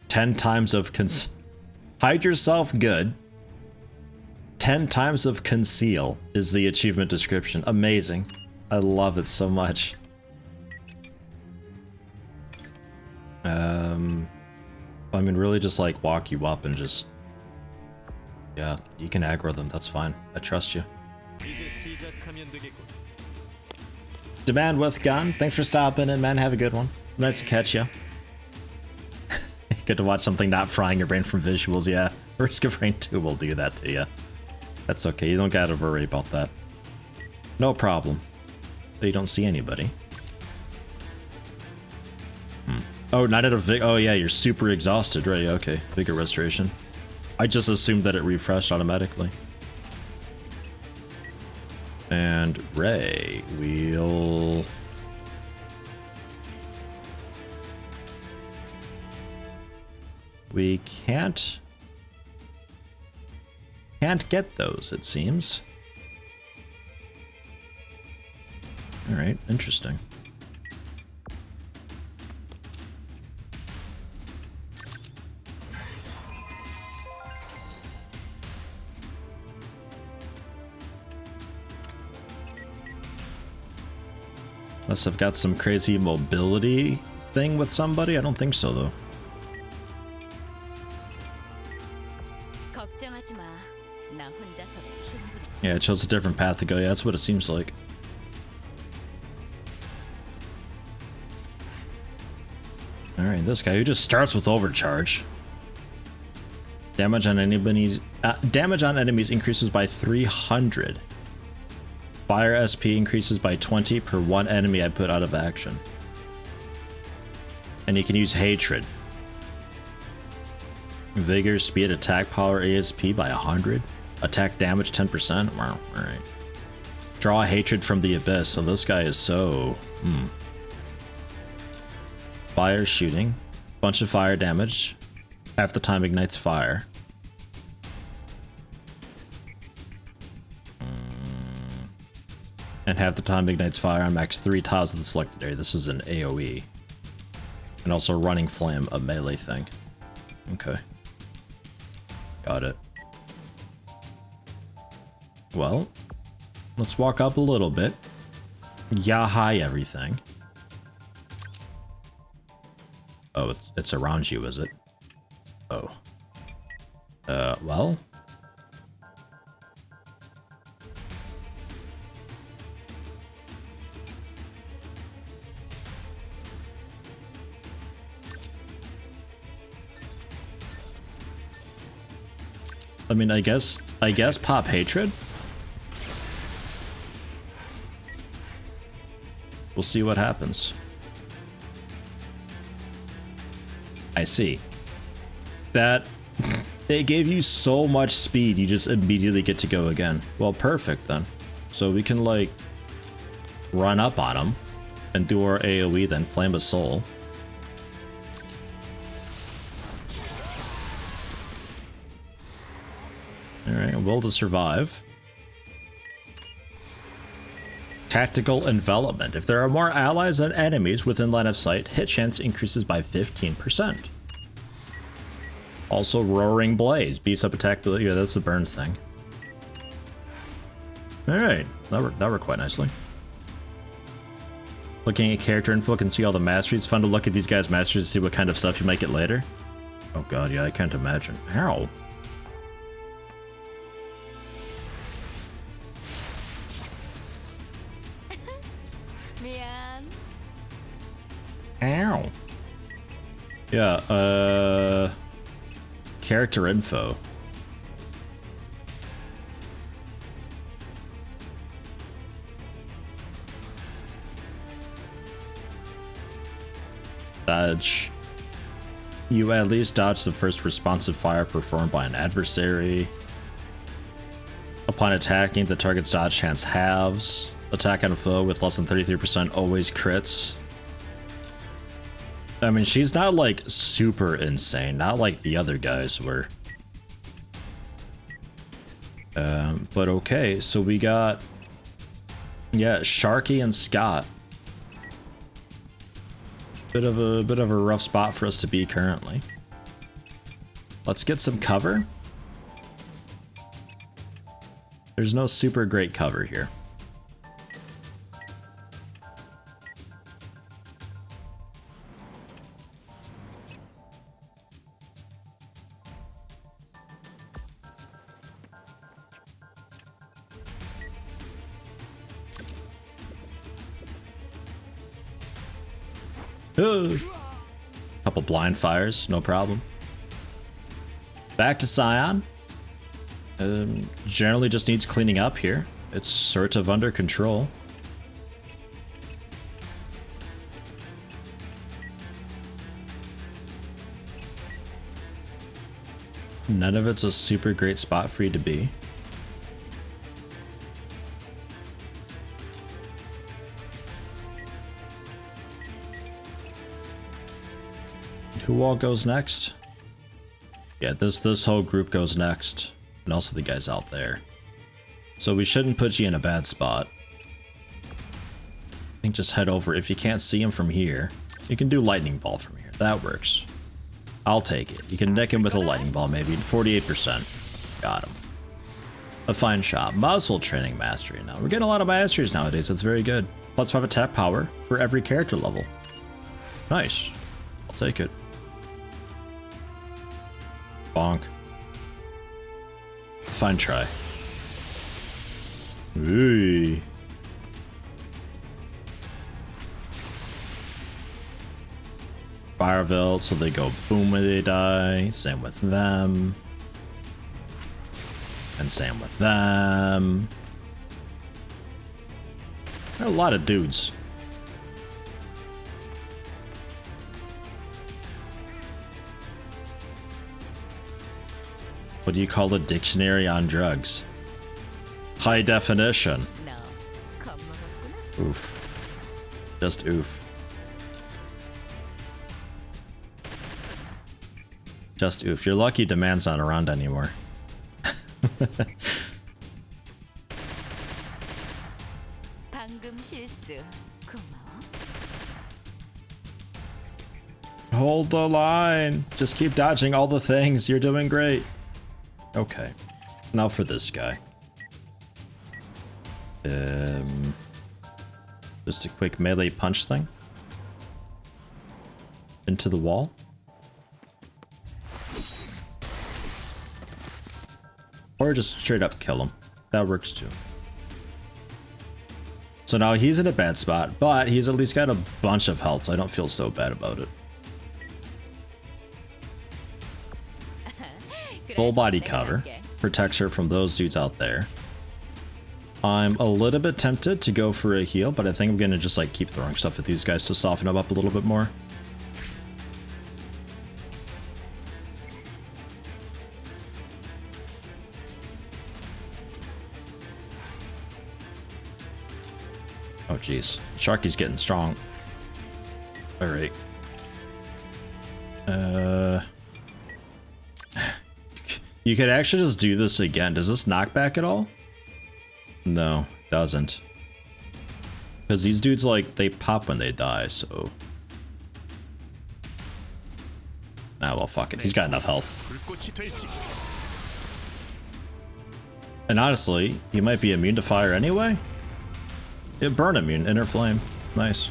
10 times of hide yourself good. 10 times of conceal is the achievement description. Amazing. I love it so much. I mean, really just like walk you up and just, yeah, you can aggro them. That's fine. I trust you. Demand with gun. Thanks for stopping in, man. Have a good one. Nice to catch you. Good to watch something not frying your brain from visuals, yeah. Risk of Rain 2 will do that to you. That's okay, you don't gotta worry about that. No problem. But you don't see anybody. Oh, not at a oh yeah, you're super exhausted, right? Okay, vigor restoration. I just assumed that it refreshed automatically. And Ray, we'll... We can't get those, it seems. All right, interesting. Unless I've got some crazy mobility thing with somebody? I don't think so, though. 걱정하지 마. 나 혼자서도 충분히. Yeah, it chose a different path to go. Yeah, that's what it seems like. Alright, this guy who just starts with overcharge. Damage on enemies increases by 300. Fire SP increases by 20 per one enemy I put out of action. And you can use hatred. Vigor, speed, attack power, ASP by 100. Attack damage 10%. Wow, alright. Draw hatred from the abyss. So this guy is so... Fire shooting. Bunch of fire damage. Half the time ignites fire. And half the time ignites fire on max 3 tiles of the selected area. This is an AoE. And also running flame, a melee thing. Okay. Got it. Well, let's walk up a little bit. Yeah, hi everything. Oh, it's around you, is it? Oh. Well. I mean, I guess pop hatred. We'll see what happens. I see. That it gave you so much speed, you just immediately get to go again. Well, perfect then. So we can like run up on him and do our AoE, then Flame of Soul. Alright, will to survive. Tactical envelopment. If there are more allies than enemies within line of sight, hit chance increases by 15%. Also, Roaring Blaze beefs up attack ability. Yeah, that's the burn thing. Alright, that worked quite nicely. Looking at character info, can see all the masteries. It's fun to look at these guys' masteries to see what kind of stuff you might get later. Oh god, yeah, I can't imagine. Ow. Ow. Yeah, character info. Dodge. You at least dodge the first responsive fire performed by an adversary. Upon attacking, the target's dodge chance halves. Attack on a foe with less than 33% always crits. I mean, she's not like super insane, not like the other guys were. But okay, so we got, yeah, Sharky and Scott. Bit of a rough spot for us to be currently. Let's get some cover. There's no super great cover here. Couple blind fires, no problem. Back to Scion. Generally just needs cleaning up here. It's sort of under control. None of it's a super great spot for you to be. Who all goes next? Yeah, this whole group goes next. And also the guys out there. So we shouldn't put you in a bad spot. I think just head over. If you can't see him from here, you can do lightning ball from here. That works. I'll take it. You can nick him with a lightning ball maybe. 48%. Got him. A fine shot. Muscle training mastery now. We're getting a lot of masteries nowadays. That's very good. Plus 5 attack power for every character level. Nice. I'll take it. Bonk. Fine try. Ooh. Fireville, so they go boom when they die. Same with them. And same with them. There are a lot of dudes. What do you call a dictionary on drugs? High definition. Oof. Just oof. Just oof. You're lucky Demand's not around anymore. Hold the line. Just keep dodging all the things. You're doing great. Okay. Now for this guy. Just a quick melee punch thing. Into the wall. Or just straight up kill him. That works too. So now he's in a bad spot, but he's at least got a bunch of health, so I don't feel so bad about it. Full body cover. Protects her from those dudes out there. I'm a little bit tempted to go for a heal, but I think I'm gonna just like keep throwing stuff at these guys to soften them up a little bit more. Oh jeez, Sharky's getting strong. All right. You could actually just do this again. Does this knock back at all? No, it doesn't. Because these dudes, like, they pop when they die, so... Ah, well, fuck it. He's got enough health. And honestly, he might be immune to fire anyway? Yeah, burn immune, inner flame. Nice.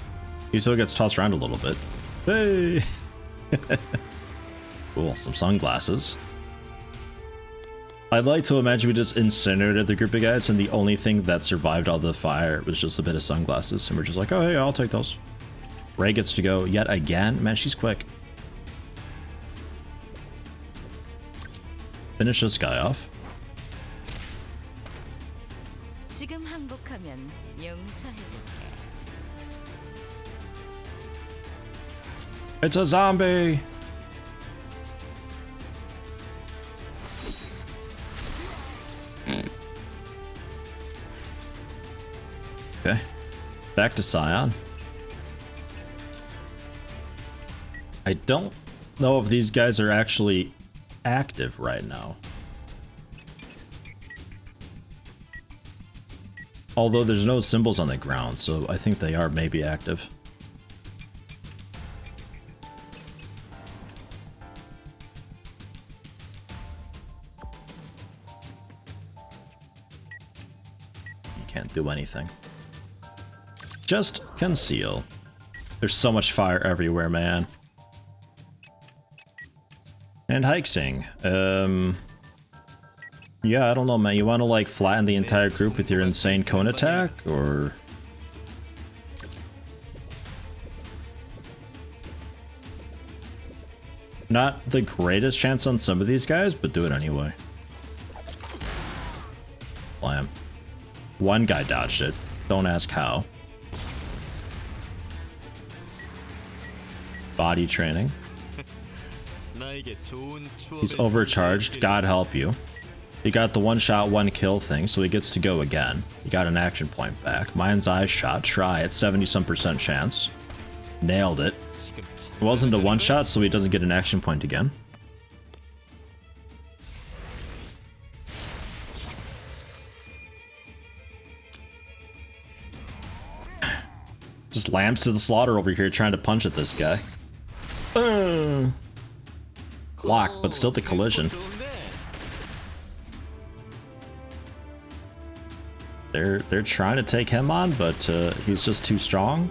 He still gets tossed around a little bit. Hey! Cool, some sunglasses. I'd like to imagine we just incinerated the group of guys and the only thing that survived all the fire was just a bit of sunglasses. And we're just like, oh hey, I'll take those. Ray gets to go yet again. Man, she's quick. Finish this guy off. It's a zombie! Okay, back to Scion. I don't know if these guys are actually active right now. Although there's no symbols on the ground, so I think they are maybe active. You can't do anything. Just conceal. There's so much fire everywhere, man. And Hikesing. Yeah, I don't know, man. You want to, like, flatten the entire group with your insane cone attack, or... Not the greatest chance on some of these guys, but do it anyway. Blam. One guy dodged it. Don't ask how. Body training. He's overcharged. God help you. He got the one shot, one kill thing, so he gets to go again. He got an action point back. Mind's Eye shot. Try at 70-some% chance. Nailed it. It wasn't a one shot, so he doesn't get an action point again. Just lambs to the slaughter over here trying to punch at this guy. Block, but still the collision. They're trying to take him on, but he's just too strong.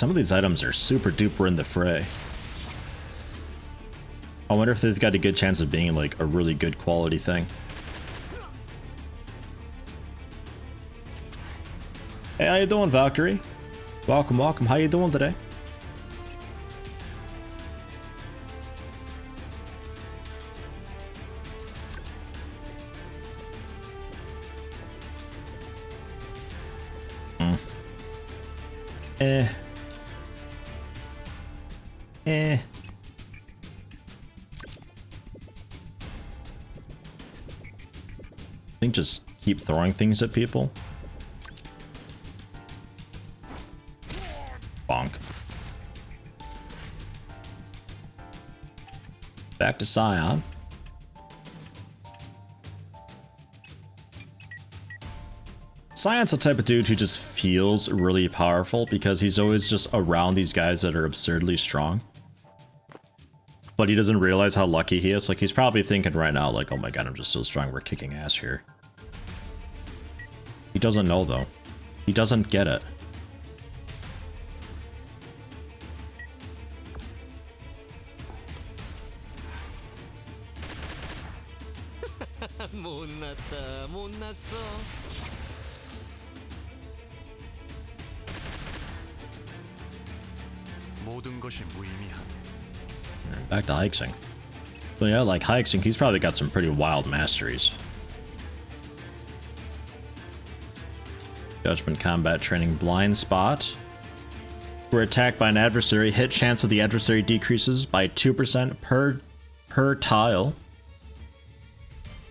Some of these items are super duper in the fray. I wonder if they've got a good chance of being like a really good quality thing. Hey, how you doing, Valkyrie? Welcome, welcome. How you doing today? Eh. I think just keep throwing things at people. Bonk. Back to Scion. Scion's the type of dude who just feels really powerful because he's always just around these guys that are absurdly strong. But he doesn't realize how lucky he is. Like, he's probably thinking right now, like, oh my god, I'm just so strong, we're kicking ass here. He doesn't know, though. He doesn't get it. Back to Hikesing. But yeah, like Hikesing, he's probably got some pretty wild masteries. Judgment Combat Training Blind Spot. We're attacked by an adversary. Hit chance of the adversary decreases by 2% per tile.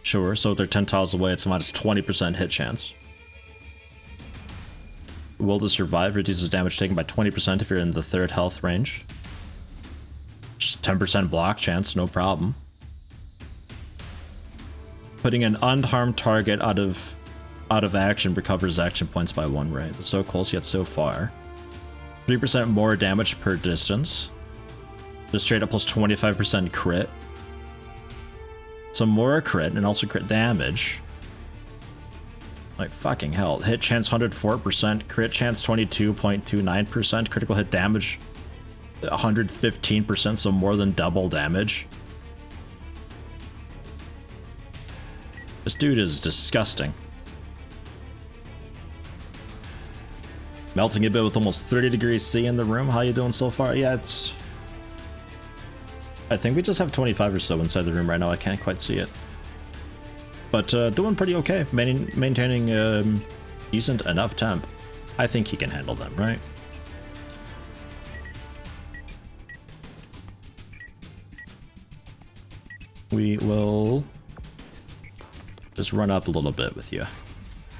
Sure, so if they're 10 tiles away, it's minus 20% hit chance. Will to Survive reduces damage taken by 20% if you're in the 3rd health range. Just 10% block chance, no problem. Putting an unharmed target out of action recovers action points by 1 rate. It's so close yet so far. 3% more damage per distance. Just straight up plus 25% crit. Some more crit and also crit damage. Like fucking hell. Hit chance 104%, crit chance 22.29%, critical hit damage 115%, so more than double damage. This dude is disgusting. Melting a bit with almost 30 degrees C in the room. How you doing so far? Yeah, it's... I think we just have 25 or so inside the room right now. I can't quite see it. But doing pretty okay. Maintaining decent enough temp. I think he can handle them, right? We will just run up a little bit with you.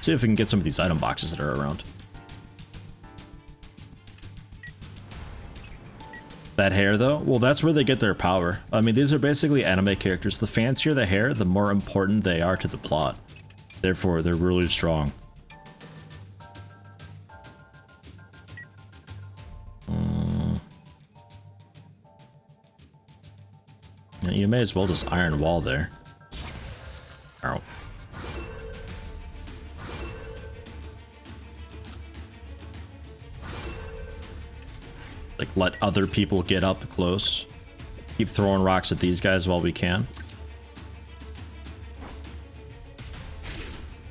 See if we can get some of these item boxes that are around. That hair, though? Well, that's where they get their power. I mean, these are basically anime characters. The fancier the hair, the more important they are to the plot. Therefore, they're really strong. You may as well just iron wall there. Ow. Like, let other people get up close. Keep throwing rocks at these guys while we can.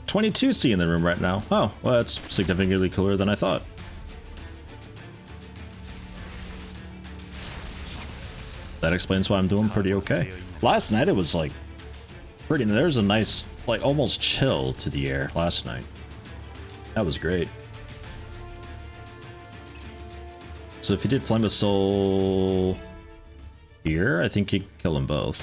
22C in the room right now. Oh, well, that's significantly cooler than I thought. That explains why I'm doing pretty okay. Last night it was like pretty, there's a nice, like almost chill to the air last night. That was great. So if you did Flame of Soul here, I think you can kill them both.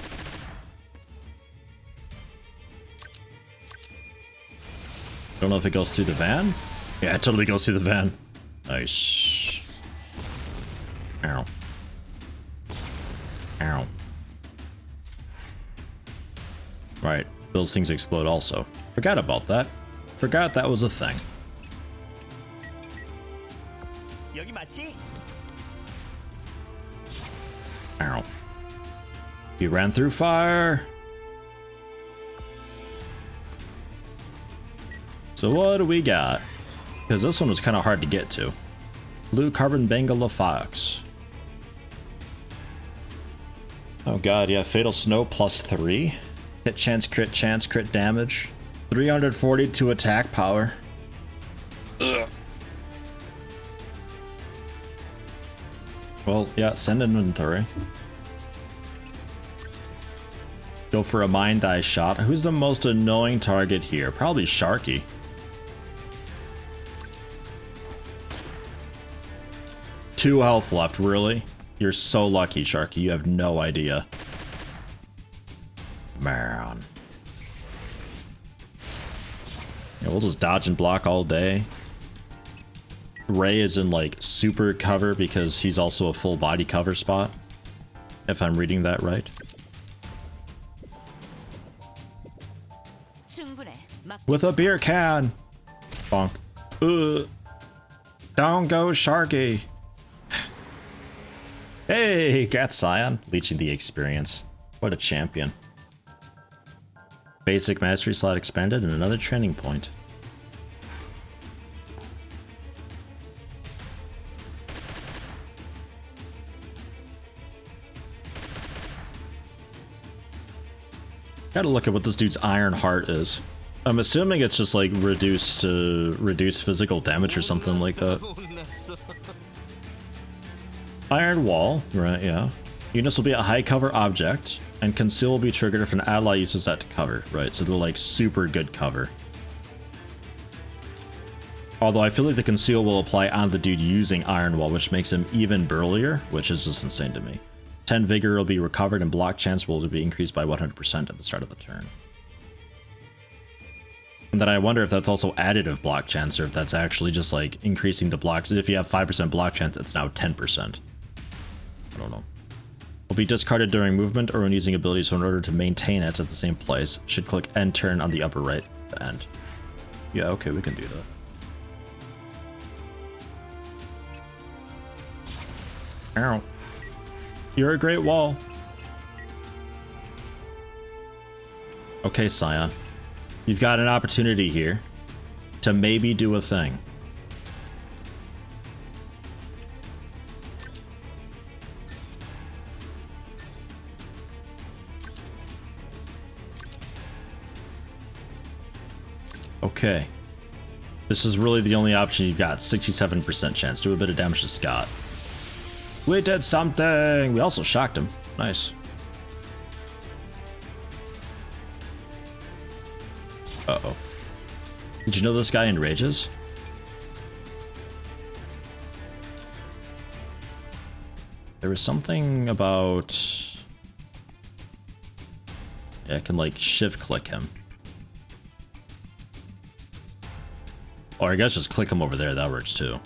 Don't know if it goes through the van. Yeah, it totally goes through the van. Nice. Ow. Ow. Right, those things explode also. Forgot about that. Forgot that was a thing. 여기 맞지? Ow. You ran through fire. So what do we got? Because this one was kind of hard to get to. Blue carbon Bengal fox. Oh god, yeah, fatal snow +3. Hit chance, crit damage. 342 attack power. Ugh. Well, yeah, send inventory. Go for a mine die shot. Who's the most annoying target here? Probably Sharky. Two health left, really? You're so lucky, Sharky. You have no idea. Man. Yeah, we'll just dodge and block all day. Ray is in like super cover because he's also a full body cover spot. If I'm reading that right. With a beer can. Bonk. Down goes Sharky. Hey, got Scion. Leeching the experience. What a champion. Basic mastery slot expanded and another training point. Gotta look at what this dude's Iron Heart is. I'm assuming it's just like reduced to reduce physical damage or something like that. Iron Wall, right, yeah. Units will be a high cover object, and Conceal will be triggered if an ally uses that to cover, right? So they're like super good cover. Although I feel like the Conceal will apply on the dude using Iron Wall, which makes him even burlier, which is just insane to me. 10 Vigor will be recovered, and block chance will be increased by 100% at the start of the turn. And then I wonder if that's also additive block chance, or if that's actually just like increasing the blocks. If you have 5% block chance, it's now 10%. I don't know. Will be discarded during movement or when using abilities, so in order to maintain it at the same place, should click end turn on the upper right to end. Yeah, okay, we can do that. Ow. You're a great wall. Okay, Scion. You've got an opportunity here to maybe do a thing. Okay. This is really the only option you've got. 67% chance. Do a bit of damage to Scott. We did something! We also shocked him. Nice. Uh-oh. Did you know this guy enrages? There was something about... Yeah, I can like shift click him. Or I guess just click him over there, that works too.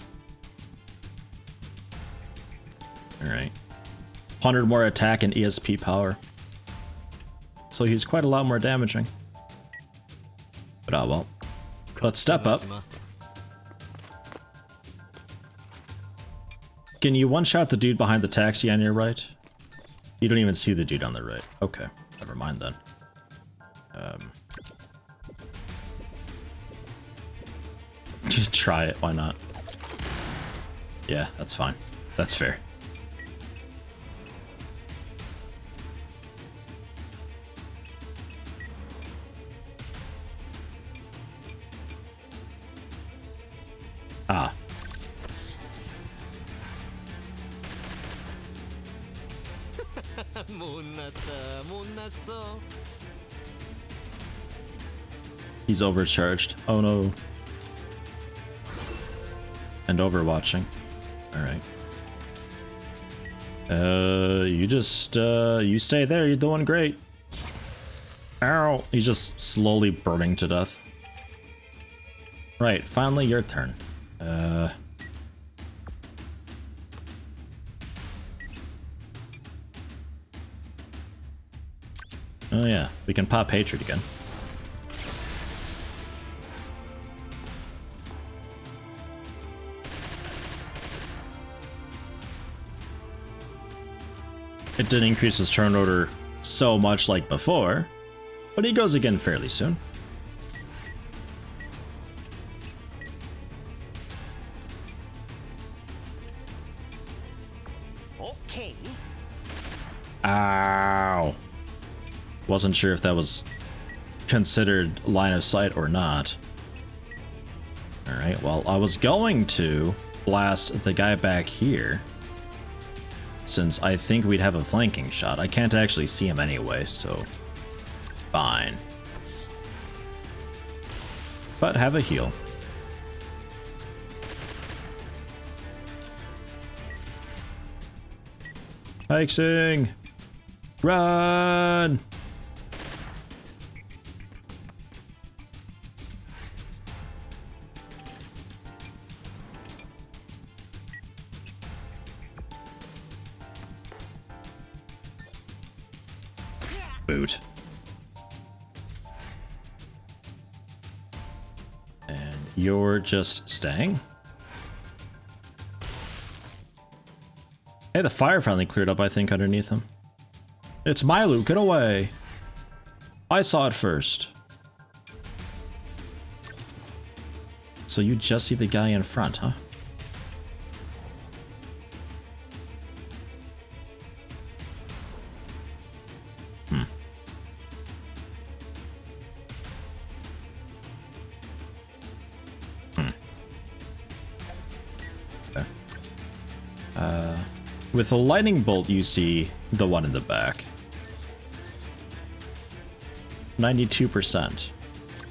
Alright. 100 more attack and ESP power. So he's quite a lot more damaging. But oh well. Let's step up. Can you one-shot the dude behind the taxi on your right? You don't even see the dude on the right. Okay, never mind then. Just try it, why not? Yeah, that's fine. That's fair. Ah. He's overcharged. Oh no. And overwatching. Alright. You just, you stay there, you're doing great. Ow! He's just slowly burning to death. Right, finally your turn. Oh yeah, we can pop Hatred again. It didn't increase his turn order so much like before, but he goes again fairly soon. Wasn't sure if that was considered line of sight or not. Alright, well, I was going to blast the guy back here, since I think we'd have a flanking shot. I can't actually see him anyway, so fine. But have a heal. Hikesing! Run! Boot. And you're just staying? Hey, the fire finally cleared up, I think, underneath him. It's my loot, get away! I saw it first. So you just see the guy in front, huh? With a lightning bolt, you see the one in the back. 92%.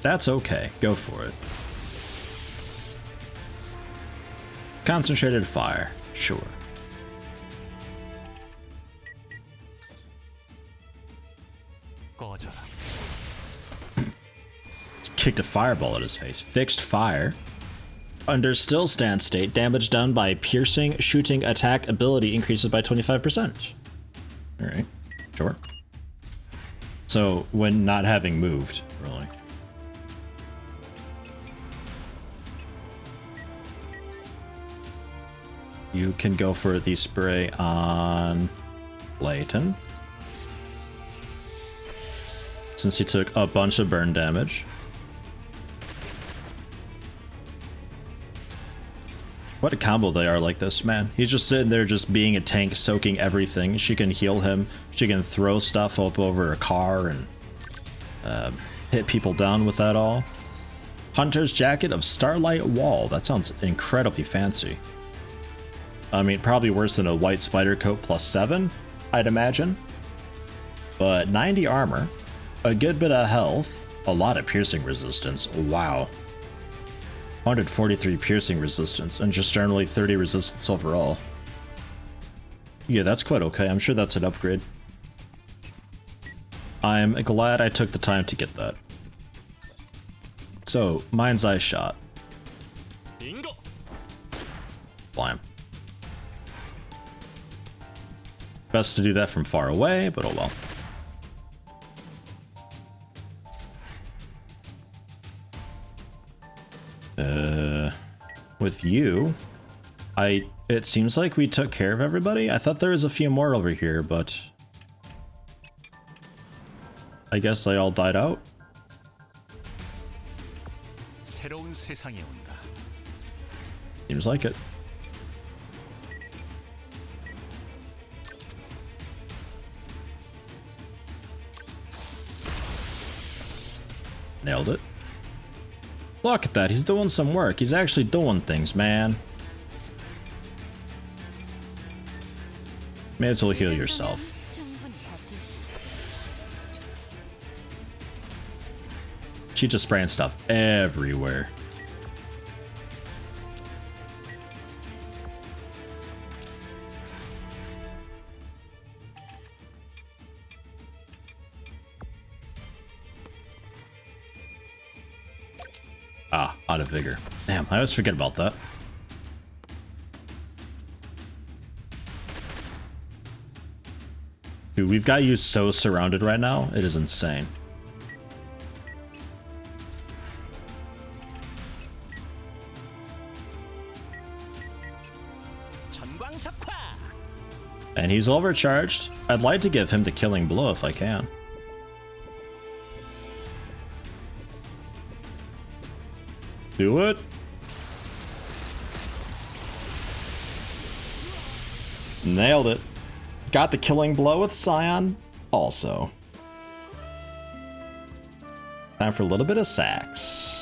That's okay. Go for it. Concentrated fire. Sure. Kicked a fireball at his face. Fixed fire. Under still stand state, damage done by piercing, shooting, attack ability increases by 25%. Alright, sure. So, when not having moved, really. You can go for the spray on Layton, since he took a bunch of burn damage. What a combo they are like this, man. He's just sitting there just being a tank, soaking everything. She can heal him. She can throw stuff up over a car and hit people down with that all. Hunter's Jacket of Starlight Wall. That sounds incredibly fancy. I mean, probably worse than a white spider coat plus 7, I'd imagine. But 90 armor, a good bit of health, a lot of piercing resistance. Wow. 143 piercing resistance, and just generally 30 resistance overall. Yeah, that's quite okay. I'm sure that's an upgrade. I'm glad I took the time to get that. So, Mind's Eye shot. Blam. Best to do that from far away, but oh well. With you, it seems like we took care of everybody. I thought there was a few more over here, but I guess they all died out. Seems like it. Nailed it. Look at that, he's doing some work. He's actually doing things, man. May as well heal yourself. She's just spraying stuff everywhere. Ah, out of vigor. Damn, I always forget about that. Dude, we've got you so surrounded right now. It is insane. And he's overcharged. I'd like to give him the killing blow if I can. Do it. Nailed it. Got the killing blow with Scion also. Time for a little bit of sax.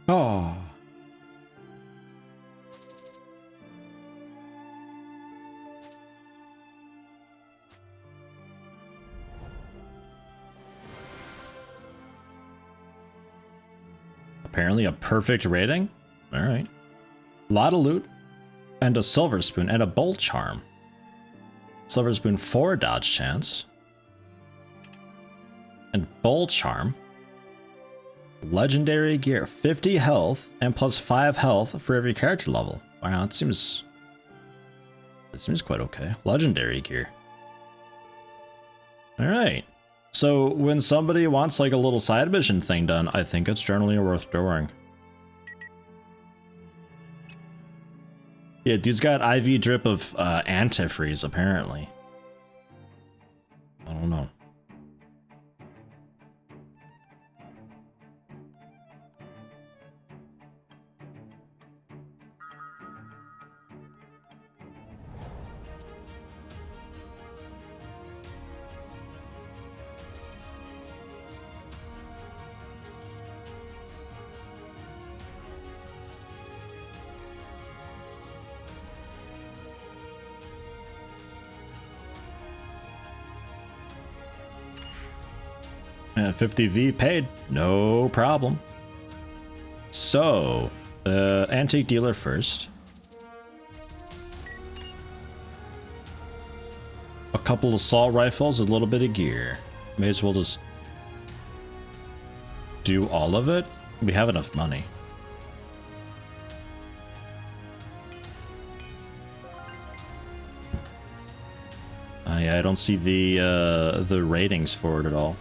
Oh. Apparently a perfect rating? Alright. A lot of loot. And a silver spoon and a bolt charm. Silver spoon 4 dodge chance. And bolt charm. Legendary gear, 50 health and plus 5 health for every character level. Wow, it seems quite okay. Legendary gear. Alright. So when somebody wants like a little side mission thing done, I think it's generally worth doing. Yeah, dude's got IV drip of antifreeze apparently. I don't know. Yeah, 50V paid, no problem. So, antique dealer first. A couple assault rifles, a little bit of gear. May as well just do all of it. We have enough money. Yeah, I don't see the ratings for it at all.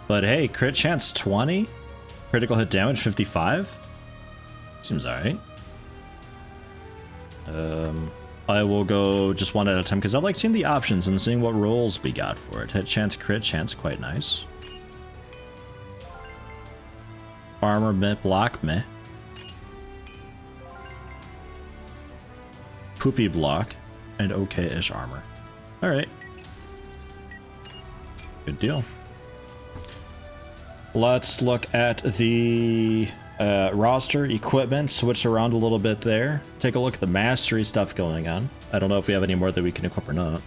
But hey, crit chance 20, critical hit damage 55. Seems alright. I will go just one at a time because I like seeing the options and seeing what rolls we got for it. Hit chance, crit chance, quite nice. Armor meh, block meh. Poopy block and okay-ish armor. Alright. Good deal. Let's look at the roster, equipment, switch around a little bit there. Take a look at the mastery stuff going on. I don't know if we have any more that we can equip or not.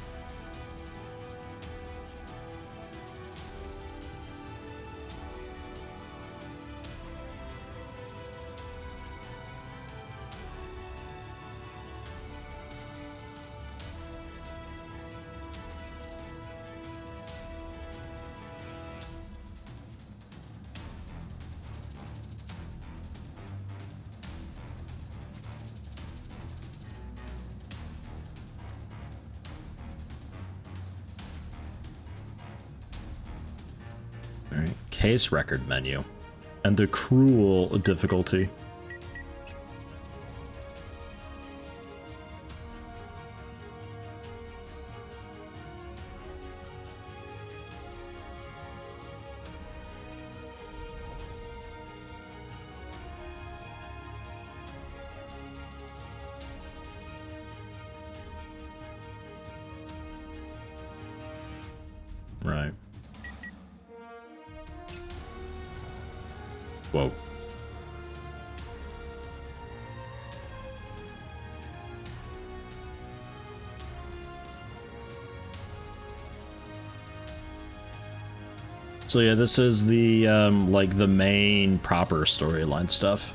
case record menu and the cruel difficulty. Right. Whoa. So yeah, this is the like the main proper storyline stuff.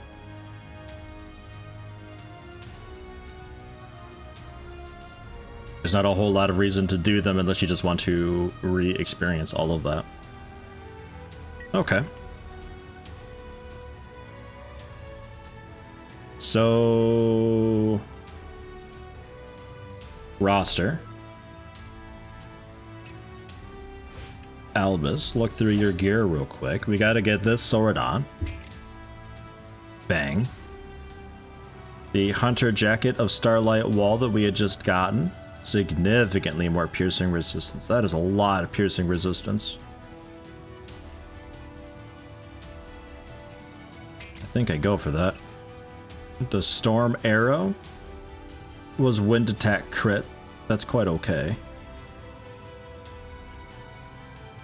There's not a whole lot of reason to do them unless you just want to re-experience all of that. Okay. So... roster. Albus, look through your gear real quick. We gotta get this sword on. Bang. The hunter jacket of Starlight Wall that we had just gotten. Significantly more piercing resistance. That is a lot of piercing resistance. I think I go for that. The Storm Arrow was wind attack crit. That's quite okay.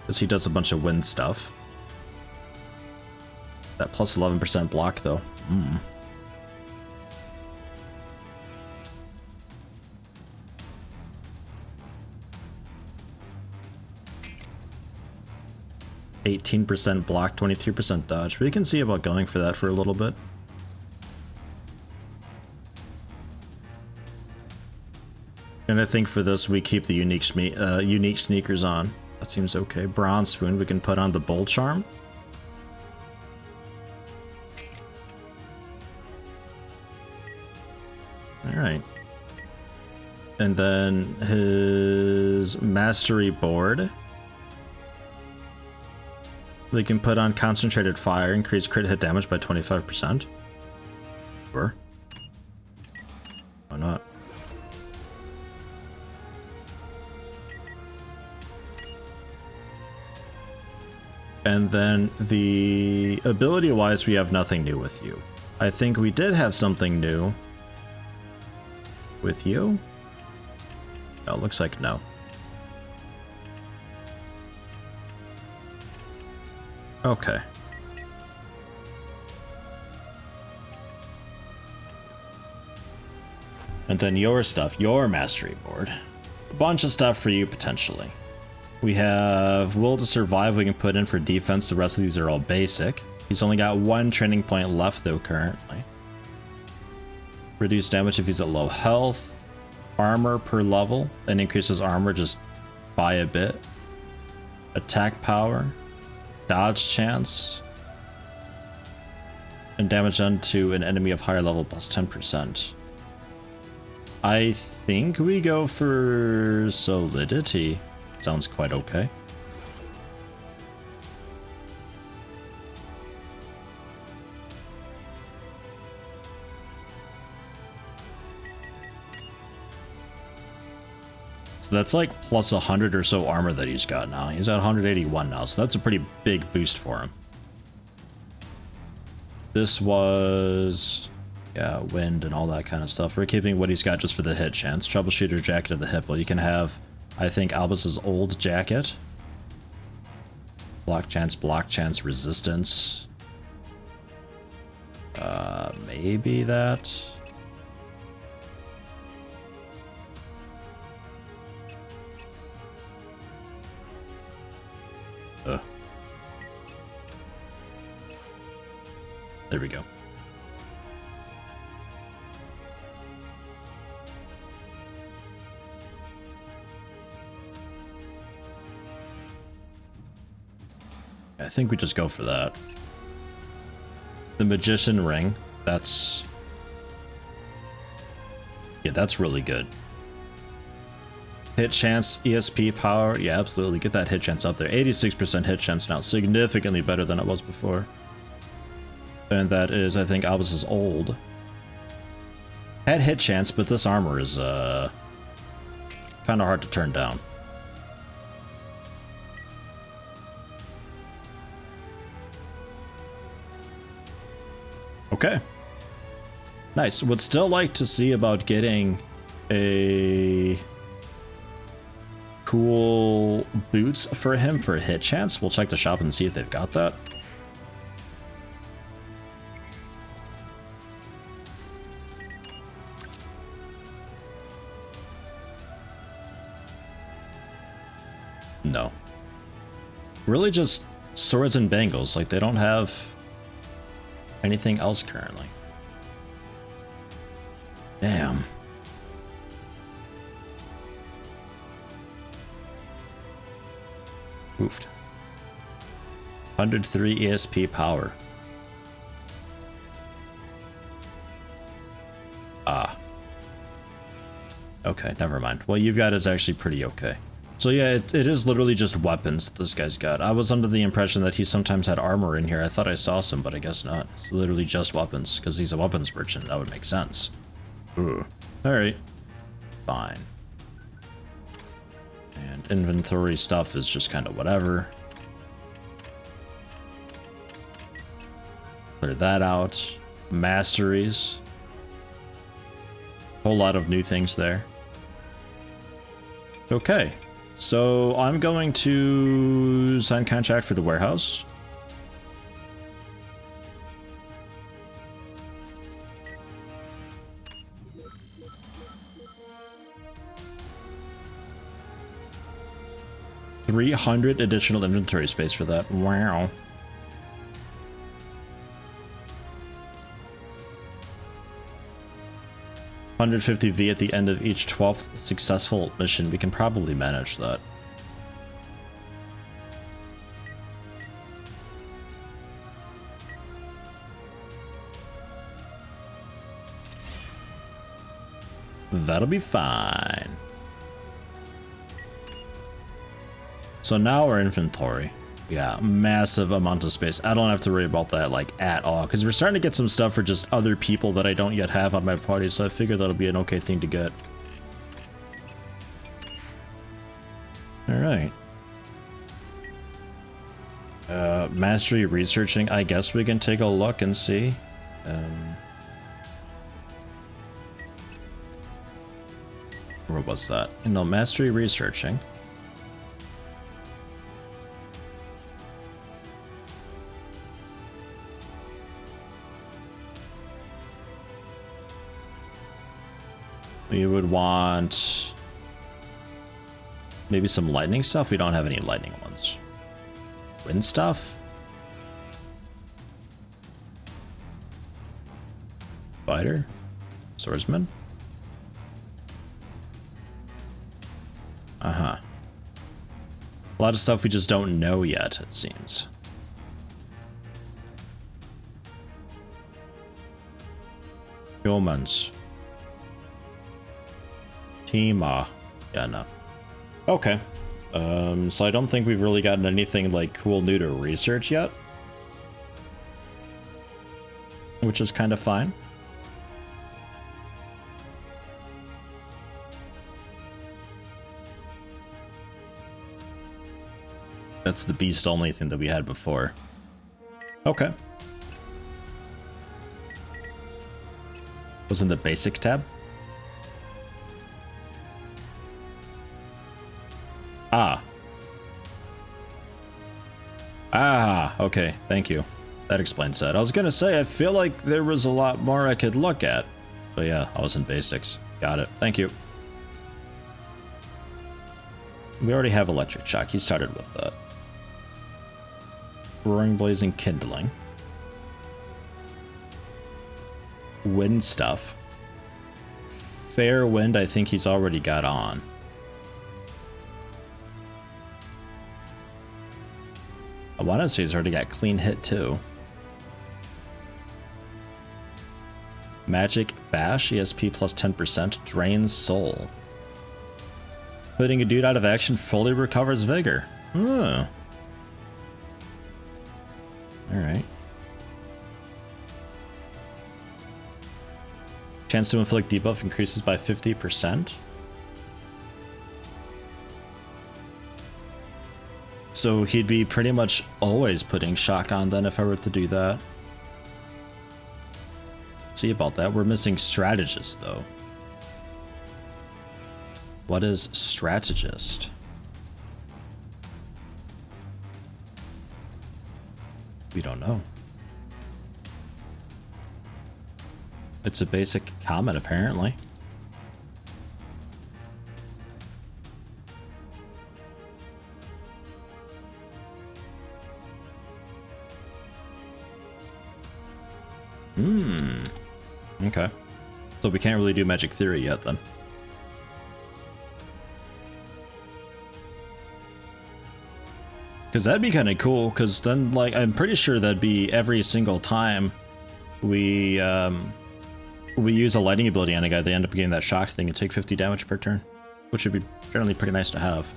Because he does a bunch of wind stuff. That plus 11% block though. 18% block, 23% dodge. We can see about going for that for a little bit. And I think for this we keep the unique sneakers on. That seems okay. Bronze Spoon, we can put on the Bull Charm. Alright. And then his Mastery Board. We can put on Concentrated Fire, increase crit hit damage by 25%. Sure. Why not? And then the ability-wise, we have nothing new with you. I think we did have something new with you. Oh, looks like no. Okay. And then your stuff, your Mastery Board. A bunch of stuff for you, potentially. We have Will to Survive we can put in for defense. The rest of these are all basic. He's only got one training point left, though, currently. Reduce damage if he's at low health. Armor per level, and increases armor just by a bit. Attack power. Dodge chance. And damage done to an enemy of higher level plus 10%. I think we go for Solidity. Sounds quite okay. So that's like plus 100 or so armor that he's got now. He's at 181 now, so that's a pretty big boost for him. This was... yeah, wind and all that kind of stuff. We're keeping what he's got just for the hit chance. Troubleshooter jacket of the hip. Well, you can have, I think, Albus's old jacket. Block chance, resistance. Maybe that. There we go. I think we just go for that. The Magician Ring, that's... yeah, that's really good. Hit chance, ESP power. Yeah, absolutely. Get that hit chance up there. 86% hit chance now. Significantly better than it was before. And that is, I think, Albus's old. Had hit chance, but this armor is kind of hard to turn down. Okay. Nice. Would still like to see about getting a cool boots for him for hit chance. We'll check the shop and see if they've got that. No. Really just swords and bangles. Like, they don't have anything else currently. Damn. Oofed. 103 ESP power. Ah. Okay, never mind. What you've got is actually pretty okay. So yeah, it is literally just weapons this guy's got. I was under the impression that he sometimes had armor in here. I thought I saw some, but I guess not. It's literally just weapons, because he's a weapons merchant. That would make sense. Ooh. Alright. Fine. And inventory stuff is just kind of whatever. Clear that out. Masteries. Whole lot of new things there. Okay. So I'm going to sign contract for the warehouse. $300 additional inventory space for that. Wow. $150V at the end of each 12th successful mission. We can probably manage that. That'll be fine. So now our inventory. Yeah, massive amount of space. I don't have to worry about that, like, at all, because we're starting to get some stuff for just other people that I don't yet have on my party, so I figure that'll be an okay thing to get. Alright. Mastery researching, I guess we can take a look and see. Where was that? No, mastery researching. We would want maybe some lightning stuff. We don't have any lightning ones. Wind stuff? Fighter? Swordsman? Uh-huh. A lot of stuff we just don't know yet, it seems. Humans. Tima. Yeah, no. Okay. So I don't think we've really gotten anything like cool new to research yet. Which is kind of fine. That's the beast only thing that we had before. Okay. Was in the basic tab? Okay, thank you. That explains that. I was gonna say, I feel like there was a lot more I could look at. But yeah, I was in basics. Got it. Thank you. We already have electric shock. He started with that. Roaring, blazing, kindling. Wind stuff. Fair wind, I think he's already got on. I want to say he's already got clean hit too. Magic Bash, ESP plus 10%, Drains Soul. Putting a dude out of action fully recovers vigor. Oh. Alright. Chance to inflict debuff increases by 50%. So he'd be pretty much always putting shock on then if I were to do that. See about that. We're missing strategist though. What is strategist? We don't know. It's a basic comment apparently. Okay. So we can't really do magic theory yet then. Because that'd be kind of cool, because then, like, I'm pretty sure that'd be every single time we use a lightning ability on a guy, they end up getting that shock thing and take 50 damage per turn, which would be generally pretty nice to have.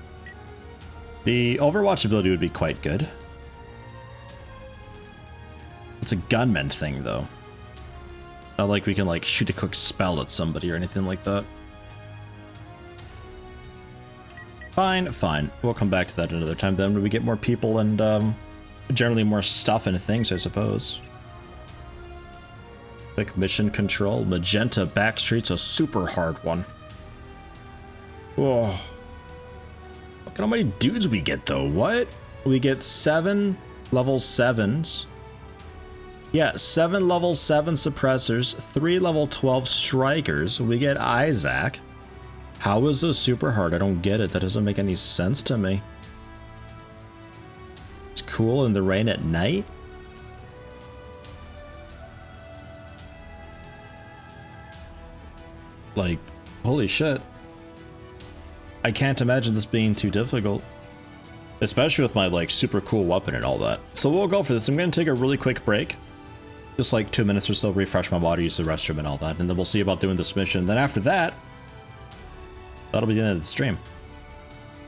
The Overwatch ability would be quite good. It's a gunman thing, though. Not like we can, like, shoot a quick spell at somebody or anything like that. Fine, fine. We'll come back to that another time then when we get more people and generally more stuff and things, I suppose. Quick mission control. Magenta Backstreet's a super hard one. Whoa. Look at how many dudes we get though. What? We get 7 level 7s. Yeah, 7 level 7 suppressors, 3 level 12 strikers. We get Isaac. How is this super hard? I don't get it. That doesn't make any sense to me. It's cool in the rain at night. Like, holy shit. I can't imagine this being too difficult. Especially with my, like, super cool weapon and all that. So we'll go for this. I'm going to take a really quick break. Just like 2 minutes or so, refresh my body, use the restroom and all that. And then we'll see about doing this mission. Then after that, that'll be the end of the stream.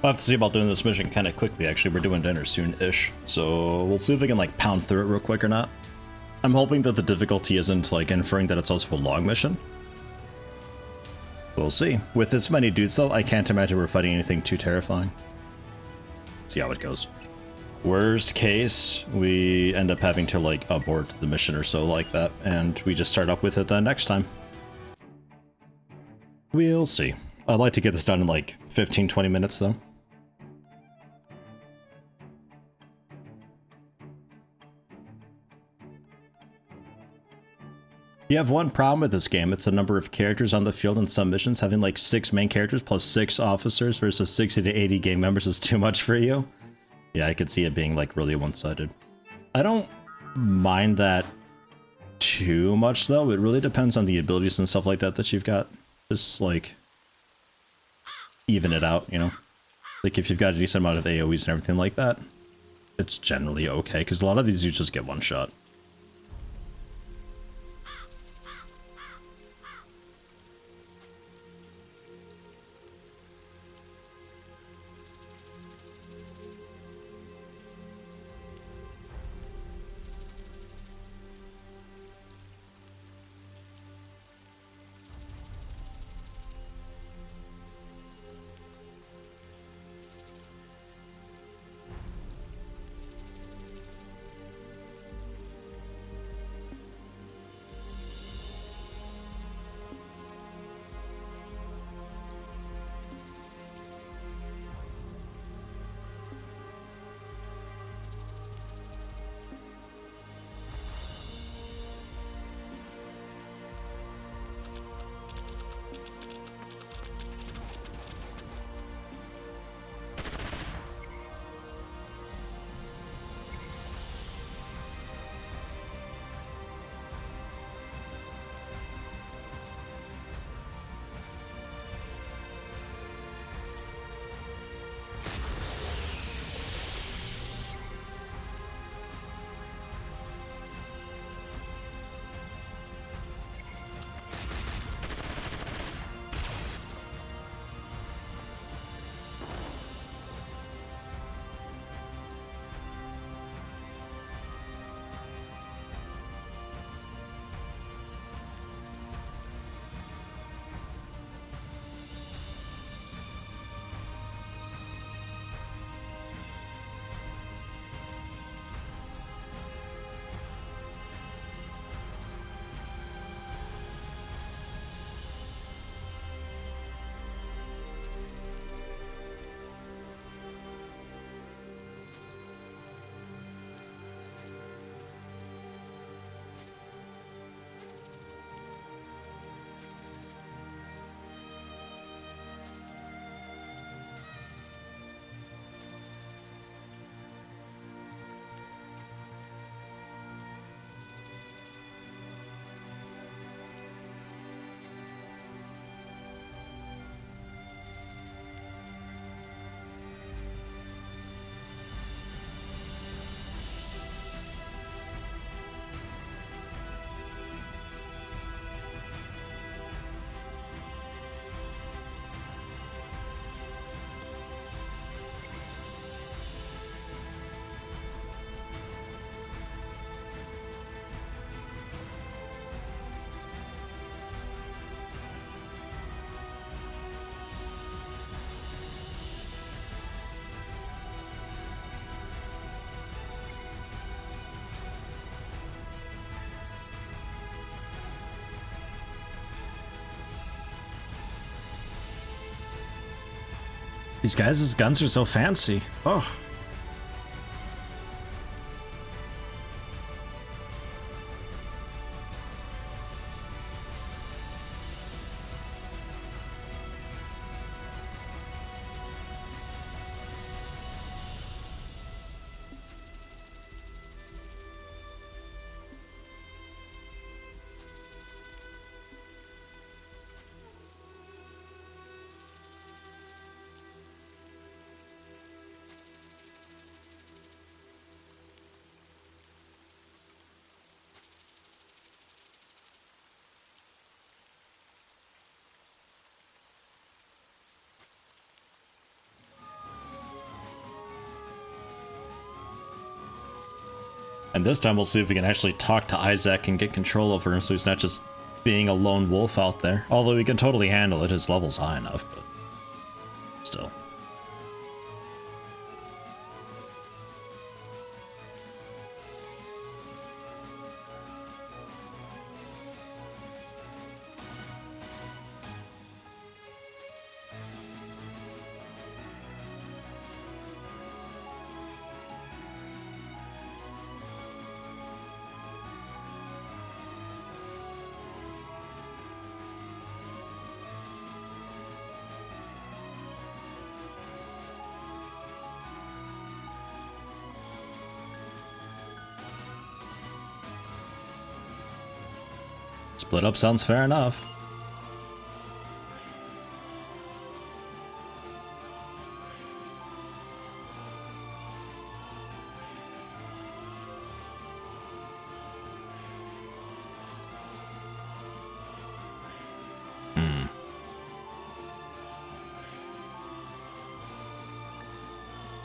I'll have to see about doing this mission kind of quickly, actually. We're doing dinner soon-ish. So we'll see if we can, like, pound through it real quick or not. I'm hoping that the difficulty isn't, like, inferring that it's also a long mission. We'll see. With this many dudes, though, I can't imagine we're fighting anything too terrifying. See how it goes. Worst case, we end up having to, like, abort the mission or so like that, and we just start up with it then next time. We'll see. I'd like to get this done in, like, 15-20 minutes, though. You have one problem with this game. It's the number of characters on the field in some missions. Having, like, 6 main characters plus 6 officers versus 60 to 80 game members is too much for you. Yeah, I could see it being, like, really one-sided. I don't mind that too much, though. It really depends on the abilities and stuff like that that you've got. Just, like, even it out, you know? Like, if you've got a decent amount of AoEs and everything like that, it's generally okay, because a lot of these you just get one shot. These guys' guns are so fancy. Oh. And this time we'll see if we can actually talk to Isaac and get control over him so he's not just being a lone wolf out there. Although he can totally handle it, his level's high enough, but still. Split up sounds fair enough.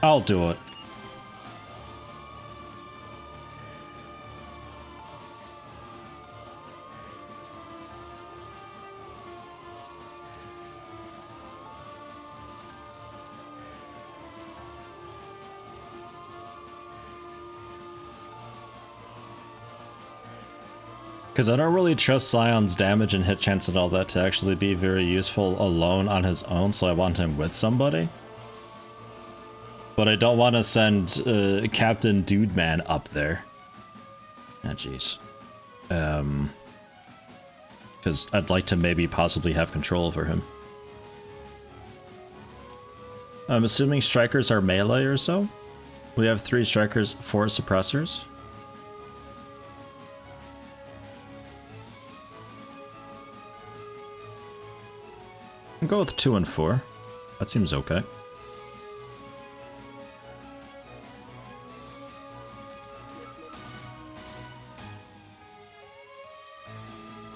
I'll do it. Because I don't really trust Scion's damage and hit chance and all that to actually be very useful alone on his own, so I want him with somebody. But I don't want to send Captain Dude Man up there. Ah, jeez. Because I'd like to maybe possibly have control over him. I'm assuming strikers are melee or so. We have 3 strikers, 4 suppressors. I'll go with 2 and 4. That seems okay.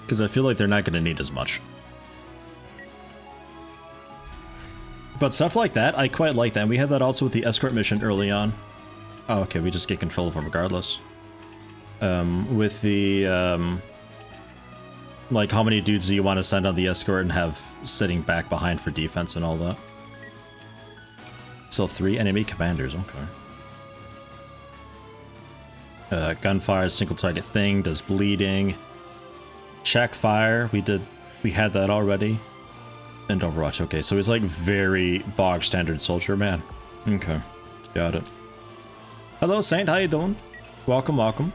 Because I feel like they're not going to need as much. But stuff like that, I quite like that. And we had that also with the escort mission early on. Oh, okay, we just get control of them regardless. With the, like, how many dudes do you want to send on the escort and have sitting back behind for defense and all that? So 3 enemy commanders, okay. Gunfire, single target thing, does bleeding. Check fire, we had that already. And Overwatch, okay, so he's like very bog standard soldier, man. Okay, got it. Hello Saint, how you doing? Welcome, welcome.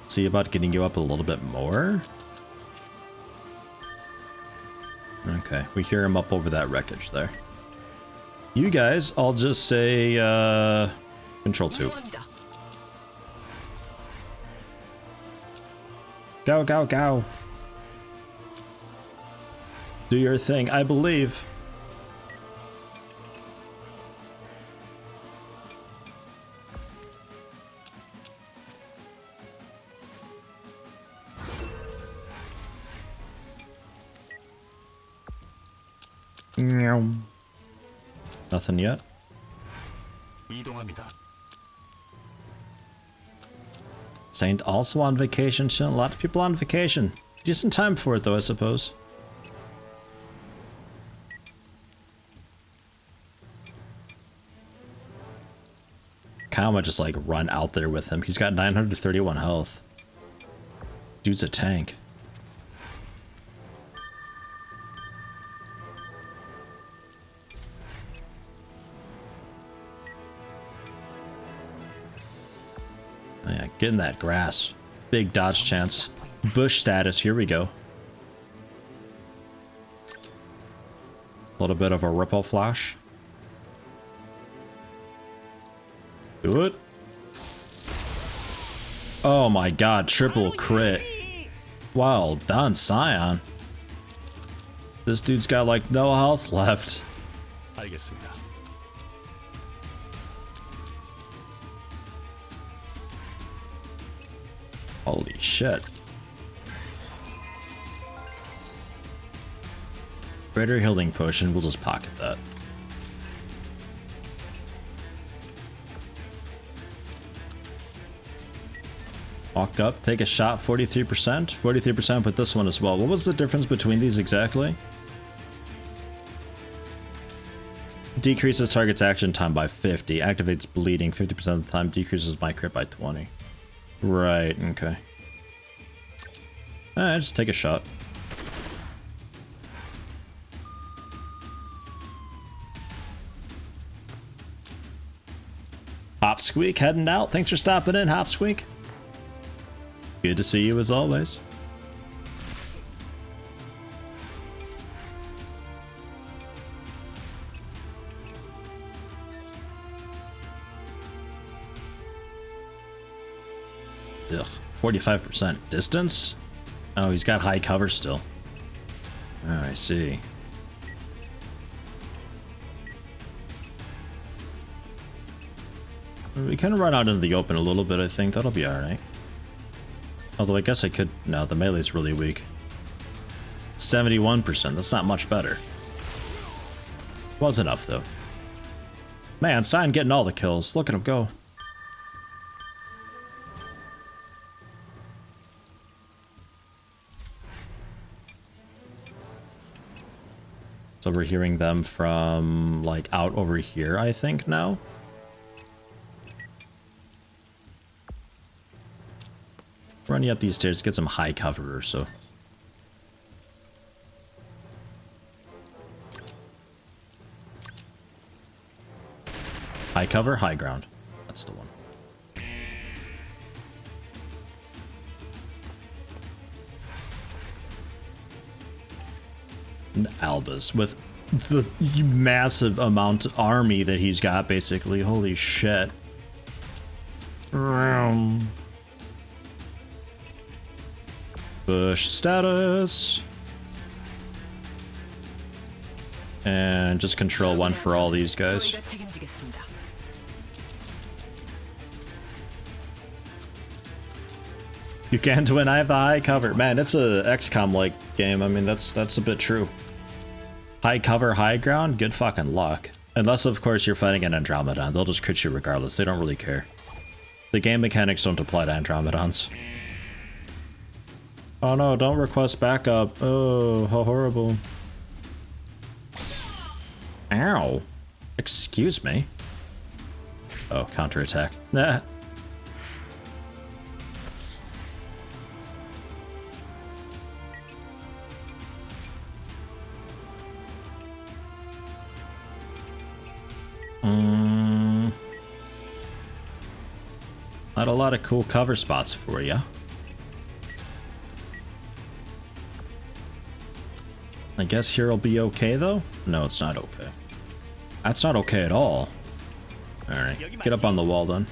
See about getting you up a little bit more? Okay, we hear him up over that wreckage there. You guys, I'll just say, control 2. Go, go, go. Do your thing, I believe. Nothing yet. Saint also on vacation. A lot of people on vacation. Decent time for it though, I suppose. kind of want to just like run out there with him. He's got 931 health. Dude's a tank. Oh yeah, get in that grass. Big dodge chance. Bush status, here we go. A little bit of a ripple flash. Do it. Oh my god, triple crit. Well done, Scion. This dude's got like no health left. 알겠습니다. Holy shit. Greater healing potion, we'll just pocket that. Walk up, take a shot, 43%. 43% with this one as well. What was the difference between these exactly? Decreases target's action time by 50. Activates bleeding 50% of the time. Decreases my crit by 20. Right, okay. Alright, just take a shot. Hopsqueak heading out. Thanks for stopping in, Hopsqueak. Good to see you as always. Ugh, 45% distance? Oh, he's got high cover still. Oh, I see. We kind of run out into the open a little bit, I think. That'll be alright. Although I guess I could... No, the melee's really weak. 71%. That's not much better. Was enough, though. Man, Sign getting all the kills. Look at him go. So we're hearing them from, like, out over here, I think, now? Running up these stairs, get some high cover or so. High cover, high ground. That's the one. And Albus with the massive amount of army that he's got, basically. Holy shit. Bush status. And just control one for all these guys. You can't win, I have the high cover. Man, it's a XCOM like game. I mean, that's a bit true. High cover, high ground, good fucking luck. Unless of course you're fighting an Andromedon. They'll just crit you regardless. They don't really care. The game mechanics don't apply to Andromedons. Oh no, don't request backup. Oh, how horrible. Ow. Excuse me. Oh, counterattack. Nah. Not a lot of cool cover spots for you. I guess here'll be okay though? No, it's not okay. That's not okay at all. Alright, get up on the wall then.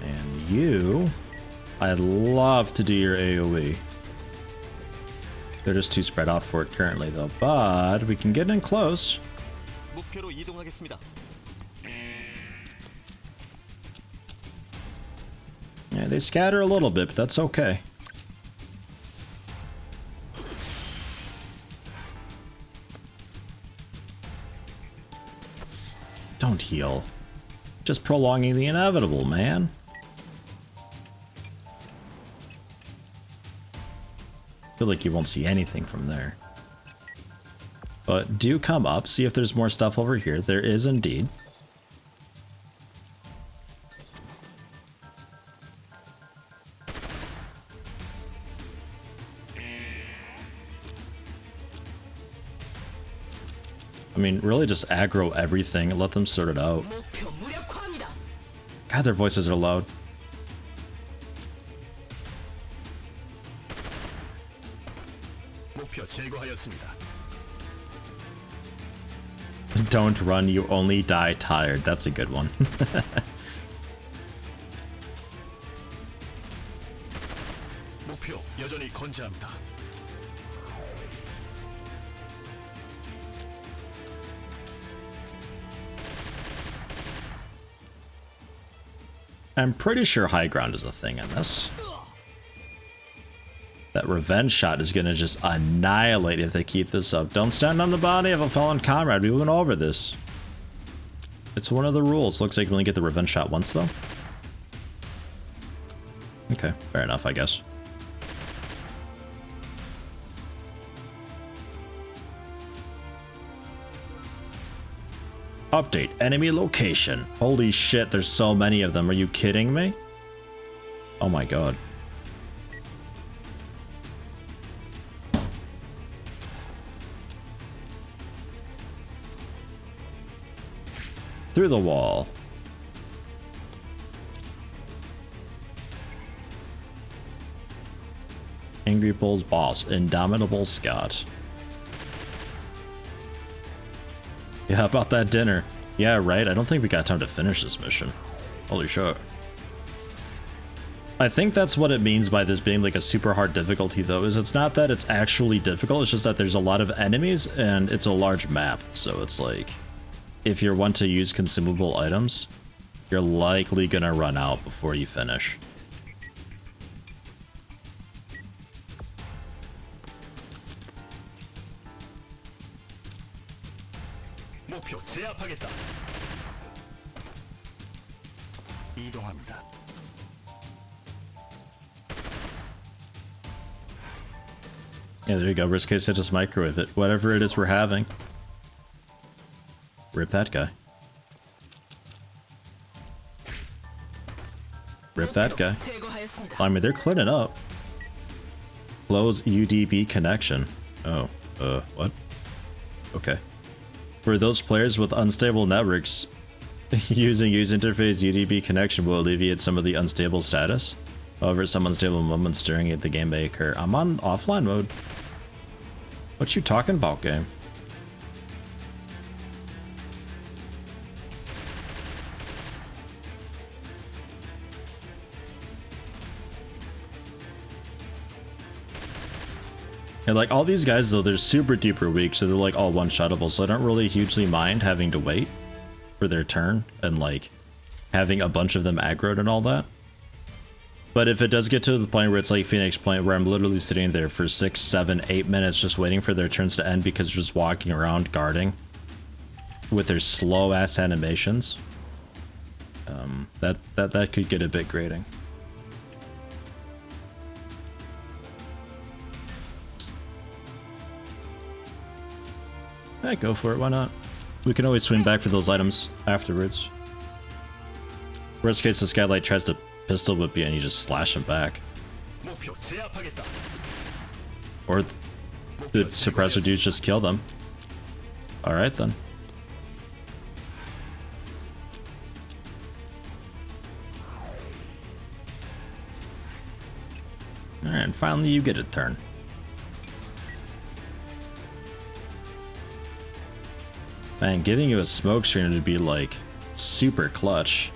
And you... I'd love to do your AoE. They're just too spread out for it currently though, but we can get in close. 목표로 이동하겠습니다. Yeah, they scatter a little bit, but that's okay. Don't heal. Just prolonging the inevitable, man. feel like you won't see anything from there. But do come up, see if there's more stuff over here. There is indeed. I mean, really just aggro everything and let them sort it out. God, their voices are loud. Don't run, you only die tired. That's a good one. I'm pretty sure high ground is a thing in this. That revenge shot is gonna just annihilate if they keep this up. Don't stand on the body of a fallen comrade. We went over this. It's one of the rules. Looks like we only get the revenge shot once though. Okay, fair enough, I guess. Update, enemy location. Holy shit, there's so many of them. Are you kidding me? Oh my god. Through the wall. Angry Bull's boss, Indomitable Scott. Yeah, how about that dinner? Yeah, right? I don't think we got time to finish this mission. Holy shit. I think that's what it means by this being like a super hard difficulty though, is it's not that it's actually difficult, it's just that there's a lot of enemies and it's a large map. So it's like, if you're one to use consumable items, you're likely gonna run out before you finish. Yeah, there you go. Worst case, I just microwave it. Whatever it is we're having. Rip that guy. Rip that guy. I mean, they're cleaning up. Close UDP connection. Oh, what? Okay. For those players with unstable networks, using user interface UDP connection will alleviate some of the unstable status. However, some unstable moments during it, the game may occur. I'm on offline mode. What you talking about, game? And like all these guys though, they're super duper weak, so they're like all one-shottable, so I don't really hugely mind having to wait for their turn and like having a bunch of them aggroed and all that. But if it does get to the point where it's like Phoenix Point, where I'm literally sitting there for 6, 7, 8 minutes just waiting for their turns to end because they're just walking around guarding with their slow ass animations, that could get a bit grating. Yeah, go for it, why not? We can always swing back for those items afterwards. Worst case, the Skylight tries to pistol whip you and you just slash him back. Or the suppressor dudes just kill them. Alright then. Alright, and finally you get a turn. Man, giving you a smoke screen would be like super clutch.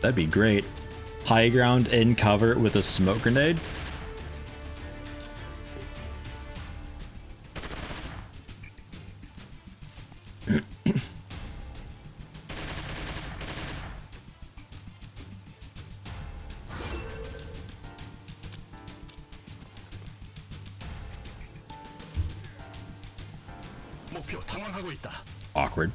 That'd be great. High ground in cover with a smoke grenade. Awkward.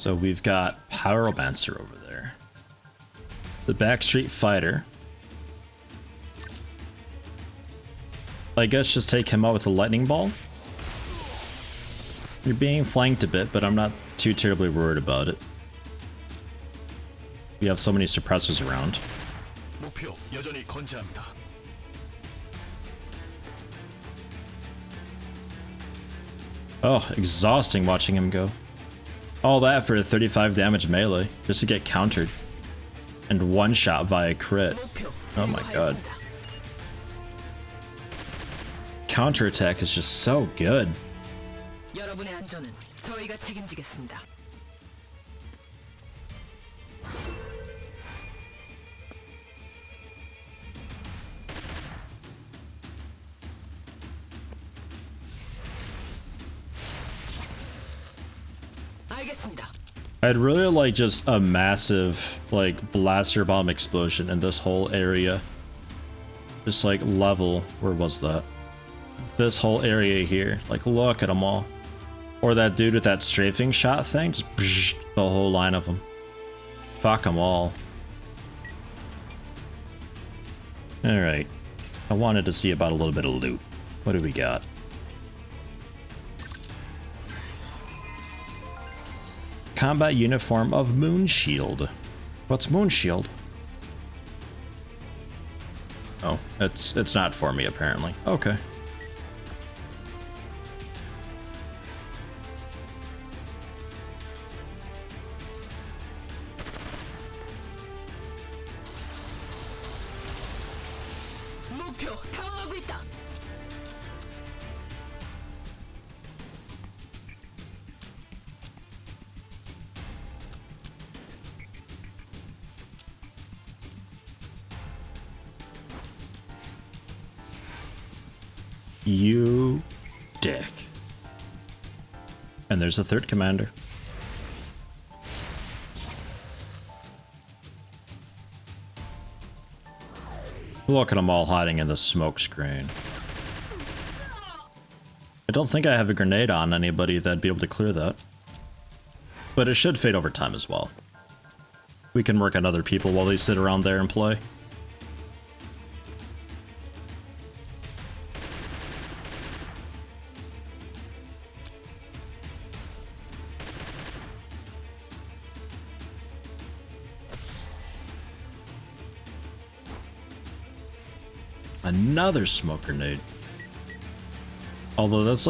So we've got Pyromancer over there. The Backstreet Fighter. I guess just take him out with a lightning ball. You're being flanked a bit, but I'm not too terribly worried about it. We have so many suppressors around. 목표 여전히 건재합니다. Oh, exhausting watching him go. All that for a 35 damage melee, just to get countered. And one shot via crit. Oh my god. Counterattack is just so good. 여러분의 안전은 저희가 책임지겠습니다. 알겠습니다. I'd really like just a massive, like, blaster bomb explosion in this whole area. Just like level, where was that? This whole area here. Like, look at them all. Or that dude with that strafing shot thing, just the whole line of them. Fuck them all. Alright. I wanted to see about a little bit of loot. What do we got? Combat uniform of Moon Shield. What's Moon Shield? Oh, it's not for me apparently. Okay. 목표 당하고 있다. You dick. And there's a third commander. Look at them all hiding in the smoke screen. I don't think I have a grenade on anybody that'd be able to clear that. But it should fade over time as well. We can work on other people while they sit around there and play. Another smoke grenade. Although that's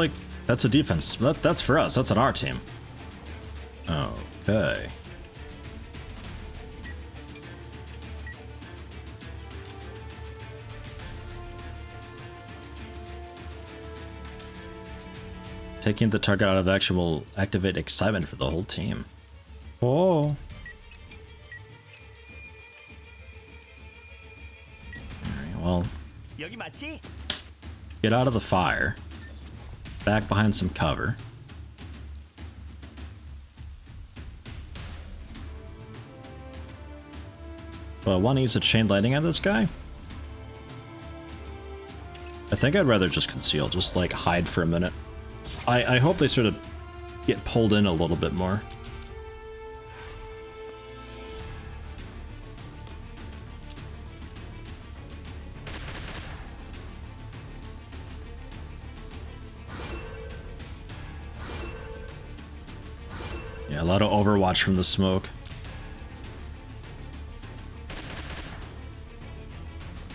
a defense. That's for us. That's on our team. Okay. Taking the target out of action will activate excitement for the whole team. Oh. Alright, well. 여기 맞지? Get out of the fire. Back behind some cover. Well, I want to use a chain lightning on this guy. I think I'd rather just conceal, just like hide for a minute. I hope they sort of get pulled in a little bit more. Yeah, a lot of Overwatch from the smoke.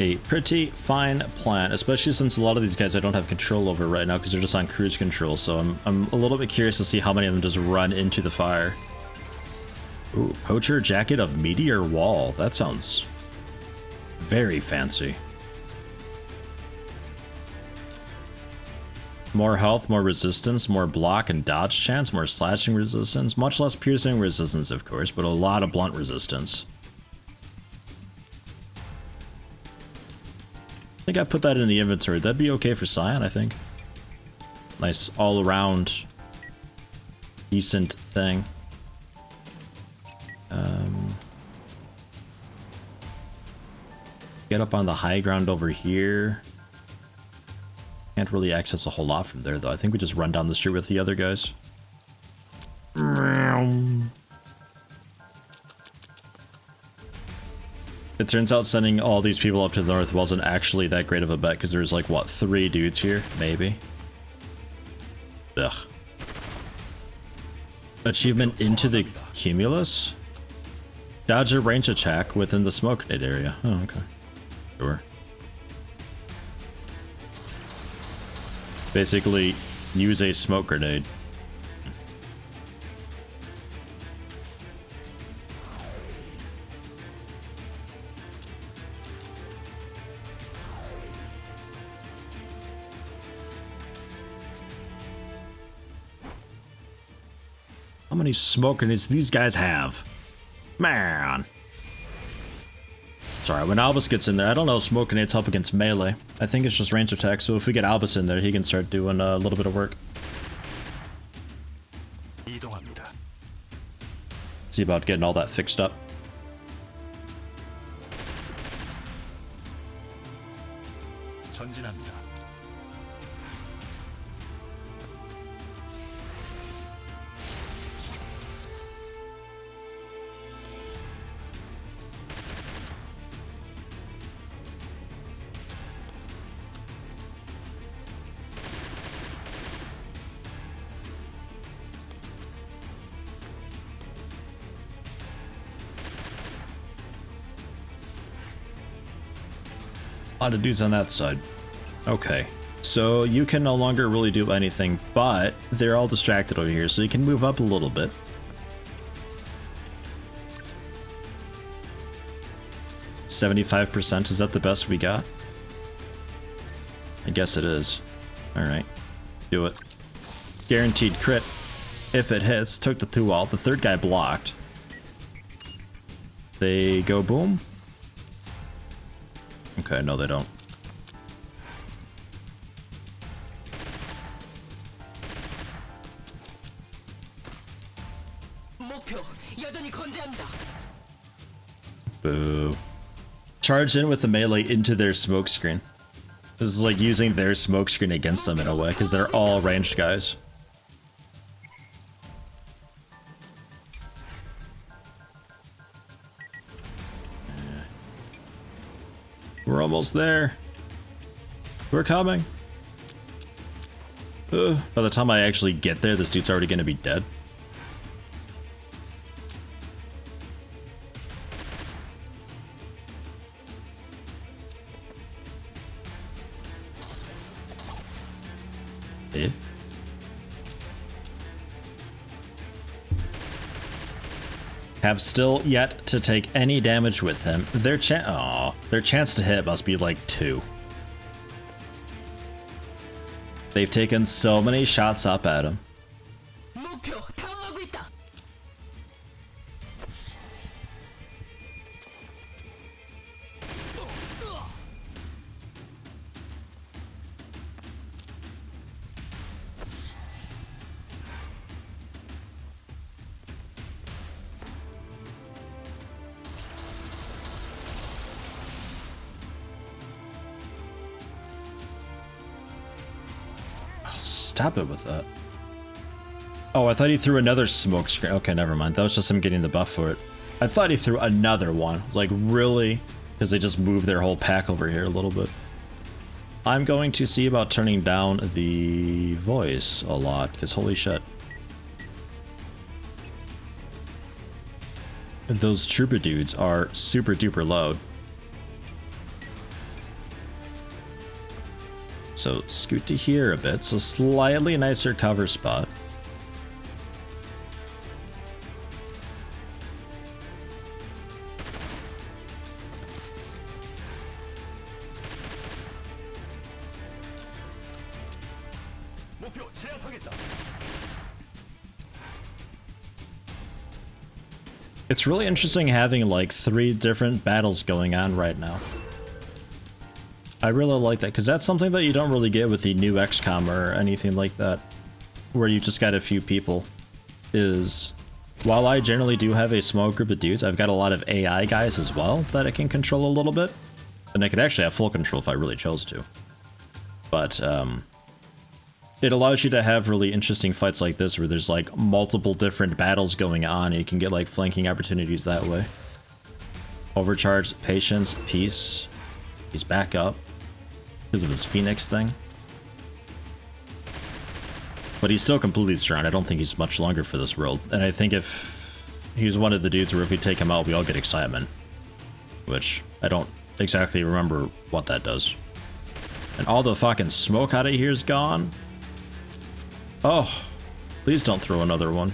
A pretty fine plan, especially since a lot of these guys I don't have control over right now because they're just on cruise control, so I'm a little bit curious to see how many of them just run into the fire. Ooh, Poacher Jacket of Meteor Wall. That sounds very fancy. More health, more resistance, more block and dodge chance, more slashing resistance, much less piercing resistance of course, but a lot of blunt resistance. I think I put that in the inventory. That'd be okay for Scion, I think. Nice all-around decent thing. Get up on the high ground over here. Can't really access a whole lot from there, though. I think we just run down the street with the other guys. It turns out sending all these people up to the north wasn't actually that great of a bet, because there's like, what, 3 dudes here? Maybe? Ugh. Achievement into the cumulus? Dodge a range attack within the smoke grenade area. Oh, okay. Sure. Basically, use a smoke grenade. How many smoke grenades do these guys have? Man. Sorry, when Albus gets in there, I don't know if smoke grenades help against melee. I think it's just range attack, so if we get Albus in there, he can start doing a little bit of work. 이동합니다. See about getting all that fixed up. 전진합니다. A lot of dudes on that side. Okay, so you can no longer really do anything, but they're all distracted over here, so you can move up a little bit. %, is that the best we got? I guess it is. Alright, do it. Guaranteed crit. If it hits, took the 2 out. The third guy blocked. They go boom. Okay, no they don't. 목표 여전히 건재합니다. Boo. Charge in with the melee into their smoke screen. This is like using their smoke screen against them in a way, because they're all ranged guys. We're almost there. We're coming. By the time I actually get there, this dude's already going to be dead. Eh? Have still yet to take any damage with him. Their chance to hit must be like 2. They've taken so many shots up at him. 목표 당황하고 있다. Stop it with that. Oh, I thought he threw another smoke screen. Okay, never mind. That was just him getting the buff for it. I thought he threw another one. Like, really? Because they just moved their whole pack over here a little bit. I'm going to see about turning down the voice a lot, because holy shit. Those trooper dudes are super duper loud. So scoot to here a bit, so slightly nicer cover spot. 목표 제압하겠다. It's really interesting having like 3 different battles going on right now. I really like that, because that's something that you don't really get with the new XCOM or anything like that, where you just got a few people. Is, while I generally do have a small group of dudes, I've got a lot of AI guys as well that I can control a little bit. And I could actually have full control if I really chose to. But, it allows you to have really interesting fights like this, where there's like multiple different battles going on, and you can get like flanking opportunities that way. Overcharged, patience, peace. He's back up because of his Phoenix thing. But he's still completely strong. I don't think he's much longer for this world. And I think if he's one of the dudes where if we take him out, we all get excitement. Which I don't exactly remember what that does. And all the fucking smoke out of here is gone. Oh, please don't throw another one.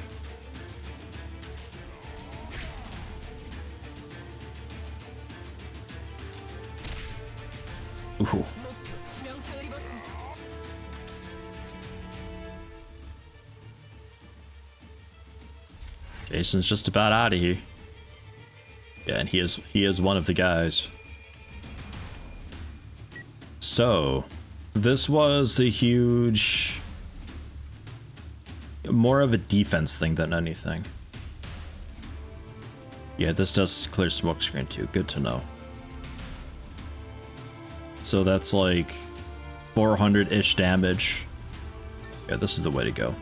Ooh. Jason's just about out of here. Yeah, and he is one of the guys. So, this was the huge, more of a defense thing than anything. Yeah, this does clear smoke screen too. Good to know. So that's like 400-ish damage. Yeah, this is the way to go.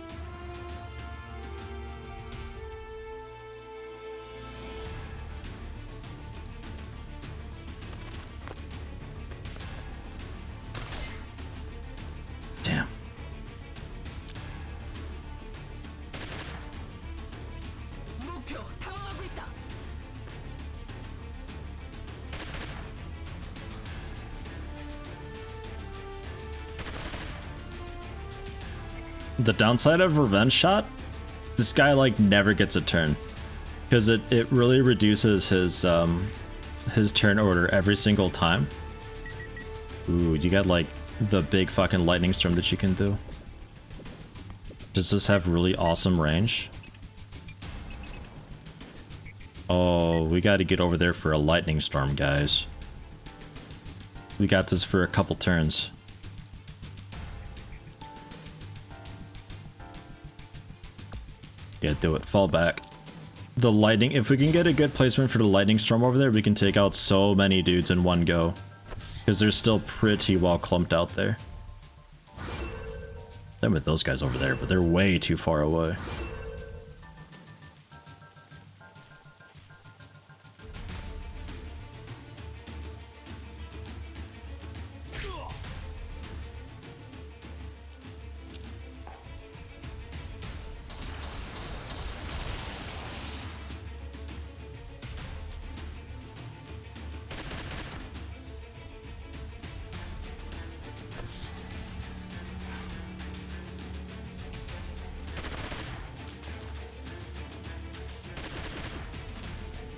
Damn. The downside of revenge shot, this guy like never gets a turn because it really reduces his turn order every single time. Ooh, you got like the big fucking lightning storm that you can do. Does this have really awesome range? Oh, we got to get over there for a lightning storm, guys. We got this for a couple turns. Yeah, do it. Fall back. The lightning, if we can get a good placement for the lightning storm over there, we can take out so many dudes in one go. Because they're still pretty well clumped out there. Same with those guys over there, but they're way too far away.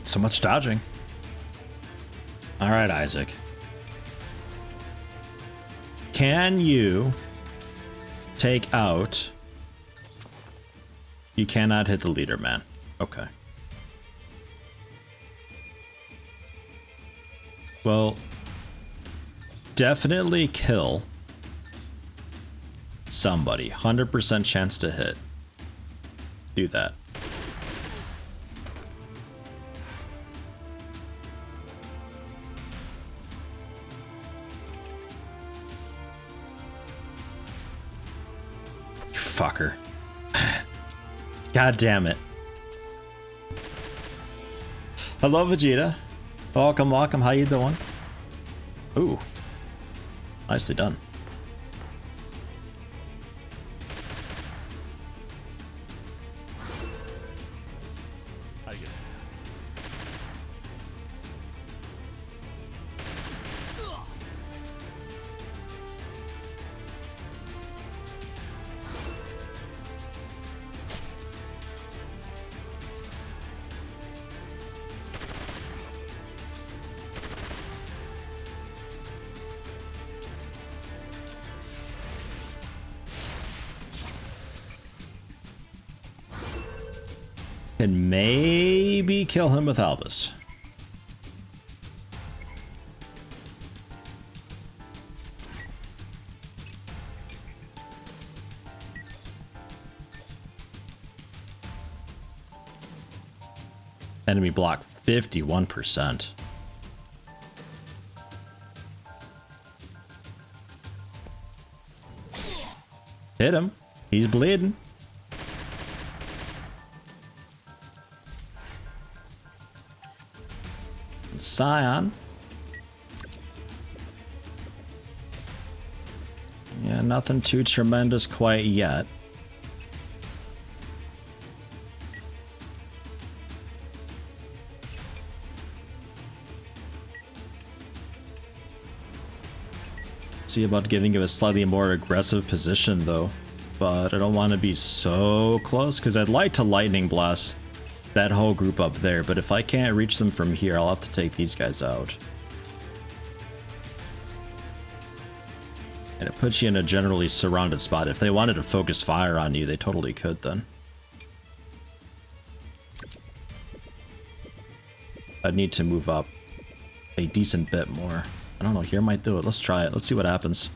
So much dodging. All right, Isaac. Can you take out... You cannot hit the leader, man. Okay. Well, definitely kill somebody. 100% chance to hit. Do that. Fucker. God damn it. Hello, Vegeta. Welcome, welcome. How you doing? Ooh. Nicely done. And maybe kill him with Albus. Enemy block 51%. Hit him. He's bleeding. Scion. Yeah, nothing too tremendous quite yet. See about giving him a slightly more aggressive position though, but I don't want to be so close because I'd like to lightning blast that whole group up there, but if I can't reach them from here, I'll have to take these guys out. And it puts you in a generally surrounded spot. If they wanted to focus fire on you, they totally could then. I'd need to move up a decent bit more. I don't know, here might do it. Let's try it. Let's see what happens.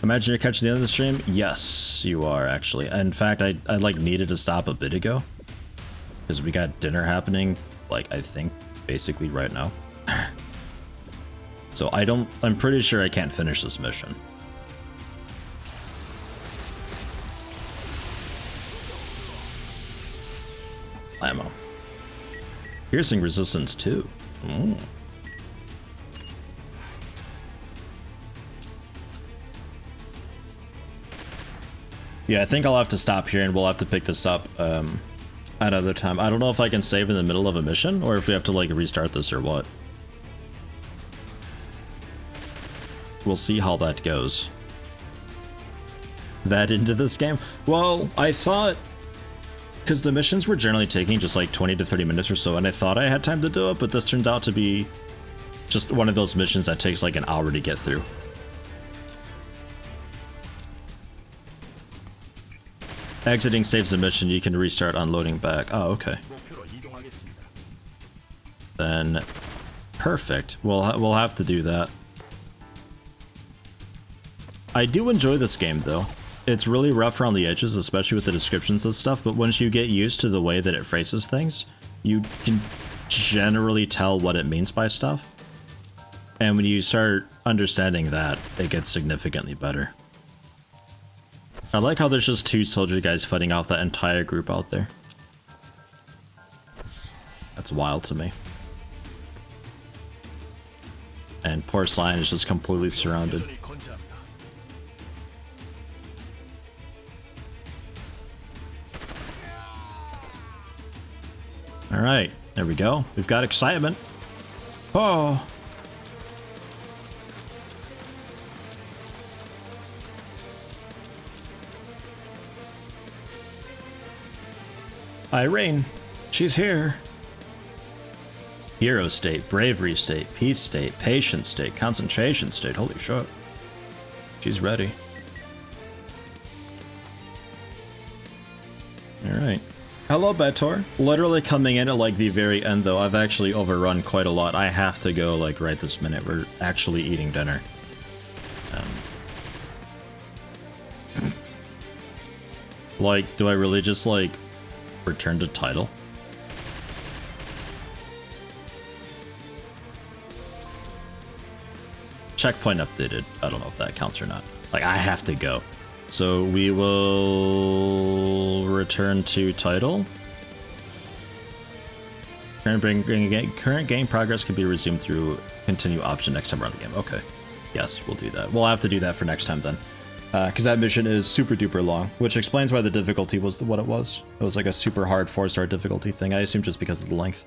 Imagine you're catching the end of the stream? Yes, you are actually. In fact, I like needed to stop a bit ago. Because we got dinner happening, like, I think, basically right now. So I'm pretty sure I can't finish this mission. Ammo. Piercing resistance too. Ooh. Yeah, I think I'll have to stop here and we'll have to pick this up another time. I don't know if I can save in the middle of a mission or if we have to like restart this or what. We'll see how that goes. That into this game? Well, I thought, because the missions were generally taking just like 20 to 30 minutes or so, and I thought I had time to do it, but this turned out to be just one of those missions that takes like an hour to get through. Exiting saves the mission, you can restart unloading back. Oh, okay. Then, perfect. We'll have to do that. I do enjoy this game though. It's really rough around the edges, especially with the descriptions and stuff, but once you get used to the way that it phrases things, you can generally tell what it means by stuff. And when you start understanding that, it gets significantly better. I like how there's just two soldier guys fighting off that entire group out there. That's wild to me. And poor Scion is just completely surrounded. Alright, there we go. We've got excitement. Oh! Irene, she's here. Hero state, bravery state, peace state, patience state, concentration state. Holy shit. She's ready. Alright. Hello, Betor. Literally coming in at like the very end though. I've actually overrun quite a lot. I have to go like right this minute. We're actually eating dinner. Like, do I really just like return to title? Checkpoint updated. I don't know if that counts or not. Like, I have to go. So we will return to title. Current game progress can be resumed through continue option next time around the game. Okay. Yes, we'll do that. We'll have to do that for next time then. Because that mission is super duper long, which explains why the difficulty was what it was. It was like a super hard 4-star difficulty thing. I assume just because of the length.